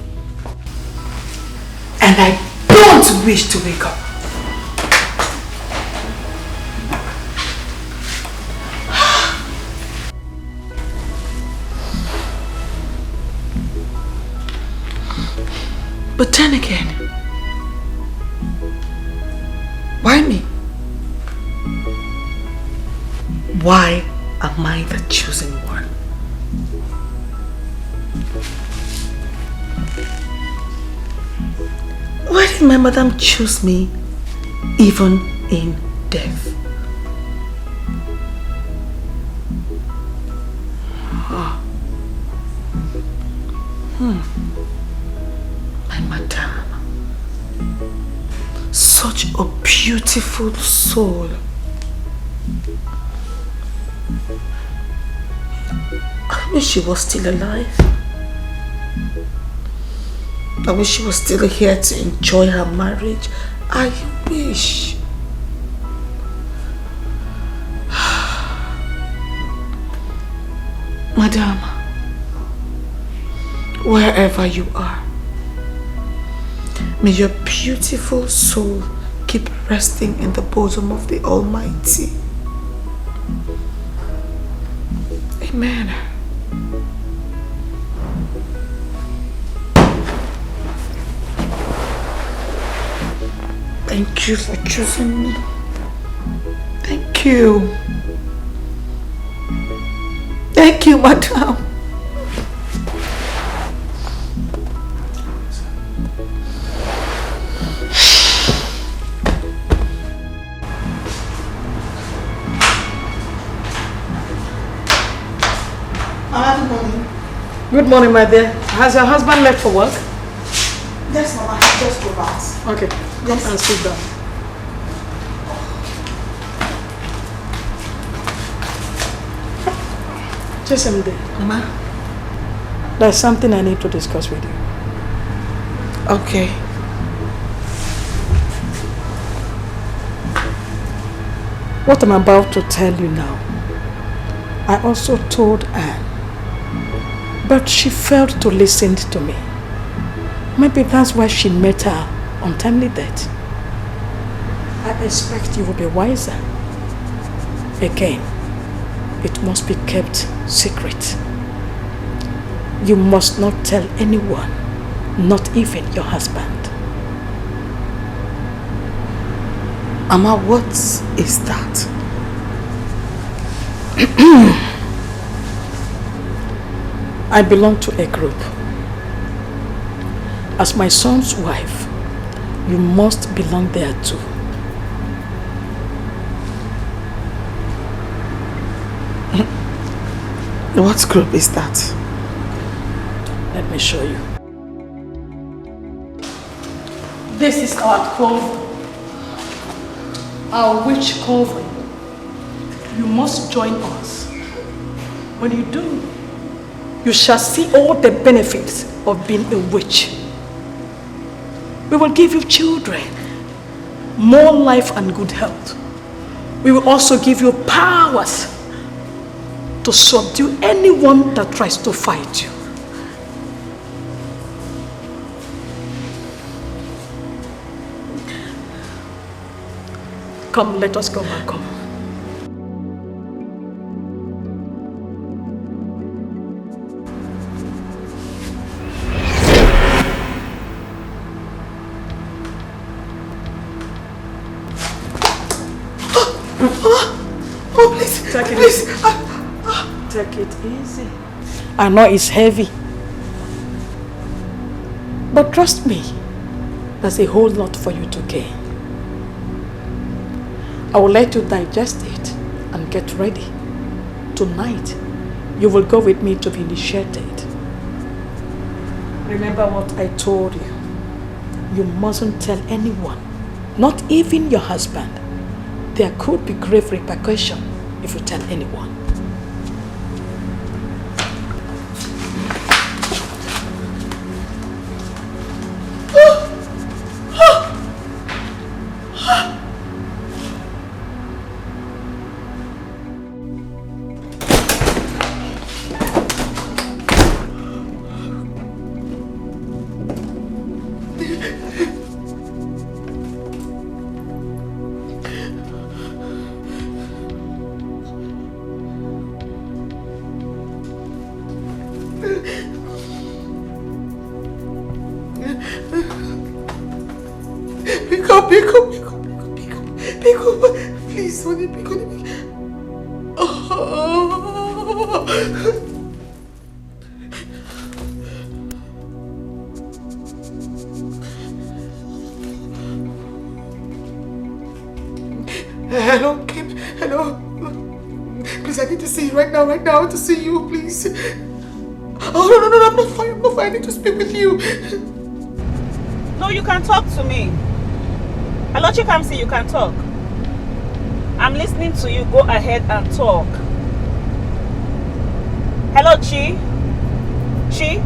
and I don't wish to wake up. But then again, why me? Why am I the chosen one? Why did my madam choose me even in death? My madam, such a beautiful soul. I wish she was still alive. I wish she was still here to enjoy her marriage. I wish. Madam, wherever you are, may your beautiful soul keep resting in the bosom of the Almighty. Amen. Thank you for choosing me. Thank you. Thank you, madam. Good morning. Good morning, my dear. Has your husband left for work? Yes, Mama. He just drove out. Okay, come and sit down. Chisimde. Mama? There's something I need to discuss with you. Okay. What I'm about to tell you now, I also told Anne, but she failed to listen to me. Maybe that's why she met her untimely death. I expect you will be wiser. Again, it must be kept secret. You must not tell anyone, not even your husband. Mama, what is that? I belong to a group. As my son's wife, you must belong there too. What group is that? Let me show you. This is our coven. Our witch coven. You must join us. When you do, you shall see all the benefits of being a witch. We will give you children, more life and good health. We will also give you powers to subdue anyone that tries to fight you. Come, let us go back home. Oh, please, take it please. easy. Take it easy. I know it's heavy. But trust me, there's a whole lot for you to gain. I will let you digest it and get ready. Tonight, you will go with me to be initiated. Remember what I told you. You mustn't tell anyone, not even your husband. There could be grave repercussion if you tell anyone. Pick up. Please, honey, pick up. Hello, Kim. Hello. Please, I need to see you right now. I want to see you, please. Oh, no, I'm not fine. I need to speak with you. No, you can talk to me. Hello, Chikamsi, you can talk. I'm listening to you. Go ahead and talk. Hello, Chi? Chi?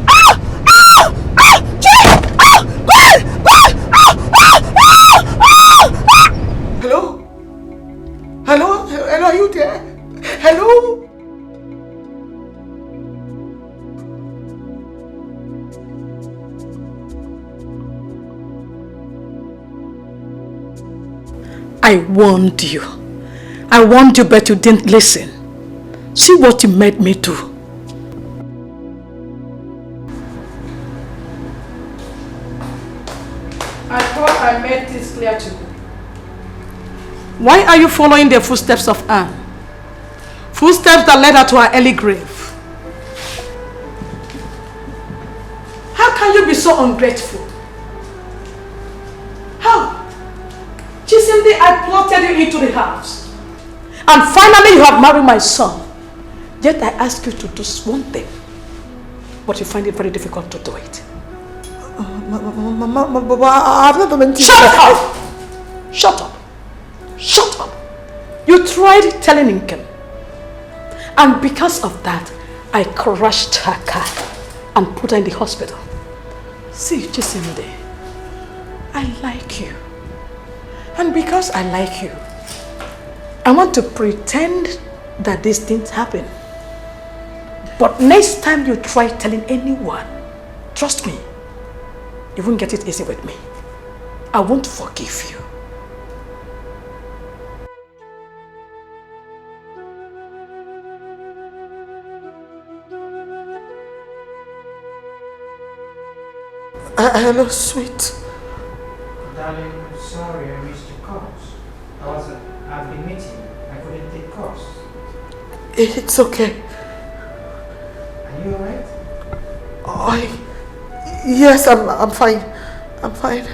Ah! Ah! Ah! Chi! Ah! God! God! Ah! Ah! Ah! Ah! Hello, are you there? Hello? I warned you. But you didn't listen. See what you made me do. I thought I made this clear to you. Why are you following the footsteps of Anne? Footsteps that led her to her early grave. How can you be so ungrateful? How? Chisimdi, I plotted you into the house. And finally you have married my son. Yet I ask you to do one thing. But you find it very difficult to do it. I've not been Shut up! You tried telling Nkem. And because of that, I crushed her car and put her in the hospital. See, Chisimde, I like you. And because I like you, I want to pretend that this didn't happen. But next time you try telling anyone, trust me, you won't get it easy with me. I won't forgive you. Hello, sweet. Darling, sorry I missed your calls. I've been meeting my course. It's okay. Are you alright? Yes, I'm fine. I'm fine.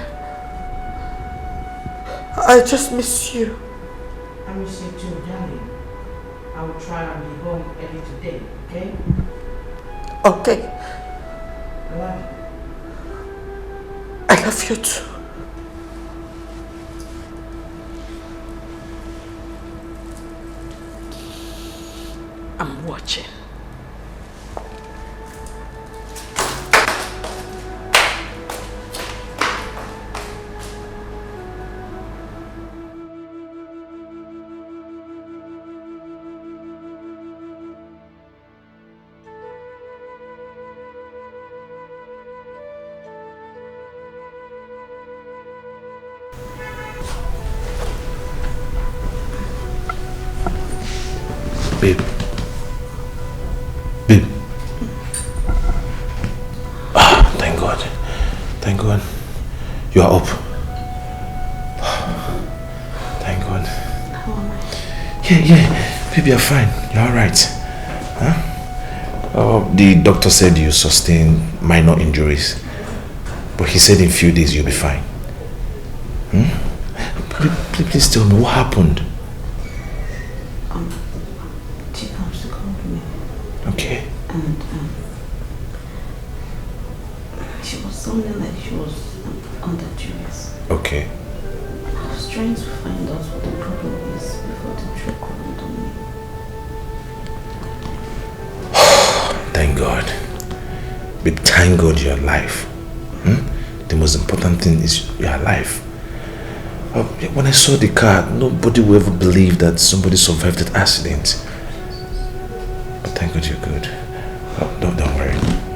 I just miss you. I miss you too, darling. I will try and be home early today, okay? Okay. I love you. I love you too. I'm watching. Babe. Babe. Ah, thank God. Thank God. You are up. Thank God. How am I? Yeah. Babe, you're fine. You're alright. Huh? The doctor said you sustained minor injuries. But he said in a few days you'll be fine. Please tell me what happened. She comes to call me. Okay. And she was sounding like she was under duress. Okay. I was trying to find out what the problem is before the drug called on me. Thank God. But thank God you're alive. The most important thing is you're alive. When I saw the car, nobody will ever believe that somebody survived that accident. But thank God you're good. Don't worry.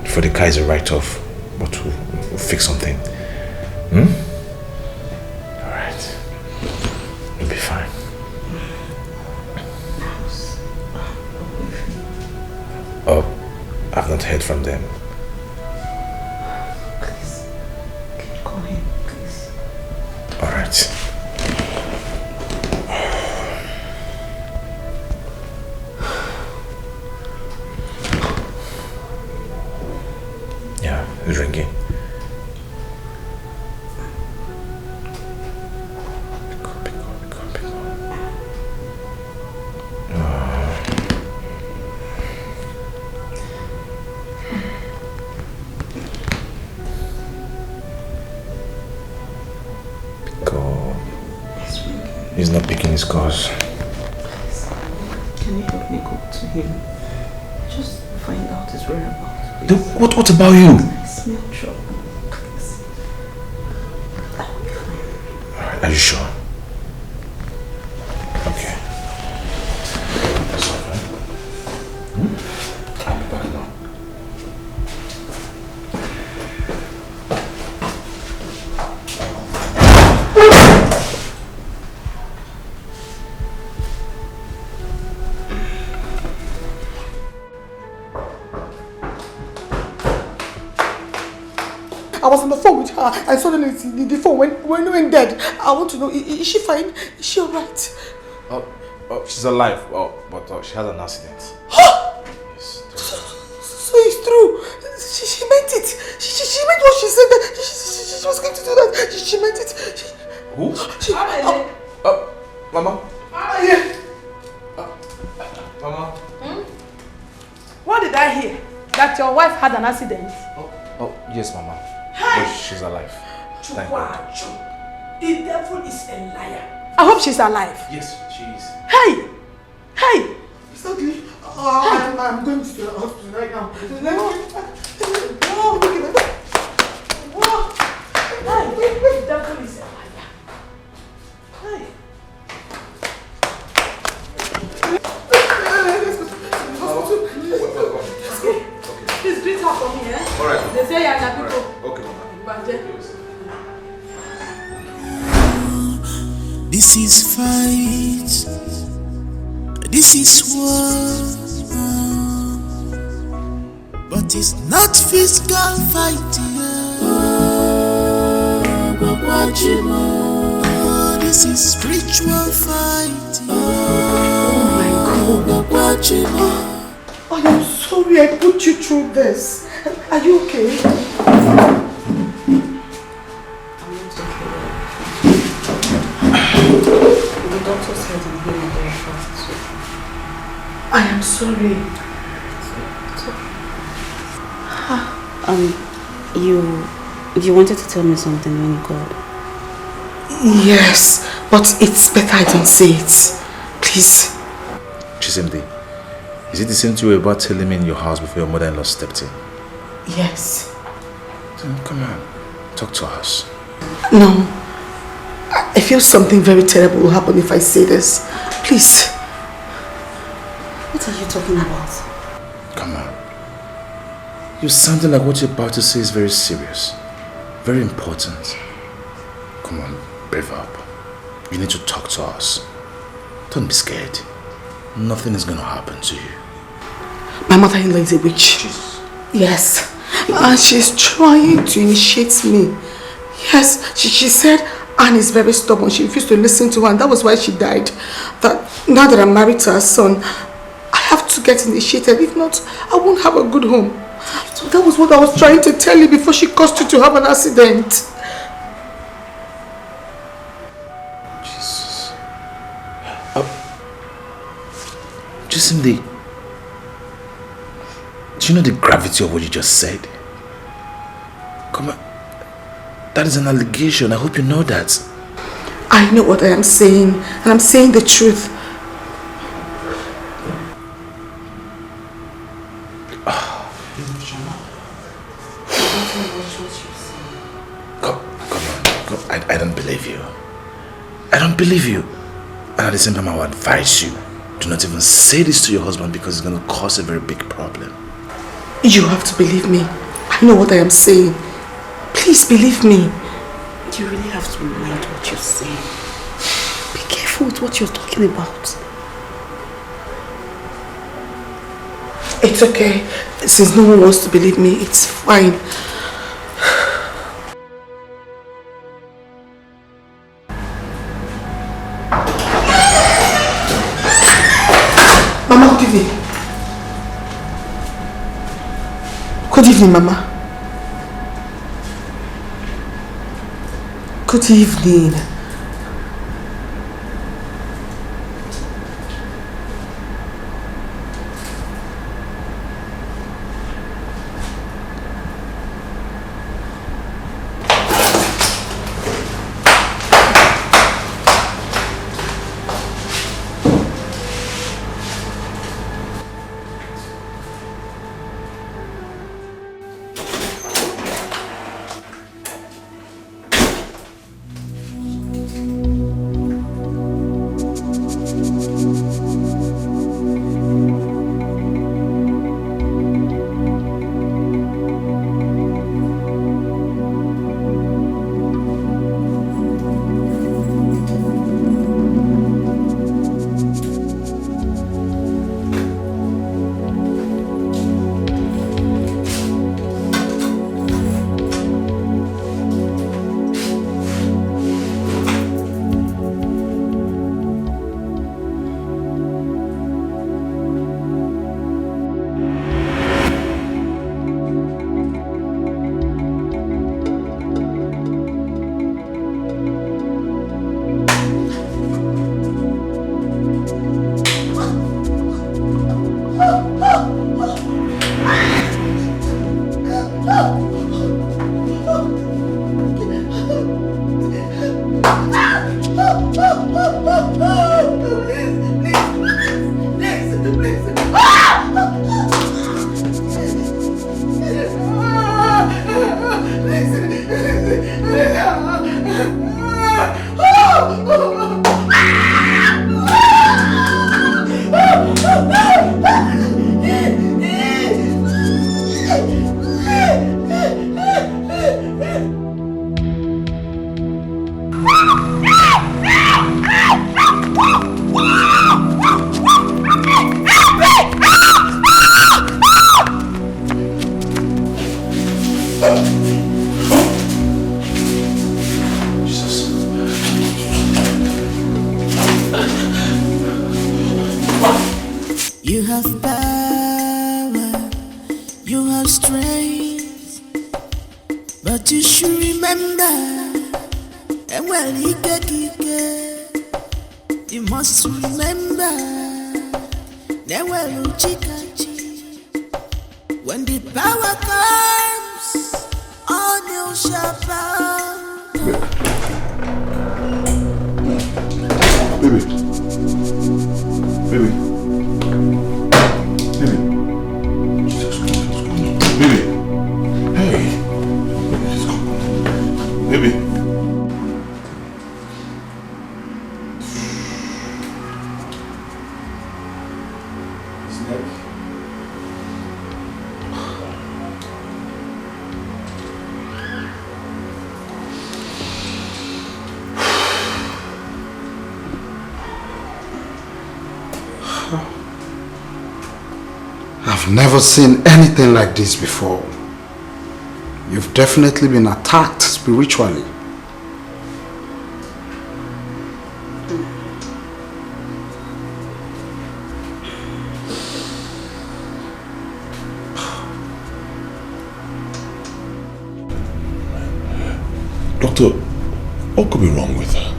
For the car is a write-off, but we'll fix something. Alright. You'll be fine. Oh, I've not heard from them. Please, can you call him, please? Alright. Yeah, it's ringing. Pick up. He's not picking his calls. Please, can you help me go to him? Just find out his whereabouts. What about you? I smell trouble. Please. I'll be fine. Alright, are you sure? Okay. That's all right. I'll be back now. I was on the phone with her and suddenly the phone went dead. I want to know, is she fine? Is she alright? Oh, she's alive. But she had an accident. Yes. So it's true. She meant it. She meant what she said. That she was going to do that. She meant it. Who? Mama. Mama. What did I hear? That your wife had an accident? Oh, yes, Mama. But she's alive. Thank God. The devil is a liar. I hope she's alive. Yes, she is. Hey! It's okay. I'm going to the hospital right now. The devil is a liar. Please greet her for me, eh? Alright. They say you're happy. Okay, Mama. This is fight. This is war. But it's not physical fight. This is spiritual fight. Oh my I am sorry I put you through this. Are you okay? The doctor said I'm healing very fast. I am sorry. You wanted to tell me something when you called. Yes, but it's better I don't say it. Please. Chisimdi, is it the same thing you were about telling me in your house before your mother-in-law stepped in? Yes. Then come on, talk to us. No. I feel something very terrible will happen if I say this. Please. What are you talking about? Come on. You're sounding like what you're about to say is very serious. Very important. Come on, brave up. You need to talk to us. Don't be scared. Nothing is going to happen to you. My mother-in-law is a witch. Jesus. Yes. And she's trying to initiate me. Yes, she said Anne is very stubborn. She refused to listen to her, and that was why she died. That now that I'm married to her son, I have to get initiated. If not, I won't have a good home. So that was what I was trying to tell you before she caused you to have an accident. Jesus. Chisimdi, do you know the gravity of what you just said? Come on. That is an allegation. I hope you know that. I know what I am saying, and I'm saying the truth. I don't believe you. I don't believe you. And at the same time, I would advise you, do not even say this to your husband because it's going to cause a very big problem. You have to believe me. I know what I am saying. Please believe me. You really have to mind what you're saying. Be careful with what you're talking about. It's okay. Since no one wants to believe me, it's fine. Mama, good evening. Good evening, Mama. Good evening. praise, but you should remember, and well, you must remember, when the power comes, all you shall bow. Baby. Baby. Baby. Jesus Christ, what's going on? Baby. Hey. Baby. I've never seen anything like this before. You've definitely been attacked spiritually. Doctor, what could be wrong with her?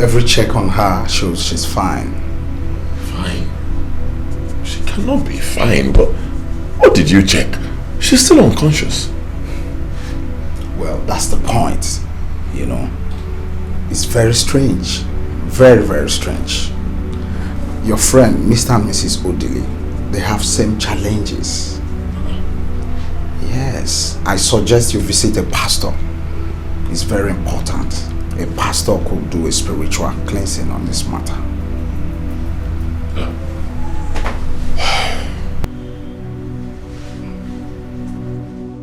Every check on her shows she's fine. Fine? She cannot be fine, but what did you check? She's still unconscious. Well, that's the point, you know. It's very strange. Very, very strange. Your friend, Mr. and Mrs. Odili, they have same challenges. Yes, I suggest you visit a pastor. It's very important. A pastor could do a spiritual cleansing on this matter.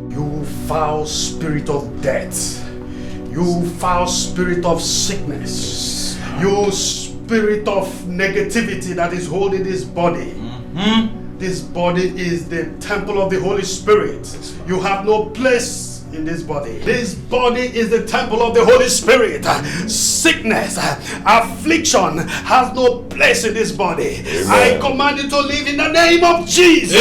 You foul spirit of death. You foul spirit of sickness. You spirit of negativity that is holding this body. This body is the temple of the Holy Spirit. You have no place in this body. This body is the temple of the Holy Spirit. Sickness, affliction has no place in this body. Amen. I command you to live in the name of Jesus.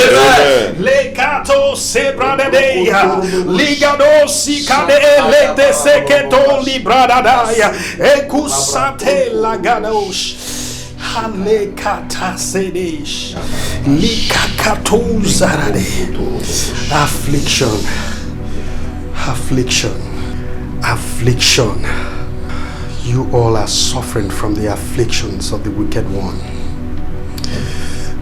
Lekato sebradeya, ligado sikade lete seketo libradadaya, ekusate lagadosh. Halekata sedesh, likakato zarade. Affliction. Affliction, affliction. You all are suffering from the afflictions of the wicked one.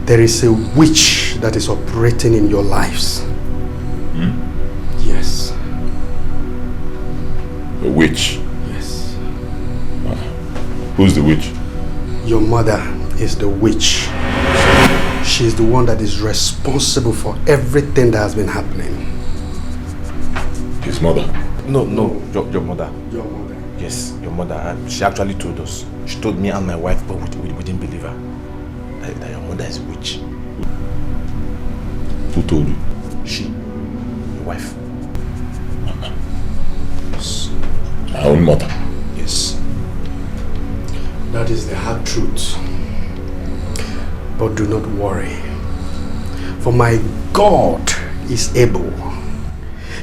There is a witch that is operating in your lives. Yes. A witch? Yes. Who's the witch? Your mother is the witch. She is the one that is responsible for everything that has been happening. His mother? No, your mother. Your mother? Yes, your mother. And she actually told us. She told me and my wife, but we didn't believe her. That your mother is a witch. Who told you? She. Your wife. Yes. My own mother? Yes. That is the hard truth. But do not worry. For my God is able.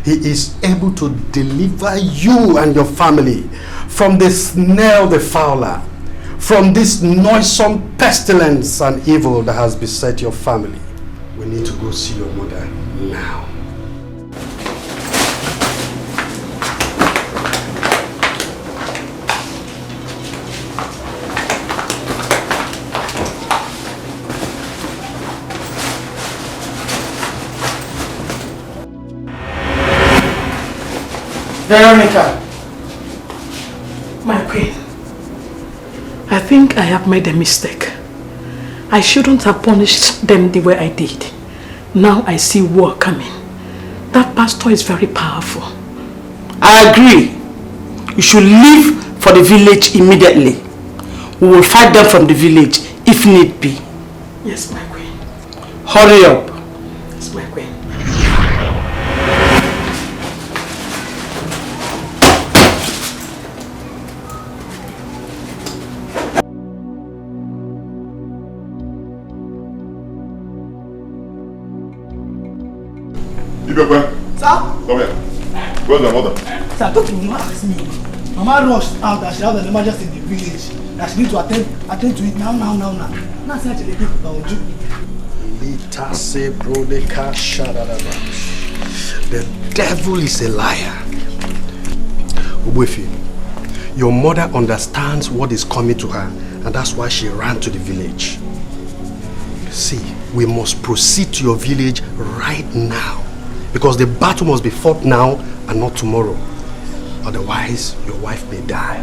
He is able to deliver you and your family from the snare of the fowler, from this noisome pestilence and evil that has beset your family. We need to go see your mother now. Veronica, my queen, I think I have made a mistake. I shouldn't have punished them the way I did. Now I see war coming. That pastor is very powerful. I agree. You should leave for the village immediately. We will fight them from the village if need be. Yes, my queen. Hurry up. Yes, my queen. Dikeh, Sir? come here. Where's my mother? Sir, talk to Mama ask me. Mama rushed out that she has an emergency in the village. That she needs to attend to it now. Now say actually people don't do. The devil is a liar. Obuefi, your mother understands what is coming to her, and that's why she ran to the village. See, we must proceed to your village right now, because the battle must be fought now and not tomorrow. Otherwise, your wife may die.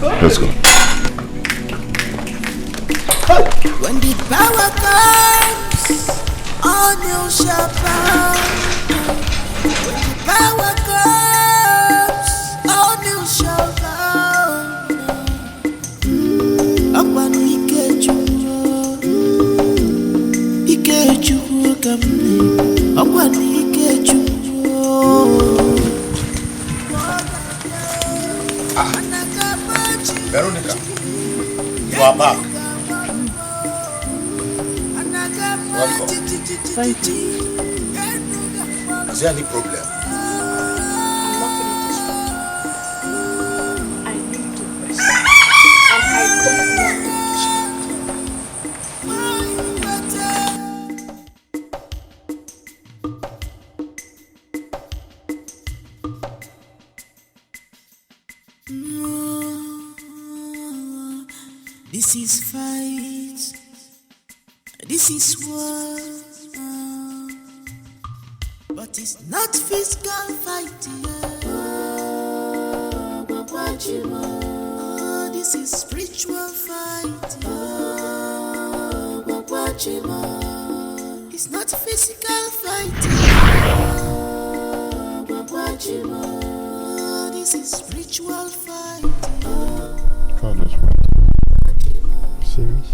Let's go. When the power comes, all you shall bow. When the power comes, all you shall bow. Akwanu Ikechu kamne. Akwanu Ikechu. Veronica, you are back. Welcome. Thank you. Is there any problem? I'm not feeling this way. I need to rest. And I don't want to This is fight. This is war. But it's not physical fight. This is spiritual fight. It's not physical fight. This is spiritual fight. Serious?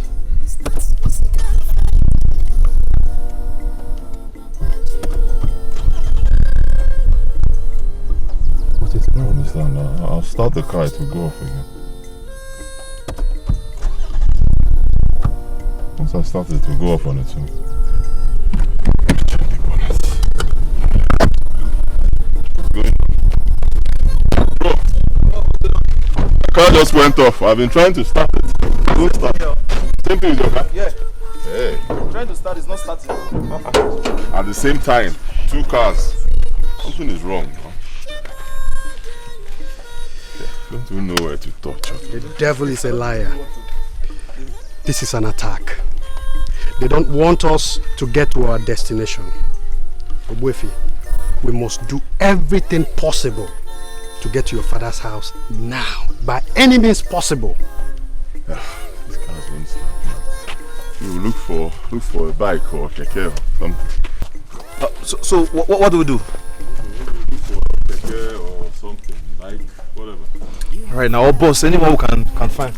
What is I don't understand. I'll start the car, it will go off again. Once I start it will go off on its own. Bro, the car just went off. I've been trying to start it. Don't start. Same thing with your car? Yeah. Hey. I'm trying to start, it's not starting. At the same time, two cars. Something is wrong. Huh? Don't even know where to touch. The devil is a liar. This is an attack. They don't want us to get to our destination. Obuefi, we must do everything possible to get to your father's house now, by any means possible. These cars won't start now. You will look for a bike or a keke or something. So what do we do? Look for a keke or something, bike, whatever. Alright, now, boss, anyone who can find.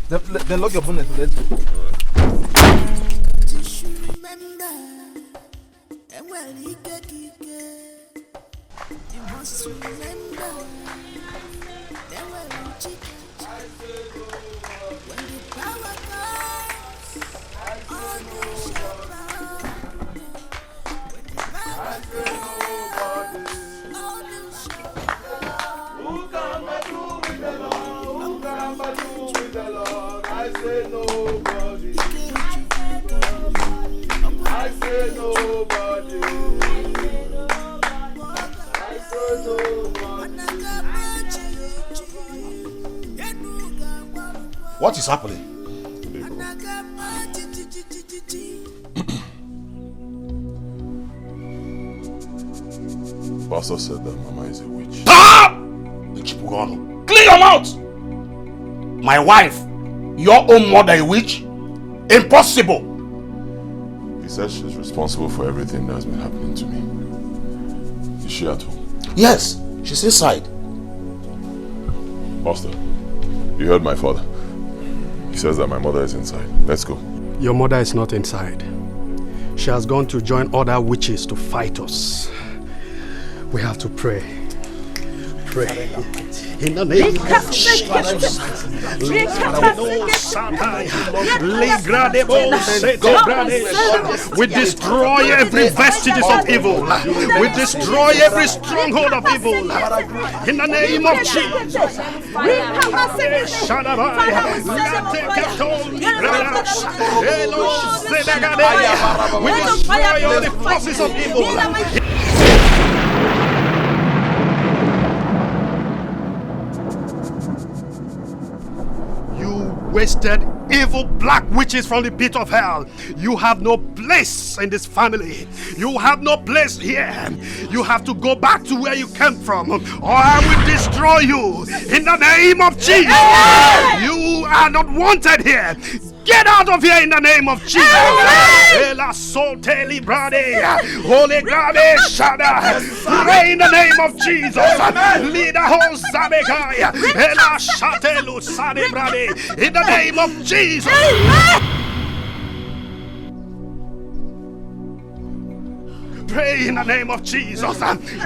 Then lock your bonnet. Let's go. What is happening? Pastor said that Mama is a witch. Clear your mouth! My wife, your own mother, a witch? Impossible! He said she's responsible for everything that's been happening to me. Is she at home? Yes, she's inside. Pastor, you heard my father. He says that my mother is inside. Let's go. Your mother is not inside. She has gone to join other witches to fight us. We have to pray. Pray. In the name of Jesus. We destroy every vestiges of evil. We destroy every stronghold of evil. In the name of Jesus. We destroy all the forces of evil. Wasted evil black witches from the pit of hell. You have no place in this family. You have no place here. You have to go back to where you came from, or I will destroy you in the name of Jesus. You are not wanted here. Get out of here in the name of Jesus. Holy God, pray in the name of Jesus. In the name of Jesus. Pray in the name of Jesus.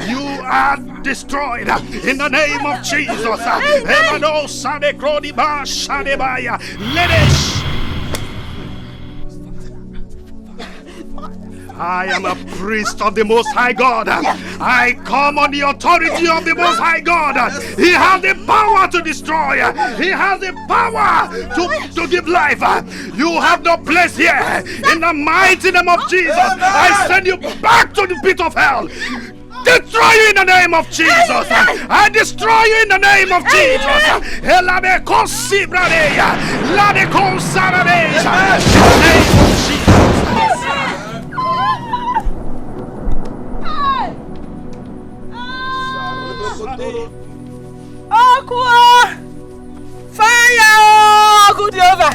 You are destroyed in the name of Jesus. I am a priest of the Most High God. I come on the authority of the Most High God. He has the power to destroy. He has the power to give life. You have no place here. In the mighty name of Jesus, I send you back to the pit of hell. Destroy you in the name of Jesus. I destroy you in the name of Jesus. In the name of Jesus. Aqua! Fire! Good over.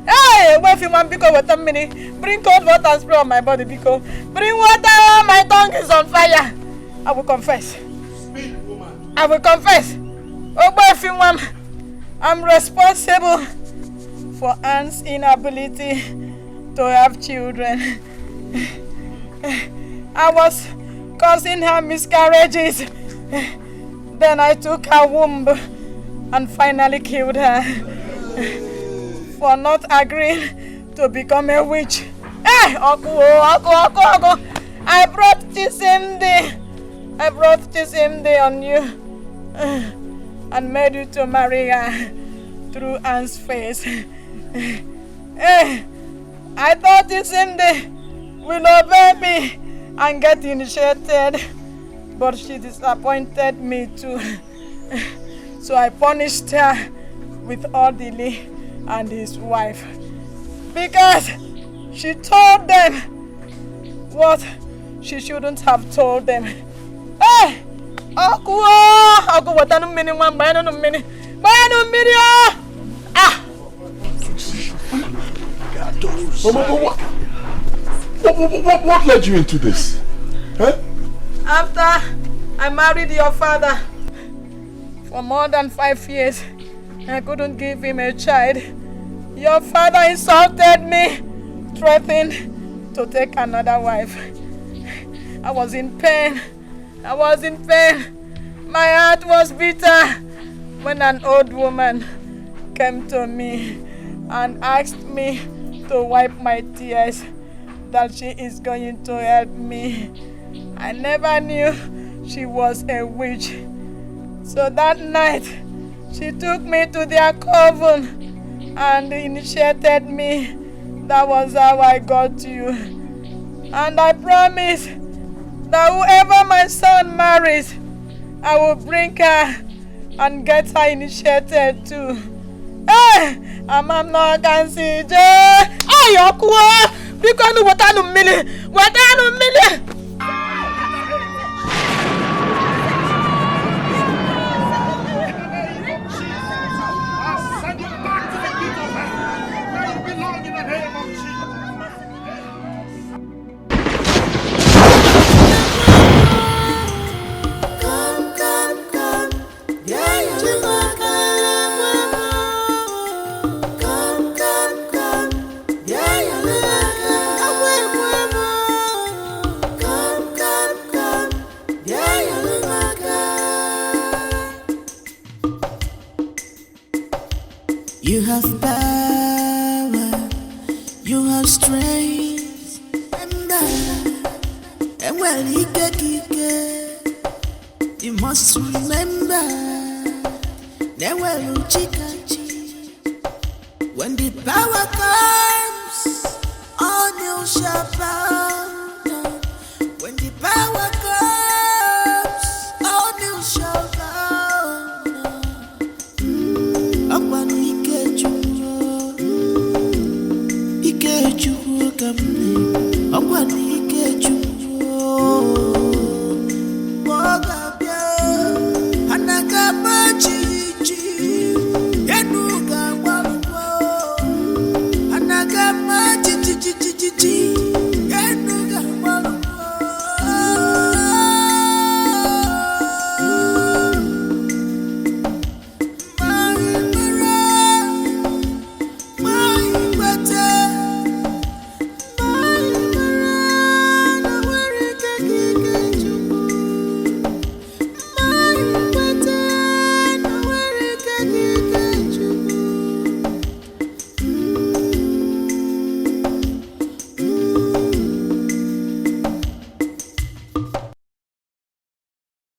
Hey, when Philmond, because water minute, bring cold water and spray on my body, because bring water, my tongue is on fire. I will confess. Speak, woman. I will confess. Oh boy, Philmond, I'm responsible for Anne's inability to have children. I was causing her miscarriages. Then I took her womb and finally killed her for not agreeing to become a witch. Hey, Oku! I brought this same day on you and made you to marry her through Anne's face. Hey, I thought this same day will obey me and get initiated. But she disappointed me too. So I punished her with Odili and his wife. Because she told them what she shouldn't have told them. Hey! Ah! What led you into this? Huh? After I married your father, for more than 5 years, I couldn't give him a child. Your father insulted me, threatened to take another wife. I was in pain. My heart was bitter when an old woman came to me and asked me to wipe my tears, that she is going to help me. I never knew she was a witch. So that night, she took me to their coven and initiated me. That was how I got you. And I promise that whoever my son marries, I will bring her and get her initiated too. Hey! I'm not going to see you. Hey, Okwa! Because you want to million. You have passed You have strength and well, you must remember when the power comes, all you shall bow.